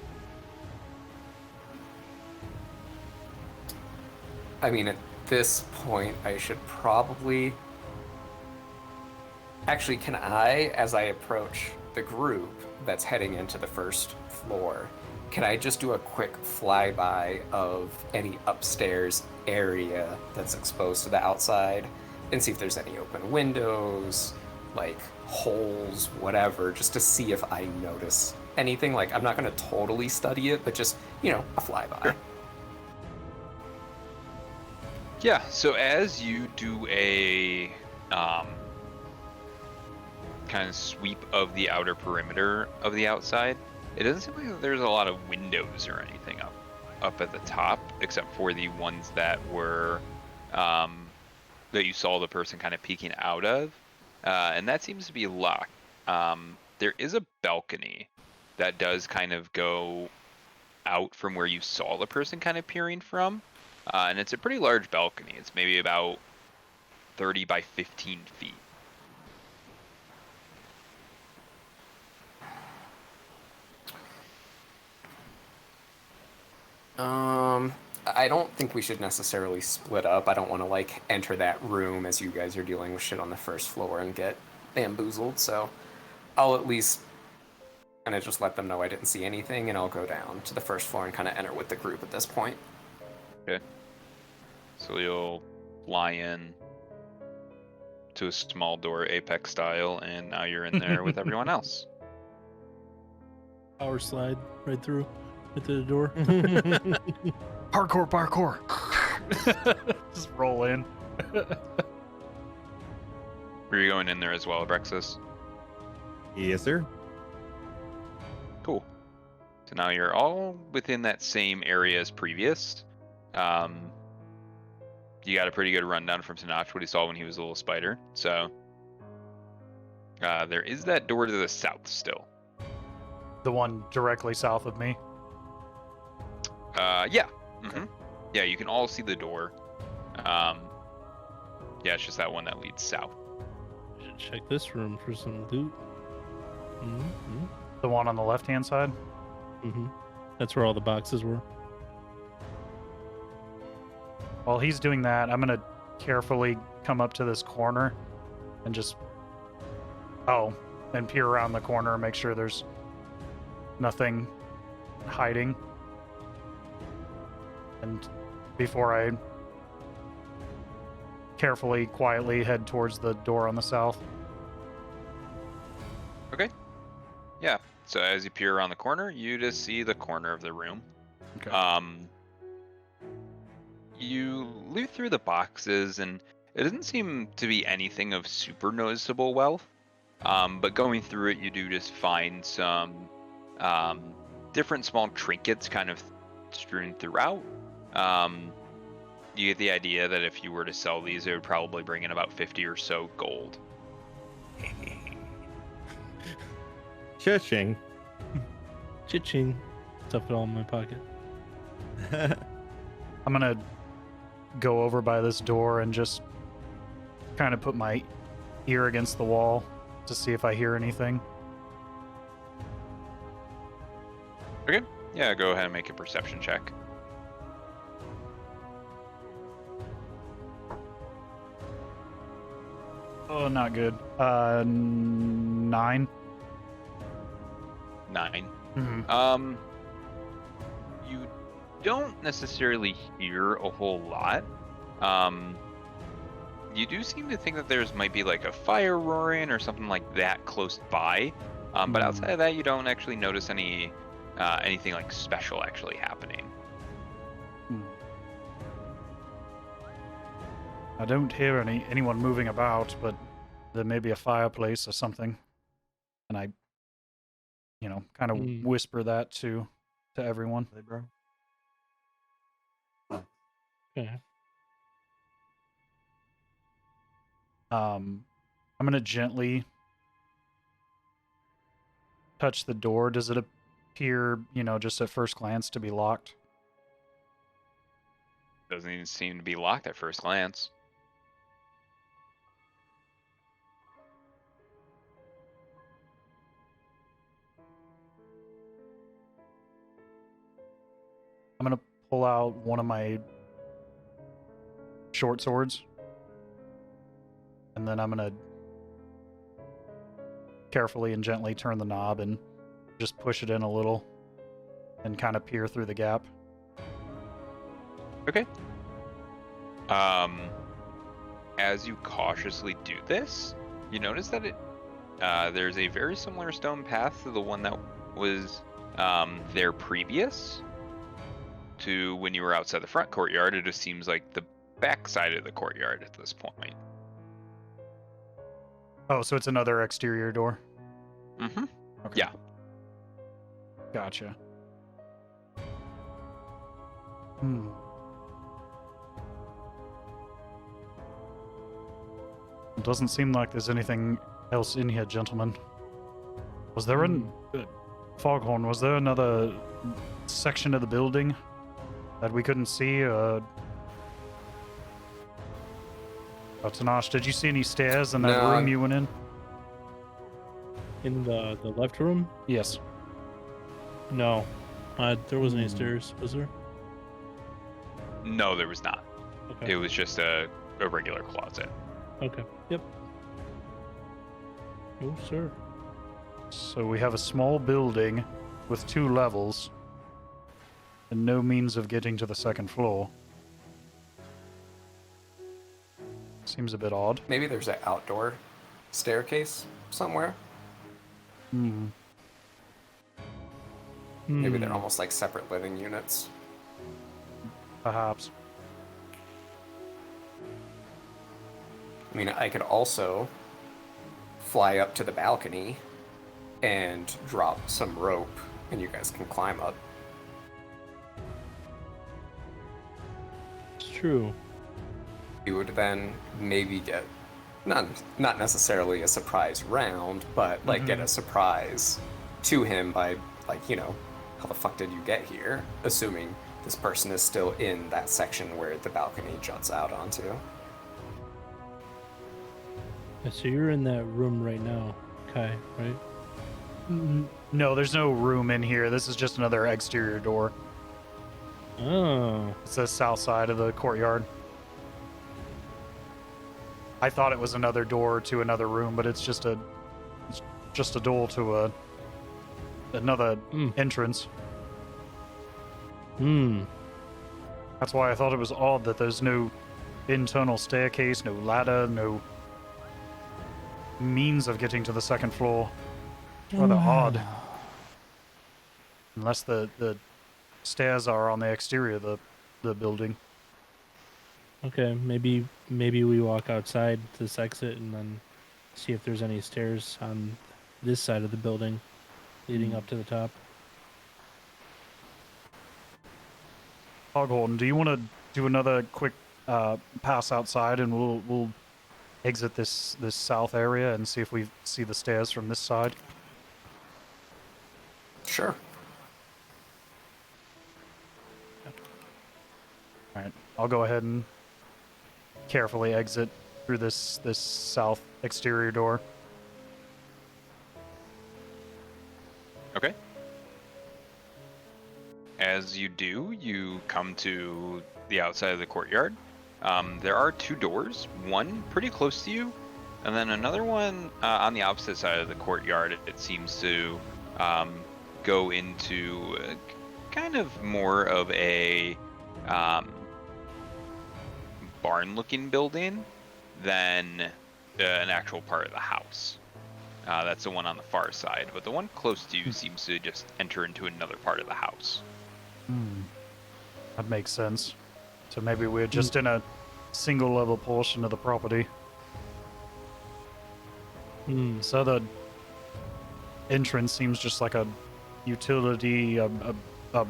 Speaker 5: I mean, at this point, I should probably Actually, can I, as I approach the group that's heading into the first floor, can I just do a quick flyby of any upstairs area that's exposed to the outside and see if there's any open windows, like holes, whatever, just to see if I notice anything? Like, I'm not going to totally study it, but just, a flyby.
Speaker 1: Sure. Yeah, so as you do a kind of sweep of the outer perimeter of the outside, it doesn't seem like there's a lot of windows or anything up at the top, except for the ones that were that you saw the person kind of peeking out of, and that seems to be locked. There is a balcony that does kind of go out from where you saw the person kind of peering from, and it's a pretty large balcony. It's maybe about 30 by 15 feet.
Speaker 5: I don't think we should necessarily split up. I don't want to, enter that room as you guys are dealing with shit on the first floor and get bamboozled, so I'll at least kind of just let them know I didn't see anything, and I'll go down to the first floor and kind of enter with the group at this point.
Speaker 1: Okay. So you'll fly in to a small door, Apex style, and now you're in there with everyone else.
Speaker 3: Power slide right through the door.
Speaker 4: Parkour. Just roll in.
Speaker 1: Were you going in there as well, Abraxos?
Speaker 2: Yes, sir.
Speaker 1: Cool. So now you're all within that same area as previous. You got a pretty good rundown from Tenach, what he saw when he was a little spider. So there is that door to the south still.
Speaker 4: The one directly south of me.
Speaker 1: Yeah. Mm-hmm. Yeah, you can all see the door. Yeah, it's just that one that leads south.
Speaker 3: Should check this room for some loot. Mm-hmm.
Speaker 4: The one on the left-hand side?
Speaker 3: Mm-hmm. That's where all the boxes were.
Speaker 4: While he's doing that, I'm going to carefully come up to this corner and just... and peer around the corner and make sure there's nothing hiding. And before I carefully, quietly head towards the door on the south.
Speaker 1: Okay. Yeah. So as you peer around the corner, you just see the corner of the room.
Speaker 4: Okay.
Speaker 1: You loot through the boxes, and it doesn't seem to be anything of super noticeable wealth. But going through it, you do just find some different small trinkets kind of strewn throughout. You get the idea that if you were to sell these, it would probably bring in about 50 or so gold.
Speaker 2: Cha-ching.
Speaker 3: Cha-ching. Stuff it all in my pocket.
Speaker 4: I'm going to go over by this door and just kind of put my ear against the wall to see if I hear anything.
Speaker 1: Okay. Yeah, go ahead and make a perception check.
Speaker 4: Oh, not good. 9.
Speaker 1: 9.
Speaker 4: Mm-hmm.
Speaker 1: You don't necessarily hear a whole lot. You do seem to think that there's might be like a fire roaring or something like that close by. But outside of that, you don't actually notice anything like special actually happening.
Speaker 4: I don't hear anyone moving about, but there may be a fireplace or something. And I, kind of whisper that to everyone.
Speaker 2: Hey, bro.
Speaker 3: Okay.
Speaker 4: I'm going to gently touch the door. Does it appear, just at first glance to be locked?
Speaker 1: Doesn't even seem to be locked at first glance.
Speaker 4: I'm going to pull out one of my short swords. And then I'm going to carefully and gently turn the knob and just push it in a little and kind of peer through the gap.
Speaker 1: Okay. As you cautiously do this, you notice that there's a very similar stone path to the one that was there previous to when you were outside the front courtyard. It just seems like the back side of the courtyard at this point.
Speaker 4: Oh, so it's another exterior door?
Speaker 1: Mm-hmm.
Speaker 4: Okay.
Speaker 1: Yeah.
Speaker 4: Gotcha. It doesn't seem like there's anything else in here, gentlemen. Was there Foghorn, was there another section of the building that we couldn't see? Tenach, did you see any stairs in that
Speaker 5: No,
Speaker 4: room you went in?
Speaker 3: In the left room?
Speaker 4: Yes.
Speaker 3: No. There wasn't any stairs, was there?
Speaker 1: No, there was not.
Speaker 3: Okay.
Speaker 1: It was just a regular closet.
Speaker 3: Okay. Yep. Oh, sir.
Speaker 4: So we have a small building with 2 levels and no means of getting to the second floor. Seems a bit odd.
Speaker 5: Maybe there's an outdoor staircase somewhere. Maybe they're almost like separate living units.
Speaker 4: Perhaps.
Speaker 5: I mean, I could also fly up to the balcony and drop some rope, and you guys can climb up.
Speaker 3: It's true.
Speaker 5: You would then maybe get not necessarily a surprise round, but like get a surprise to him by like, you know, how the fuck did you get here? Assuming this person is still in that section where the balcony juts out onto.
Speaker 3: Yeah, so you're in that room right now, Kai, right?
Speaker 4: No, there's no room in here. This is just another exterior door.
Speaker 3: Oh.
Speaker 4: It's the south side of the courtyard. I thought it was another door to another room, but it's just a door to another entrance. That's why I thought it was odd that there's no internal staircase, no ladder, no means of getting to the second floor. Rather odd. Unless the stairs are on the exterior of the building.
Speaker 3: Okay, maybe we walk outside to this exit and then see if there's any stairs on this side of the building leading up to the top.
Speaker 4: Foghorn, do you want to do another quick pass outside, and we'll exit this south area and see if we see the stairs from this side?
Speaker 5: Sure.
Speaker 4: All right, I'll go ahead and carefully exit through this south exterior door.
Speaker 1: Okay. As you do, you come to the outside of the courtyard. There are 2 doors, one pretty close to you, and then another one on the opposite side of the courtyard. It seems to go into kind of more of a barn-looking building than an actual part of the house. That's the one on the far side, but the one close to you seems to just enter into another part of the house.
Speaker 4: That makes sense. So maybe we're just in a single level portion of the property. So the entrance seems just like a utility, a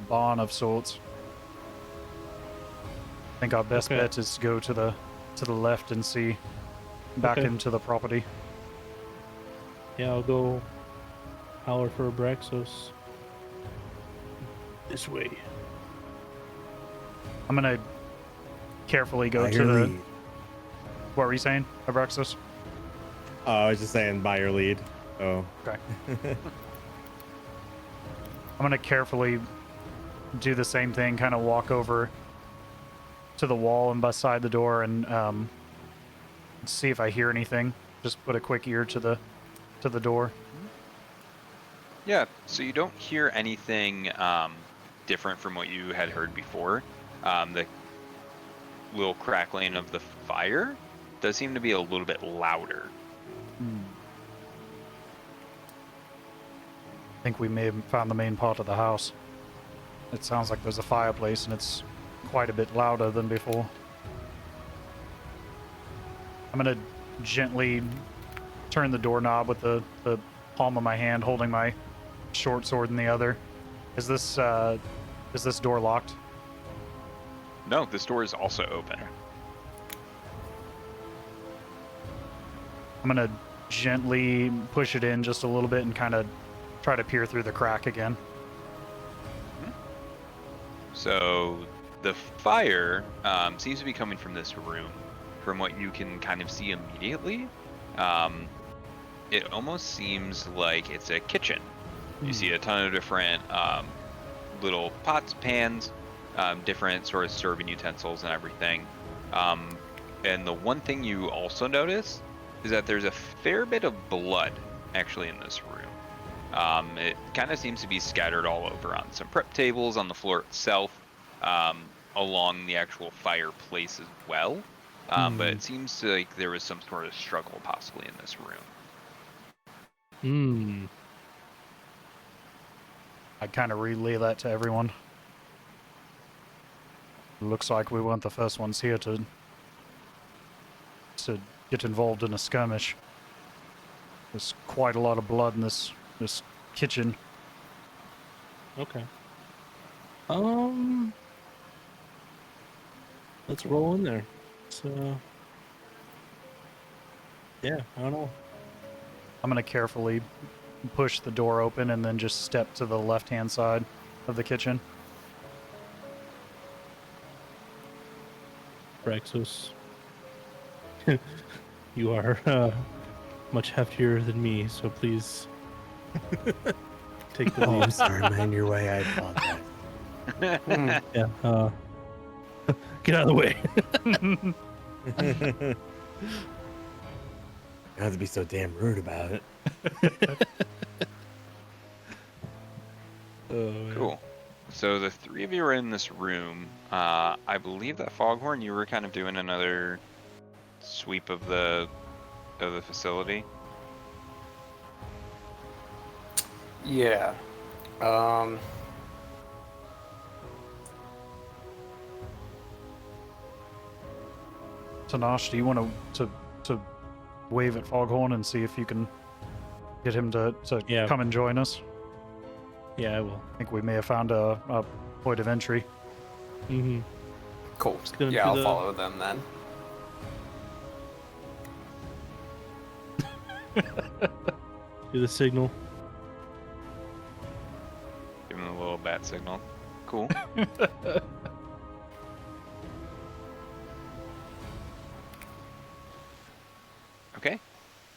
Speaker 4: barn of sorts. I think our best bet is to go to the left and see back into the property.
Speaker 3: Yeah, I'll go holler for Abraxos. This way.
Speaker 4: I'm gonna carefully go to the... What were you saying, Abraxos?
Speaker 2: Oh, I was just saying by your lead. Oh.
Speaker 4: Okay. I'm gonna carefully do the same thing, kind of walk over to the wall and beside the door and see if I hear anything. Just put a quick ear to the door.
Speaker 1: Yeah, so you don't hear anything different from what you had heard before. The little crackling of the fire does seem to be a little bit louder.
Speaker 4: I think we may have found the main part of the house. It sounds like there's a fireplace and it's quite a bit louder than before. I'm gonna gently turn the doorknob with the palm of my hand, holding my short sword in the other. Is this door locked?
Speaker 1: No, this door is also open.
Speaker 4: I'm gonna gently push it in just a little bit and kind of try to peer through the crack again.
Speaker 1: So the fire seems to be coming from this room. From what you can kind of see immediately, it almost seems like it's a kitchen. You see a ton of different little pots, pans, different sort of serving utensils and everything. And the one thing you also notice is that there's a fair bit of blood actually in this room. It kind of seems to be scattered all over on some prep tables, on the floor itself, along the actual fireplace as well. But it seems like there was some sort of struggle possibly in this room.
Speaker 4: I kind of relay that to everyone. Looks like we weren't the first ones here to get involved in a skirmish. There's quite a lot of blood in this kitchen.
Speaker 3: Okay. Let's roll in there. So, yeah, I don't know.
Speaker 4: I'm gonna carefully push the door open and then just step to the left-hand side of the kitchen.
Speaker 3: Abraxos, you are much heftier than me, so please take the
Speaker 2: Oh,
Speaker 3: lead.
Speaker 2: I'm sorry, man. Your way. I apologize.
Speaker 3: Yeah. Get out of the way.
Speaker 2: You don't have to be so damn rude about it.
Speaker 1: Cool. So the three of you are in this room. I believe that Foghorn, you were kind of doing another sweep of the facility.
Speaker 5: Yeah.
Speaker 4: Tenach, do you want to wave at Foghorn and see if you can get him to
Speaker 3: Yeah.
Speaker 4: come and join us?
Speaker 3: Yeah, I will.
Speaker 4: I think we may have found a point of entry.
Speaker 3: Mm-hmm.
Speaker 5: Cool.
Speaker 3: gonna
Speaker 5: Yeah,
Speaker 3: do
Speaker 5: I'll
Speaker 3: the-
Speaker 5: follow them then.
Speaker 3: Do the signal.
Speaker 1: Give him a little bat signal. Cool. Okay.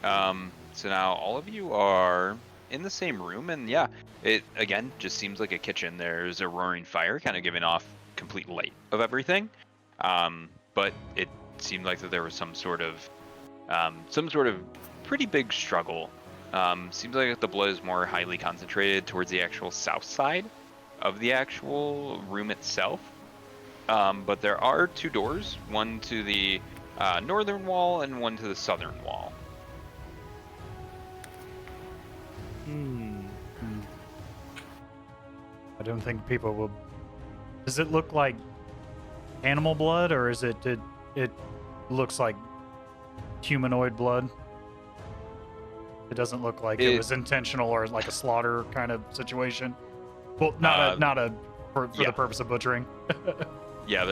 Speaker 1: So now all of you are in the same room, and yeah, it again just seems like a kitchen. There's a roaring fire, kind of giving off complete light of everything. But it seemed like that there was some sort of pretty big struggle. Seems like the blood is more highly concentrated towards the actual south side of the actual room itself. But there are two doors, one to the northern wall and one to the southern wall.
Speaker 4: I don't think people will. Does it look like animal blood, or is it looks like humanoid blood? It doesn't look like it was intentional or like a slaughter kind of situation. Well, not for
Speaker 1: yeah.
Speaker 4: the purpose of butchering.
Speaker 1: Yeah,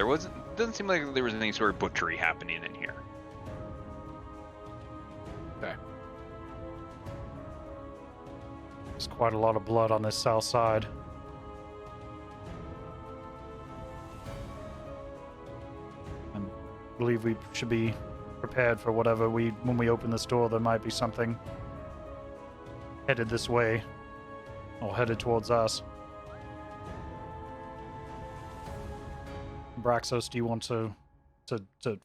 Speaker 1: doesn't seem like there was any sort of butchery happening in here.
Speaker 5: Okay.
Speaker 4: There's quite a lot of blood on this south side. I believe we should be prepared for whatever when we open this door. There might be something headed this way, or headed towards us. Abraxos, do you want to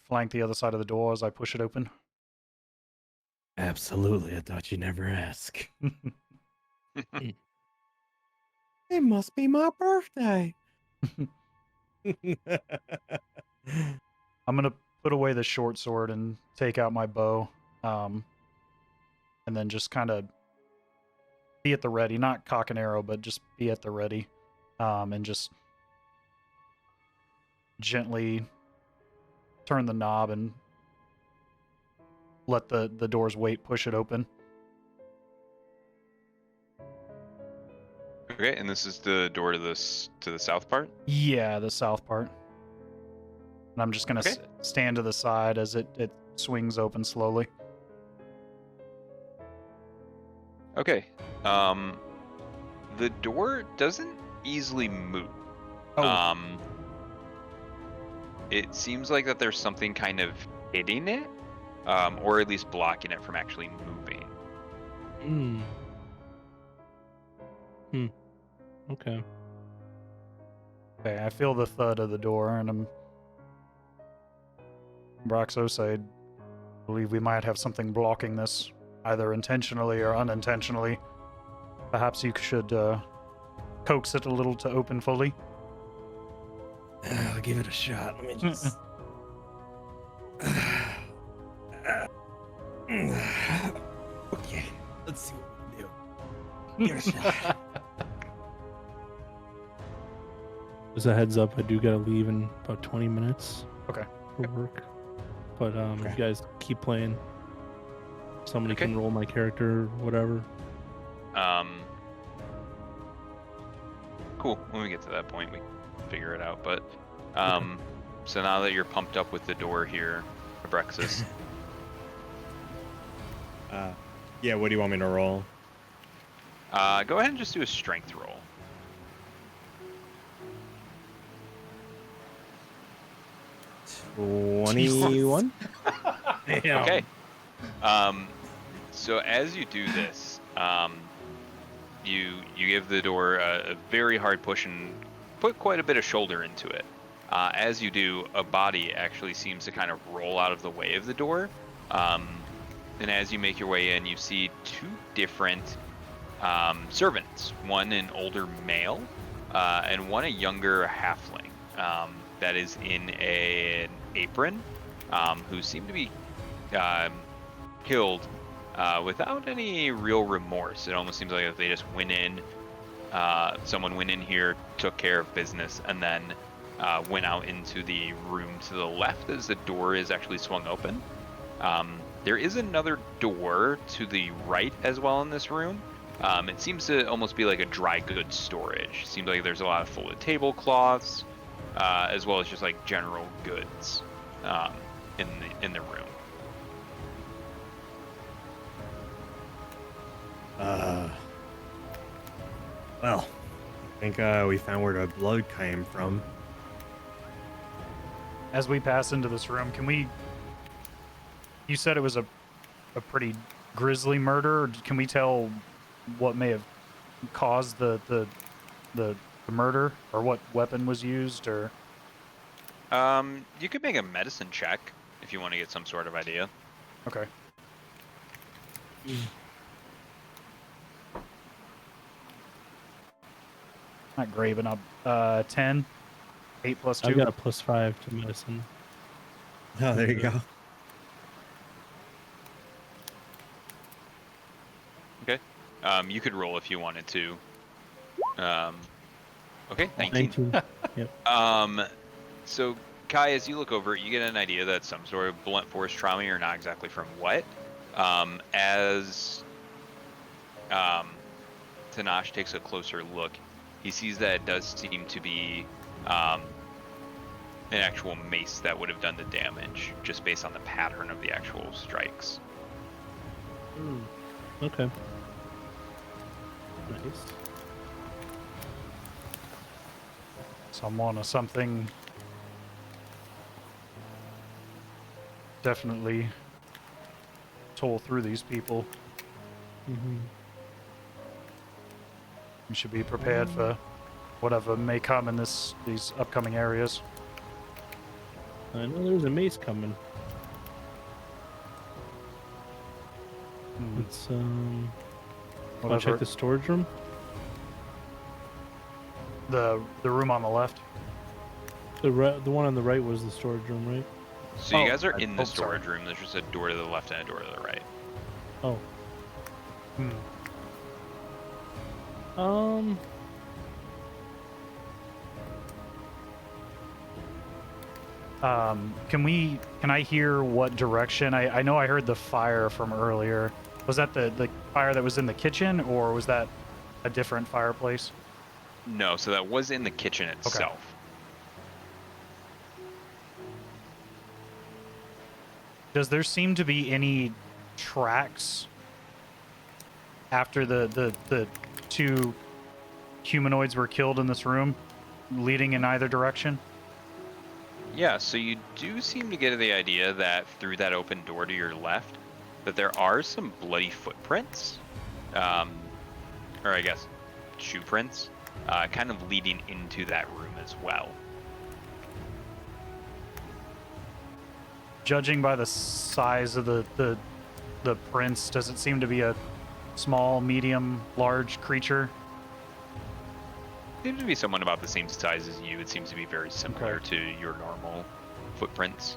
Speaker 4: flank the other side of the door as I push it open?
Speaker 2: Absolutely. I thought you'd never ask. It must be my birthday.
Speaker 4: I'm gonna put away the short sword and take out my bow, and then just kind of be at the ready. Not cock and arrow, but just be at the ready, and just gently turn the knob and let the door's weight push it open.
Speaker 1: Okay, and this is the door to the south part.
Speaker 4: Yeah, the south part. And I'm just gonna
Speaker 1: Okay.
Speaker 4: stand to the side as it swings open slowly.
Speaker 1: Okay. The door doesn't easily move.
Speaker 4: Oh.
Speaker 1: It seems like that there's something kind of hitting it, or at least blocking it from actually moving.
Speaker 3: Okay.
Speaker 4: Okay, I feel the thud of the door, and I'm Abraxos, I believe we might have something blocking this, either intentionally or unintentionally. Perhaps you should coax it a little to open fully.
Speaker 2: I'll give it a shot. Let me just. Okay, let's see what we can do. Give it a shot.
Speaker 3: As a heads up, I do gotta leave in about 20 minutes.
Speaker 4: Okay.
Speaker 3: For work. But
Speaker 2: Okay.
Speaker 3: you guys keep playing. Somebody
Speaker 1: Okay.
Speaker 3: can roll my character, whatever.
Speaker 1: Cool. When we get to that point, we can figure it out. But so now that you're pumped up with the door here, Abraxos,
Speaker 2: Yeah, what do you want me to roll?
Speaker 1: go ahead and just do a strength roll.
Speaker 2: $21.
Speaker 3: Damn.
Speaker 1: Okay. So as you do this, you give the door a very hard push and put quite a bit of shoulder into it. As you do, a body actually seems to kind of roll out of the way of the door. And as you make your way in, you see two different servants. One an older male, and one a younger halfling that is in an apron, who seem to be killed without any real remorse. It almost seems like if they just went in, someone went in here, took care of business, and then went out into the room to the left as the door is actually swung open. There is another door to the right as well in this room. It seems to almost be like a dry goods storage. Seems like there's a lot of folded tablecloths, as well as just like general goods in the room.
Speaker 2: Well, I think we found where the blood came from.
Speaker 4: As we pass into this room, can we... You said it was a pretty grisly murder. Can we tell what may have caused the murder, or what weapon was used, or...
Speaker 1: You could make a medicine check if you want to get some sort of idea.
Speaker 4: Okay. Not great, but not 10. 8 plus 2.
Speaker 3: I've got a +5 to medicine.
Speaker 2: Oh, there you go.
Speaker 1: Okay. You could roll if you wanted to. Okay, 19.
Speaker 3: Yep.
Speaker 1: So Kai, as you look over it, you get an idea that some sort of blunt force trauma. You're not exactly from what. As Tenach takes a closer look, he sees that it does seem to be an actual mace that would have done the damage, just based on the pattern of the actual strikes.
Speaker 3: Okay. Nice.
Speaker 4: Someone or something definitely tore through these people.
Speaker 3: Mm-hmm.
Speaker 4: We should be prepared for whatever may come in these upcoming areas.
Speaker 3: I know there's a mace coming. Let's wanna check
Speaker 4: Whatever.
Speaker 3: the storage room.
Speaker 4: The room on the left.
Speaker 3: The one on the right was the storage room, right?
Speaker 1: So you
Speaker 4: Oh,
Speaker 1: guys are
Speaker 4: I-
Speaker 1: in the
Speaker 4: oh, sorry.
Speaker 1: storage room. There's just a door to the left and a door to the right.
Speaker 3: Oh.
Speaker 4: Hmm. Can I hear what direction? I know I heard the fire from earlier. Was that the fire that was in the kitchen, or was that a different fireplace?
Speaker 1: No, so that was in the kitchen itself.
Speaker 4: Does there seem to be any tracks after the two humanoids were killed in this room, leading in either direction?
Speaker 1: Yeah, so you do seem to get the idea that through that open door to your left, that there are some bloody footprints, or I guess shoe prints, kind of leading into that room as well.
Speaker 4: Judging by the size of the prints, does it seem to be a small, medium, large creature?
Speaker 1: Seems to be someone about the same size as you. It seems to be very similar
Speaker 4: Okay.
Speaker 1: to your normal footprints.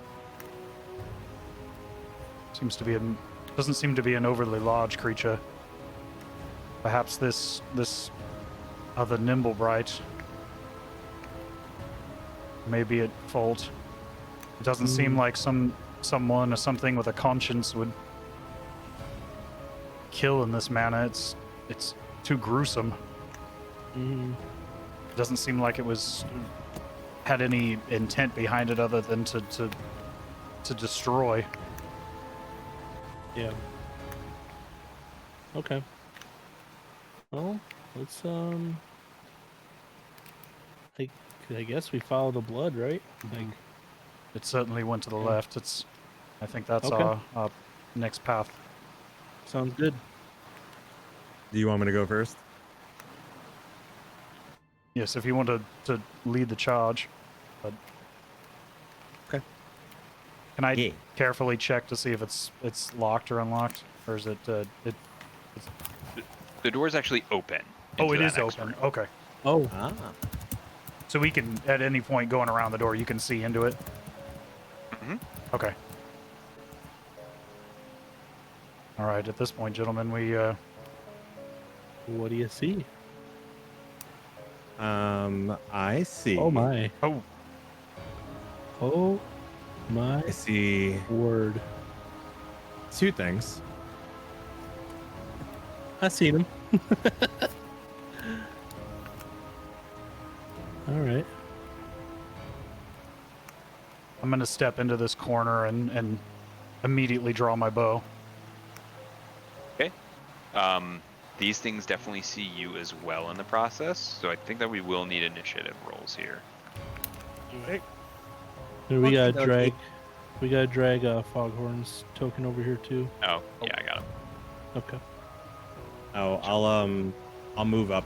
Speaker 4: Doesn't seem to be an overly large creature. Perhaps this other nimble bright may be at fault. It doesn't seem like someone or something with a conscience would kill in this manner. It's too gruesome. It doesn't seem like it had any intent behind it other than to destroy.
Speaker 3: Yeah. Okay. Well, let's I guess we follow the blood, right? Like,
Speaker 4: It certainly went to the
Speaker 3: Yeah.
Speaker 4: left. I think that's
Speaker 3: Okay.
Speaker 4: our next path.
Speaker 3: sounds good.
Speaker 2: Do you want me to go first?
Speaker 4: Yes, if you want to lead the charge. But
Speaker 2: Okay.
Speaker 4: can I
Speaker 2: Yeah.
Speaker 4: carefully check to see if it's locked or unlocked, or is it?
Speaker 1: The door's actually open.
Speaker 4: Oh,
Speaker 1: into
Speaker 4: it
Speaker 1: that
Speaker 4: is
Speaker 1: next
Speaker 4: open.
Speaker 1: room.
Speaker 4: Okay,
Speaker 3: Oh,
Speaker 2: Ah.
Speaker 4: so we can at any point going around the door, you can see into it.
Speaker 1: Mhm.
Speaker 4: Okay. All right. At this point, gentlemen, we
Speaker 3: what do you see?
Speaker 2: I see.
Speaker 3: Oh my.
Speaker 4: oh
Speaker 3: Oh my
Speaker 2: I see
Speaker 3: word.
Speaker 2: two things.
Speaker 3: I seen him. All right.
Speaker 4: I'm gonna step into this corner and immediately draw my bow.
Speaker 1: Okay. These things definitely see you as well in the process, so I think that we will need initiative rolls here.
Speaker 3: Here, we gotta
Speaker 2: Okey-dokey.
Speaker 3: drag. We gotta drag Foghorn's token over here too.
Speaker 1: Oh, yeah, I got him.
Speaker 3: Okay.
Speaker 2: Oh, I'll move up.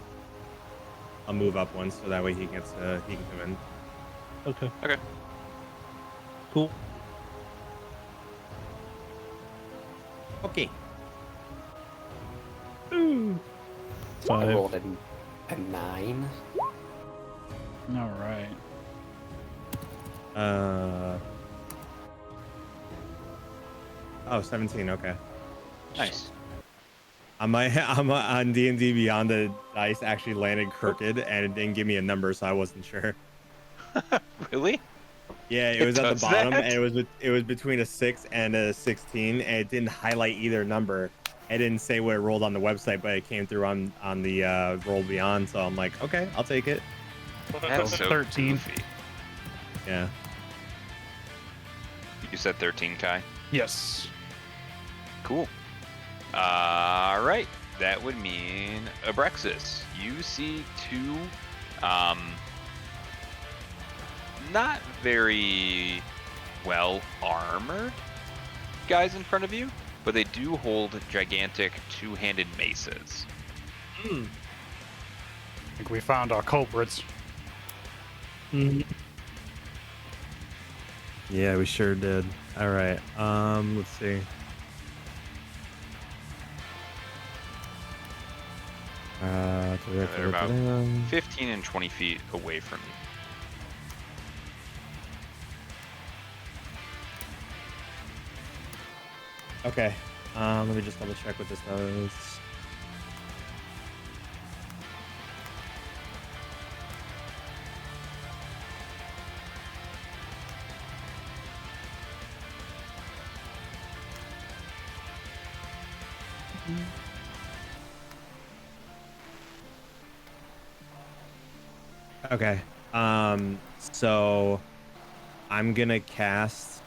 Speaker 2: I'll move up one so that way he can come in.
Speaker 3: Okay.
Speaker 1: Okay.
Speaker 3: Cool.
Speaker 2: Okay.
Speaker 3: Ooh.
Speaker 5: I
Speaker 3: 5.
Speaker 5: rolled a 9.
Speaker 4: All right.
Speaker 2: Oh, 17. Okay.
Speaker 1: Nice.
Speaker 2: I'm on D&D Beyond, the dice actually landed crooked and it didn't give me a number, so I wasn't sure.
Speaker 1: Really?
Speaker 2: Yeah, it
Speaker 1: It
Speaker 2: was at the
Speaker 1: does
Speaker 2: bottom,
Speaker 1: that?
Speaker 2: and it was between a 6 and a 16, and it didn't highlight either number. It didn't say what it rolled on the website, but it came through on the Roll Beyond. So I'm like, okay, I'll take it.
Speaker 1: That's so
Speaker 4: 13.
Speaker 1: goofy.
Speaker 2: Yeah.
Speaker 1: You said 13, Kai?
Speaker 4: Yes.
Speaker 1: Cool. All right. That would mean Abraxos. You see two, not very well armored guys in front of you, but they do hold gigantic two-handed maces.
Speaker 4: I think we found our culprits.
Speaker 2: Yeah, we sure did. All right. Let's see.
Speaker 1: They're about 15 and 20 feet away from you.
Speaker 2: Okay. Let me just double check what this does. Okay. So I'm gonna cast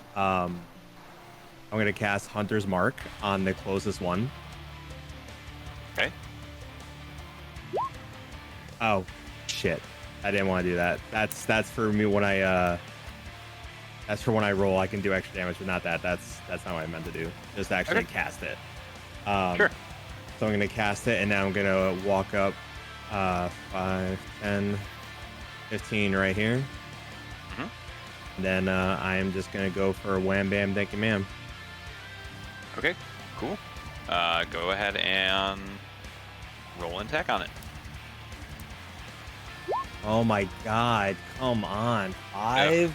Speaker 2: Hunter's Mark on the closest one.
Speaker 1: Okay.
Speaker 2: Oh, shit. I didn't want to do that. That's for me when I that's for when I roll. I can do extra damage, but not that. That's not what I meant to do. Just actually
Speaker 1: Okay.
Speaker 2: cast it.
Speaker 1: Sure.
Speaker 2: So I'm gonna cast it, and now I'm gonna walk up 5, 10, 15 right here.
Speaker 1: Mhm.
Speaker 2: Then I am just gonna go for a wham bam thank you ma'am.
Speaker 1: Okay, cool. Go ahead and roll an attack on it.
Speaker 2: Oh my god, come on. 5?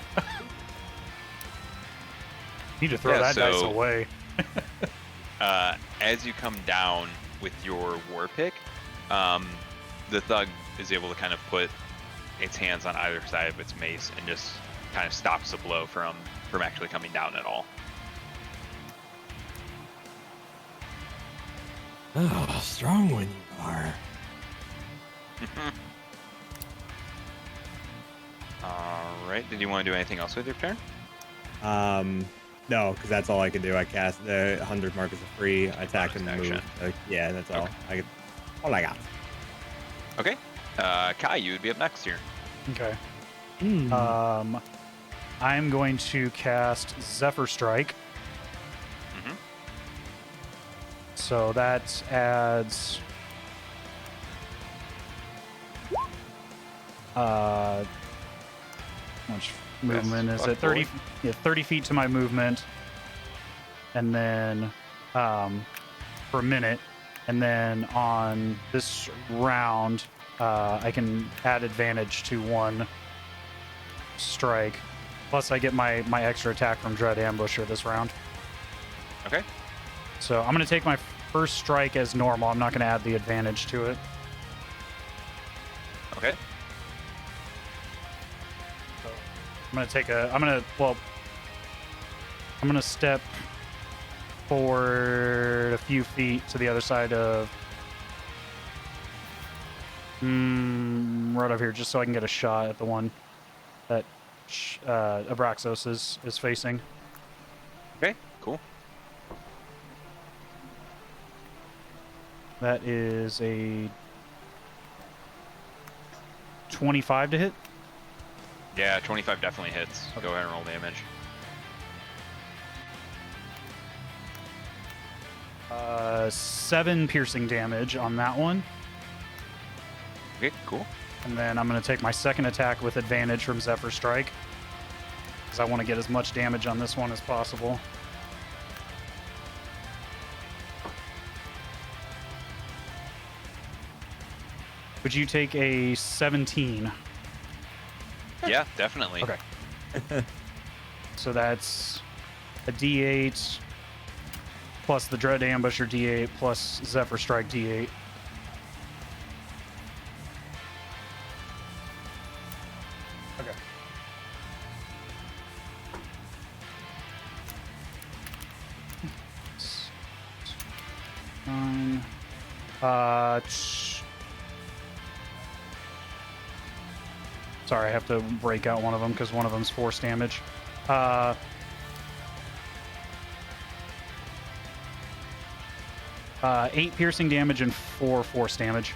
Speaker 4: Need to throw
Speaker 1: Yeah,
Speaker 4: that dice
Speaker 1: so-
Speaker 4: away.
Speaker 1: As you come down with your war pick, the thug is able to kind of put its hands on either side of its mace and just kind of stops the blow from actually coming down at all.
Speaker 2: Oh, strong one you are.
Speaker 1: All right. Did you want to do anything else with your turn?
Speaker 2: No, because that's all I can do. I cast the 100 mark is a free attack and
Speaker 1: Bonus
Speaker 2: move. Yeah, that's all.
Speaker 1: Okay.
Speaker 2: All I got.
Speaker 1: Okay. Kai, you would be up next here.
Speaker 4: Okay. I'm going to cast Zephyr Strike.
Speaker 1: Mhm.
Speaker 4: So that adds how much movement is it? 30 30 feet to my movement. And then for a minute. And then on this round, I can add advantage to one strike. Plus, I get my extra attack from Dread Ambusher this round.
Speaker 1: Okay.
Speaker 4: So I'm going to take my first strike as normal. I'm not going to add the advantage to it.
Speaker 1: Okay.
Speaker 4: I'm going to take a... I'm going to step forward a few feet to the other side of... right over here, just so I can get a shot at the one that Abraxos is facing.
Speaker 1: Okay. Cool.
Speaker 4: That is a 25 to hit.
Speaker 1: Yeah, 25 definitely hits. Go ahead and roll damage.
Speaker 4: 7 piercing damage on that one.
Speaker 1: Okay. Cool.
Speaker 4: And then I'm going to take my second attack with advantage from Zephyr Strike, because I want to get as much damage on this one as possible. Would you take a 17?
Speaker 1: Yeah, definitely.
Speaker 4: Okay. So that's a D8 plus the Dread Ambusher D8 plus Zephyr Strike D8. Okay. Sorry, I have to break out one of them because one of them's force damage. 8 piercing damage and 4 force damage.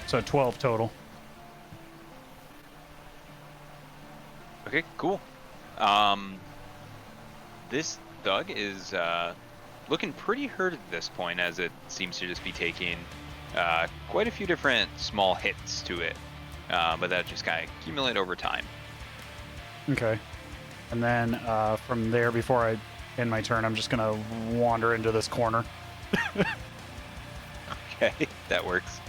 Speaker 4: So 12 total.
Speaker 1: Okay, cool. This thug is looking pretty hurt at this point, as it seems to just be taking quite a few different small hits to it, but that just kind of accumulate over time.
Speaker 4: Okay. And then from there, before I end my turn, I'm just going to wander into this corner.
Speaker 1: Okay, that works.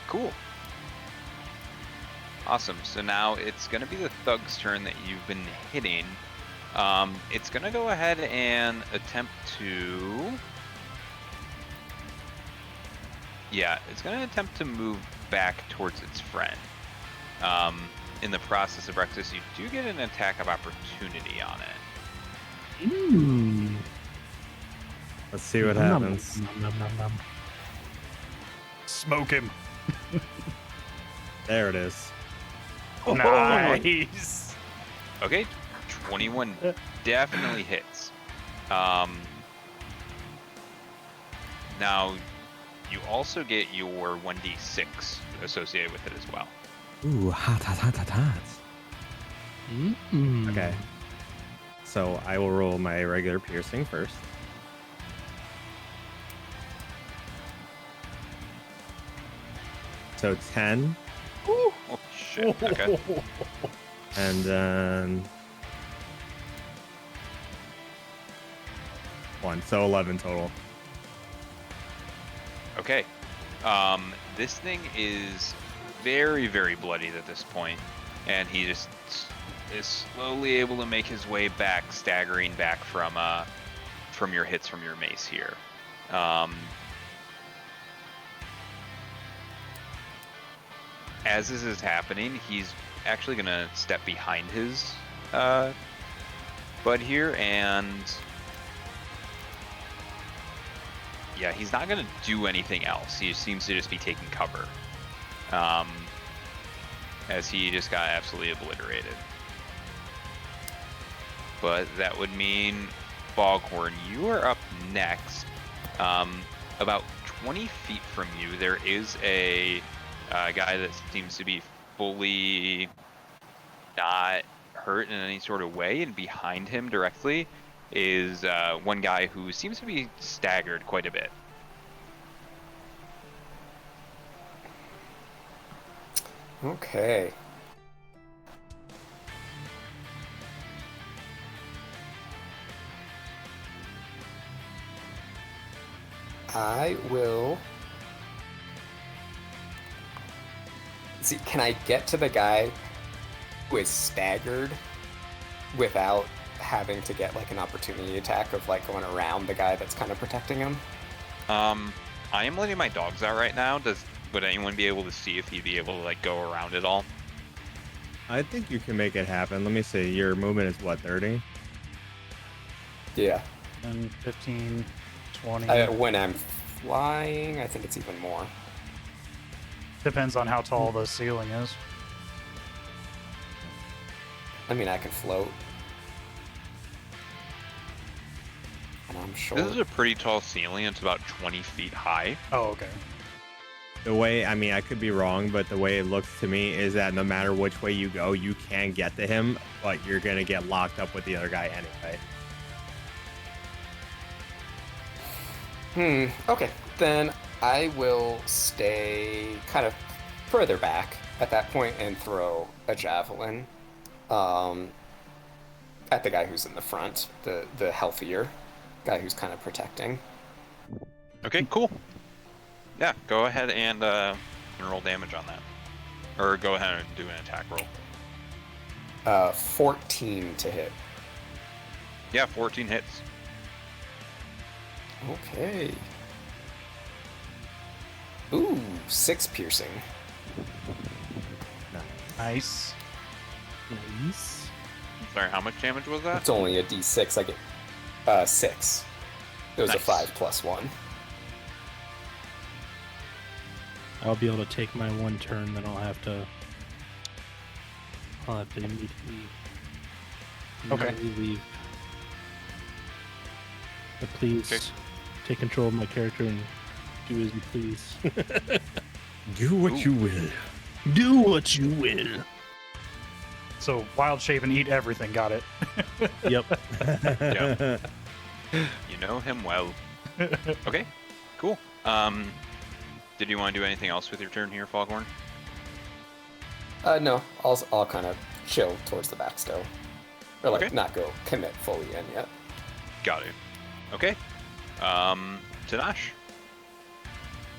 Speaker 1: Cool. Awesome. So now it's going to be the thug's turn that you've been hitting. It's going to go ahead and attempt to... Yeah, it's going to attempt to move back towards its friend. In the process of Abraxos, you do get an attack of opportunity on it.
Speaker 3: Ooh.
Speaker 2: Let's see what happens.
Speaker 4: Smoke him.
Speaker 2: There it is.
Speaker 4: Nice.
Speaker 1: Okay, 21 definitely hits. Now, you also get your 1d6 associated with it as well.
Speaker 2: Ooh, hot.
Speaker 3: Mm-mm.
Speaker 2: Okay. So I will roll my regular piercing first. So 10,
Speaker 1: Oh shit. Okay.
Speaker 2: and then 1, so 11 total.
Speaker 1: Okay. This thing is very, very bloodied at this point, and he just is slowly able to make his way back, staggering back from your hits from your mace here. As this is happening, he's actually gonna step behind his bud here, and yeah, he's not gonna do anything else. He seems to just be taking cover, as he just got absolutely obliterated. But that would mean Foghorn, you are up next. About 20 feet from you, there is a guy that seems to be fully not hurt in any sort of way, and behind him directly is one guy who seems to be staggered quite a bit.
Speaker 5: Okay. I will... See, can I get to the guy who is staggered without having to get like an opportunity attack of like going around the guy that's kind of protecting him?
Speaker 1: I am letting my dogs out right now. Would anyone be able to see if he'd be able to like go around it all?
Speaker 2: I think you can make it happen. Let me see. Your movement is what, 30?
Speaker 5: Yeah.
Speaker 4: 10, 15, 20.
Speaker 5: When I'm flying, I think it's even more.
Speaker 4: Depends on how tall the ceiling is.
Speaker 5: I mean, I can float. And I'm short.
Speaker 1: This is a pretty tall ceiling. It's about 20 feet high.
Speaker 4: Oh, okay.
Speaker 2: The way, I mean, I could be wrong, but the way it looks to me is that no matter which way you go, you can get to him, but you're going to get locked up with the other guy anyway.
Speaker 5: Okay, then I will stay kind of further back at that point and throw a javelin at the guy who's in the front, the healthier guy who's kind of protecting.
Speaker 1: Okay, cool. Yeah, go ahead and roll damage on that. Or go ahead and do an attack roll.
Speaker 5: 14 to hit.
Speaker 1: Yeah, 14 hits.
Speaker 5: Okay. Ooh, 6 piercing.
Speaker 4: Nice.
Speaker 3: Nice.
Speaker 1: Sorry, how much damage was that?
Speaker 5: It's only a d6. I get 6. It was a
Speaker 1: Nice.
Speaker 5: 5 plus 1.
Speaker 3: I'll be able to take my one turn, then I'll have to immediately
Speaker 4: Okay.
Speaker 3: leave. But please
Speaker 1: Okay.
Speaker 3: take control of my character and do as you please.
Speaker 2: Do what you will.
Speaker 3: Do what you will.
Speaker 4: So wild shape and eat everything. Got it.
Speaker 3: Yep.
Speaker 1: Yeah. You know him well. Okay, cool. Did you want to do anything else with your turn here, Foghorn?
Speaker 5: No, I'll kind of chill towards the back still. Or like
Speaker 1: Okay.
Speaker 5: not go commit fully in yet.
Speaker 1: Got it. Okay. Tenach.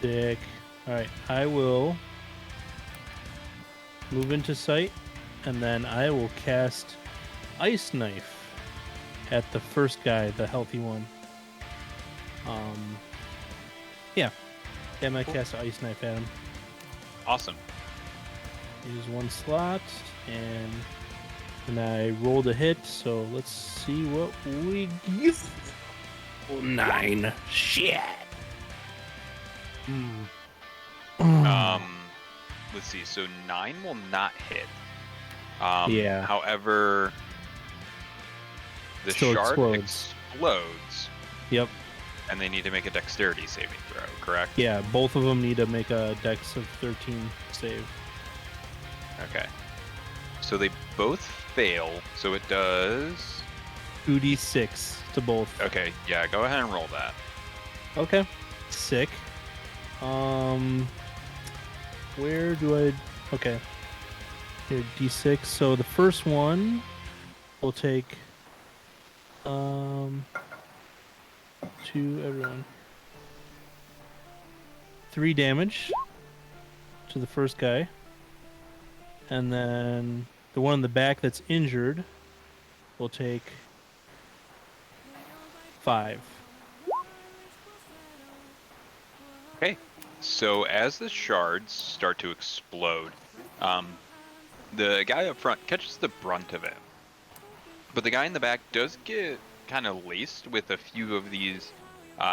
Speaker 3: Dick. All right, I will move into sight, and then I will cast Ice Knife at the first guy, the healthy one. Yeah, I might cast Ice Knife at him.
Speaker 1: Awesome.
Speaker 3: Use one slot, and I rolled a hit. So let's see what we get. Oh, 9. Shit.
Speaker 1: Let's see. So 9 will not hit.
Speaker 3: Yeah.
Speaker 1: However, the
Speaker 3: Still
Speaker 1: shard
Speaker 3: explodes.
Speaker 1: explodes,
Speaker 3: Yep.
Speaker 1: and they need to make a dexterity saving throw. Correct?
Speaker 3: Yeah, both of them need to make a dex of 13 save.
Speaker 1: Okay. So they both fail. So it does.
Speaker 3: 2d6 to both.
Speaker 1: Okay. Yeah. Go ahead and roll that.
Speaker 3: Okay. Sick. Where do I... Okay. Here, d6. So the first one will take... 2, everyone. 3 damage to the first guy. And then the one in the back that's injured will take 5.
Speaker 1: Okay. So as the shards start to explode, the guy up front catches the brunt of it. But the guy in the back does get kind of laced with a few of these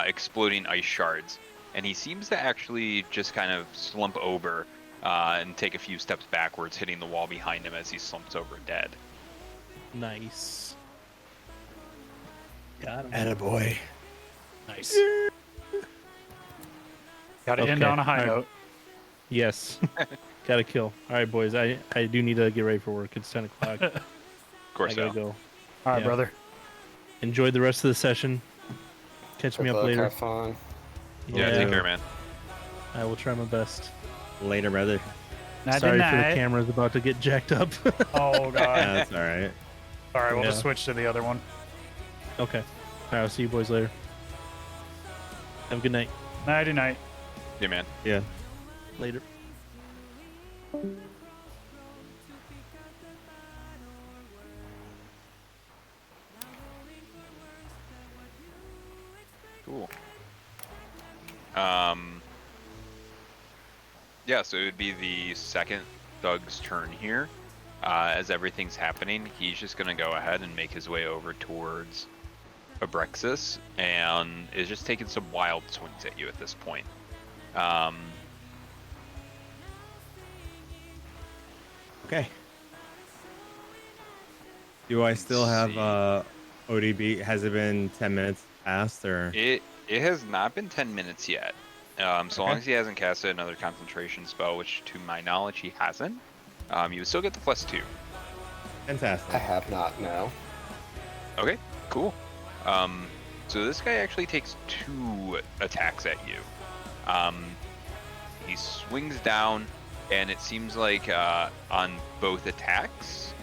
Speaker 1: exploding ice shards. And he seems to actually just kind of slump over and take a few steps backwards, hitting the wall behind him as he slumps over dead.
Speaker 3: Nice. Got him.
Speaker 2: Attaboy.
Speaker 4: Nice. Got to end
Speaker 3: Okay,
Speaker 4: on a high
Speaker 3: alright.
Speaker 4: note.
Speaker 3: Yes. Got to kill. All right, boys. I do need to get ready for work. It's 10 o'clock.
Speaker 1: Of course,
Speaker 3: I gotta
Speaker 1: so.
Speaker 3: go.
Speaker 4: All right,
Speaker 3: Yeah.
Speaker 4: brother.
Speaker 3: Enjoy the rest of the session. Catch me
Speaker 5: Good
Speaker 3: up
Speaker 5: luck,
Speaker 3: later.
Speaker 5: Have fun.
Speaker 1: Yeah, take care, man.
Speaker 3: I will try my best.
Speaker 2: Later, brother.
Speaker 4: Night
Speaker 3: Sorry
Speaker 4: to
Speaker 3: for the
Speaker 4: night.
Speaker 3: camera's about to get jacked up.
Speaker 4: Oh, God.
Speaker 2: That's all right.
Speaker 4: All right, we'll
Speaker 3: Yeah.
Speaker 4: just switch to the other one.
Speaker 3: Okay. All right, I'll see you boys later. Have a good night.
Speaker 4: Nighty night.
Speaker 1: Yeah, man.
Speaker 2: Yeah.
Speaker 3: Later.
Speaker 1: Cool. Yeah, so it would be the second thug's turn here. As everything's happening, he's just going to go ahead and make his way over towards Abraxos and is just taking some wild swings at you at this point.
Speaker 2: Okay. Do I still have ODB? Has it been 10 minutes past or?
Speaker 1: It has not been 10 minutes yet. So long as he hasn't casted another concentration spell, which to my knowledge he hasn't, you would still get the +2.
Speaker 2: Fantastic.
Speaker 5: I have not, no.
Speaker 1: Okay, cool. So this guy actually takes 2 attacks at you. He swings down, and it seems like on both attacks,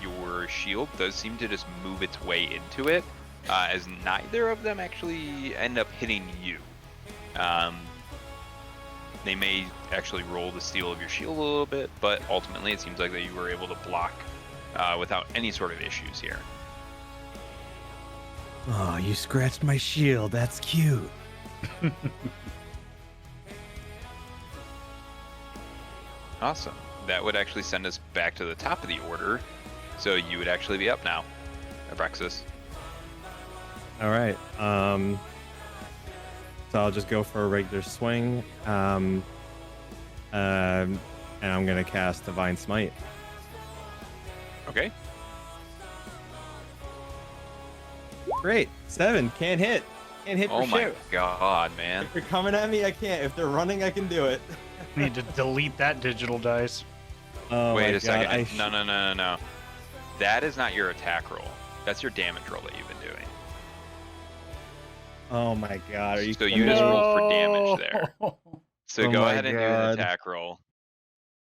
Speaker 1: your shield does seem to just move its way into it, as neither of them actually end up hitting you. They may actually roll the steel of your shield a little bit, but ultimately it seems like that you were able to block without any sort of issues here.
Speaker 2: Oh, you scratched my shield. That's cute.
Speaker 1: Awesome. That would actually send us back to the top of the order, so you would actually be up now, Abraxos.
Speaker 2: All right. So I'll just go for a regular swing. And I'm gonna cast Divine Smite.
Speaker 1: Okay.
Speaker 2: Great. 7. Can't hit. Can't hit for
Speaker 1: Oh my
Speaker 2: shoot.
Speaker 1: god, man.
Speaker 2: If they're coming at me, I can't. If they're running, I can do it.
Speaker 4: Need to delete that digital dice.
Speaker 2: Oh
Speaker 1: Wait
Speaker 2: my
Speaker 1: a second.
Speaker 2: God,
Speaker 1: No. That is not your attack roll. That's your damage roll that you've been doing.
Speaker 2: Oh my god. Are you
Speaker 1: So you
Speaker 2: kidding
Speaker 1: just
Speaker 2: me?
Speaker 1: rolled for damage there. So
Speaker 2: Oh
Speaker 1: go
Speaker 2: my
Speaker 1: ahead and do
Speaker 2: God.
Speaker 1: an attack roll.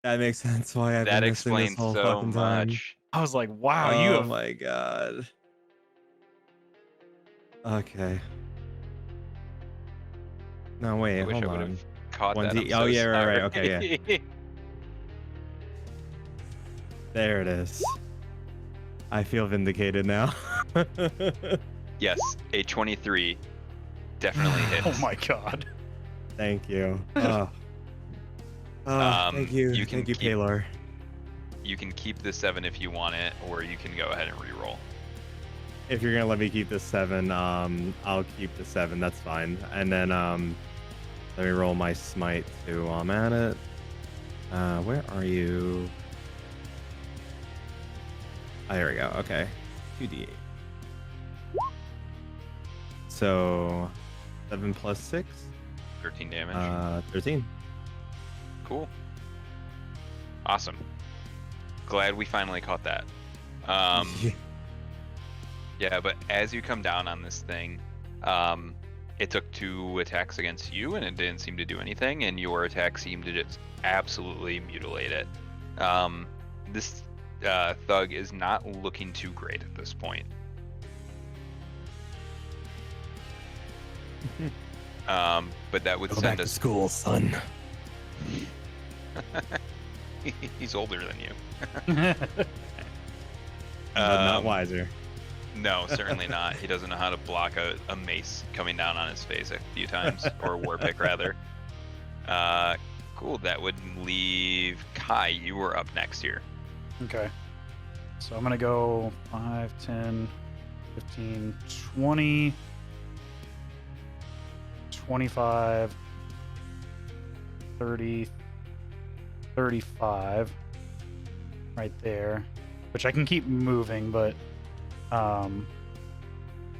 Speaker 2: That makes sense why I've
Speaker 1: That
Speaker 2: been missing this
Speaker 1: explains
Speaker 2: whole
Speaker 1: so
Speaker 2: fucking time.
Speaker 1: much.
Speaker 4: I was like, wow,
Speaker 2: oh
Speaker 4: you have
Speaker 2: my god. Okay. No, wait,
Speaker 1: I wish I
Speaker 2: hold
Speaker 1: would
Speaker 2: on.
Speaker 1: have caught that.
Speaker 2: 1D.
Speaker 1: I'm
Speaker 2: Oh,
Speaker 1: so
Speaker 2: yeah, right, okay,
Speaker 1: sorry.
Speaker 2: There it is. I feel vindicated now.
Speaker 1: Yes, a 23 definitely hits.
Speaker 4: Oh my god.
Speaker 2: Thank you. Oh. Thank you.
Speaker 1: You can
Speaker 2: Thank you,
Speaker 1: keep-
Speaker 2: Paylor.
Speaker 1: You can keep the 7 if you want it, or you can go ahead and reroll.
Speaker 2: If you're gonna let me keep the 7, I'll keep the 7. That's fine. And then let me roll my smite too while I'm at it. Where are you? Oh, there we go. Okay, 2d8. So 7 plus 6.
Speaker 1: 13 damage.
Speaker 2: 13.
Speaker 1: Cool. Awesome. Glad we finally caught that. Yeah, but as you come down on this thing, it took 2 attacks against you, and it didn't seem to do anything, and your attack seemed to just absolutely mutilate it. This thug is not looking too great at this point. But that would
Speaker 2: Go
Speaker 1: send
Speaker 2: back to
Speaker 1: us.
Speaker 2: school, son.
Speaker 1: He's older than you.
Speaker 2: But not wiser.
Speaker 1: No, certainly not. He doesn't know how to block a mace coming down on his face a few times, or a war pick rather. Cool. That would leave Kai. You were up next here.
Speaker 4: Okay. So I'm going to go 5, 10, 15, 20, 25, 30, 35. Right there. Which I can keep moving, but I'm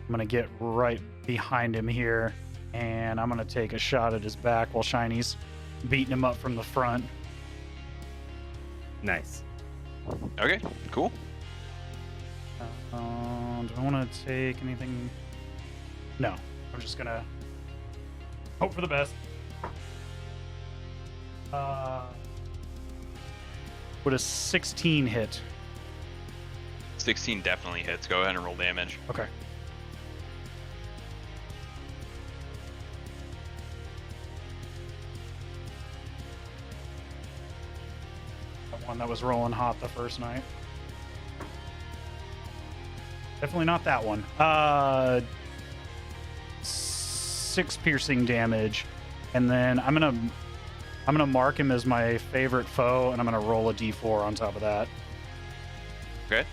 Speaker 4: going to get right behind him here, and I'm going to take a shot at his back while Shiny's beating him up from the front.
Speaker 2: Nice.
Speaker 1: Okay, cool.
Speaker 4: Do I want to take anything? No. I'm just going to hope for the best. Would a 16 hit?
Speaker 1: 16 definitely hits. Go ahead and roll damage.
Speaker 4: Okay. That one that was rolling hot the first night. Definitely not that one. 6 piercing damage, and then I'm gonna mark him as my favorite foe, and I'm gonna roll a d4 on top of that.
Speaker 1: Okay.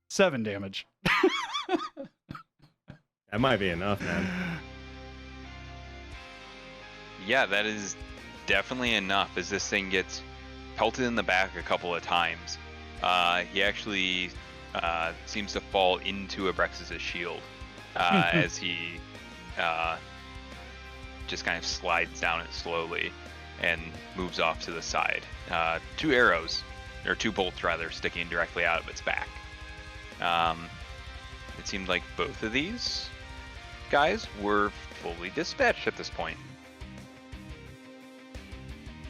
Speaker 4: Seven damage.
Speaker 2: That might be enough, man.
Speaker 1: Yeah, that is definitely enough as this thing gets pelted in the back a couple of times. He actually seems to fall into Abraxos' shield as he just kind of slides down it slowly and moves off to the side. 2 arrows, or 2 bolts rather, sticking directly out of its back. It seemed like both of these guys were fully dispatched at this point.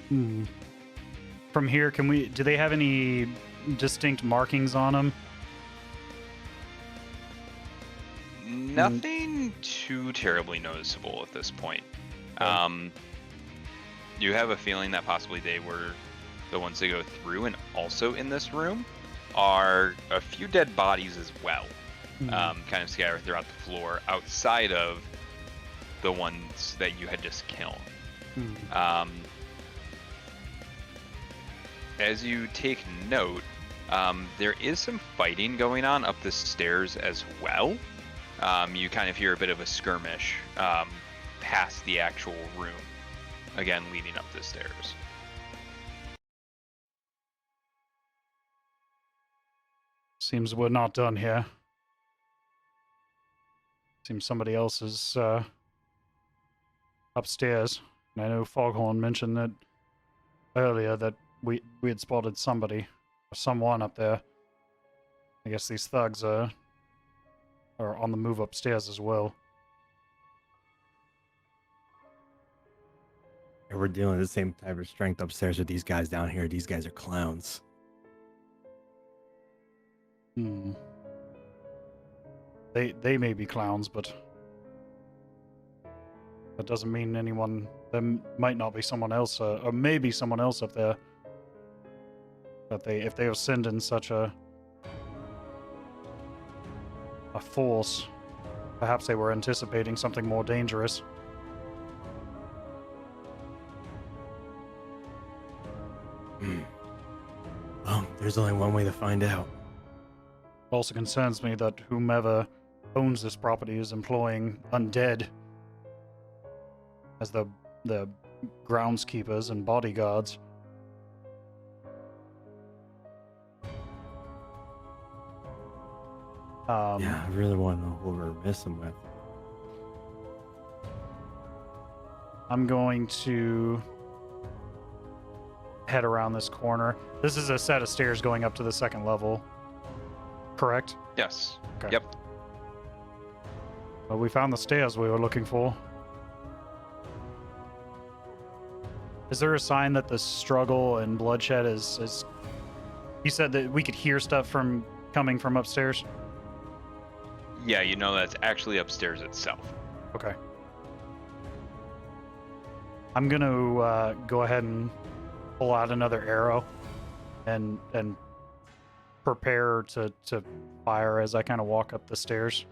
Speaker 4: From here, do they have any distinct markings on them?
Speaker 1: Nothing too terribly noticeable at this point. You have a feeling that possibly they were the ones to go through, and also in this room are a few dead bodies as well, kind of scattered throughout the floor outside of the ones that you had just killed. As you take note, there is some fighting going on up the stairs as well. You kind of hear a bit of a skirmish past the actual room, again leading up the stairs.
Speaker 4: Seems we're not done here. Seems somebody else is upstairs. And I know Foghorn mentioned that earlier that we had spotted somebody or someone up there. I guess these thugs are on the move upstairs as well.
Speaker 2: Yeah, we're dealing with the same type of strength upstairs with these guys down here. These guys are clowns.
Speaker 4: They may be clowns, but that doesn't mean anyone. There might not be someone else, or maybe someone else up there. That if they are sending such a force, perhaps they were anticipating something more dangerous.
Speaker 2: Well, there's only one way to find out.
Speaker 4: Also concerns me that whomever owns this property is employing undead as the groundskeepers and bodyguards.
Speaker 2: Yeah, I really want to know who we're messing with.
Speaker 4: I'm going to head around this corner. This is a set of stairs going up to the second level, correct?
Speaker 1: Yes.
Speaker 4: Okay.
Speaker 1: Yep.
Speaker 4: Well, we found the stairs we were looking for. Is there a sign that the struggle and bloodshed is... You said that we could hear stuff coming from upstairs?
Speaker 1: Yeah, you know that's actually upstairs itself.
Speaker 4: Okay. I'm gonna go ahead and pull out another arrow and prepare to fire as I kind of walk up the stairs.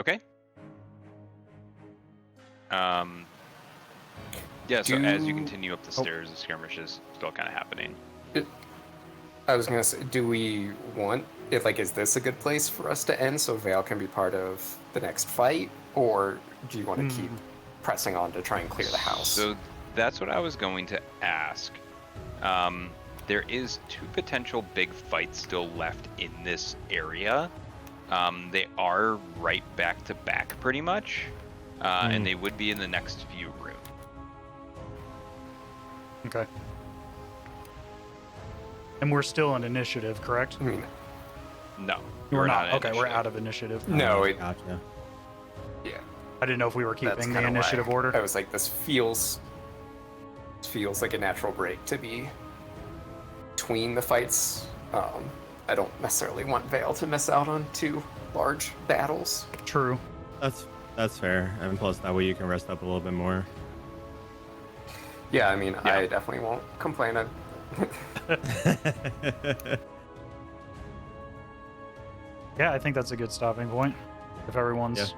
Speaker 1: Okay. Yeah, so as you continue up the stairs, the skirmish is still kind of happening.
Speaker 5: I was gonna say, do we want it? Like, is this a good place for us to end so Vale can be part of the next fight, or do you want to keep pressing on to try and clear the house?
Speaker 1: So that's what I was going to ask. There is 2 potential big fights still left in this area. They are right back to back, pretty much, and they would be in the next few rooms.
Speaker 4: Okay. And we're still in initiative, correct?
Speaker 5: I mean,
Speaker 1: No,
Speaker 4: We're not.
Speaker 1: in
Speaker 4: Okay, we're
Speaker 1: initiative.
Speaker 4: out of initiative.
Speaker 5: no, it,
Speaker 2: Gotcha.
Speaker 5: yeah.
Speaker 4: I didn't know if we were
Speaker 5: That's
Speaker 4: keeping the
Speaker 5: kinda why
Speaker 4: initiative order.
Speaker 5: I was like, this feels like a natural break to be between the fights. I don't necessarily want Vale to miss out on 2 large battles.
Speaker 4: True.
Speaker 2: That's fair. And plus, that way you can rest up a little bit more.
Speaker 5: Yeah, I mean,
Speaker 1: Yeah.
Speaker 5: I definitely won't complain.
Speaker 4: Yeah, I think that's a good stopping point. If everyone's
Speaker 2: Yeah.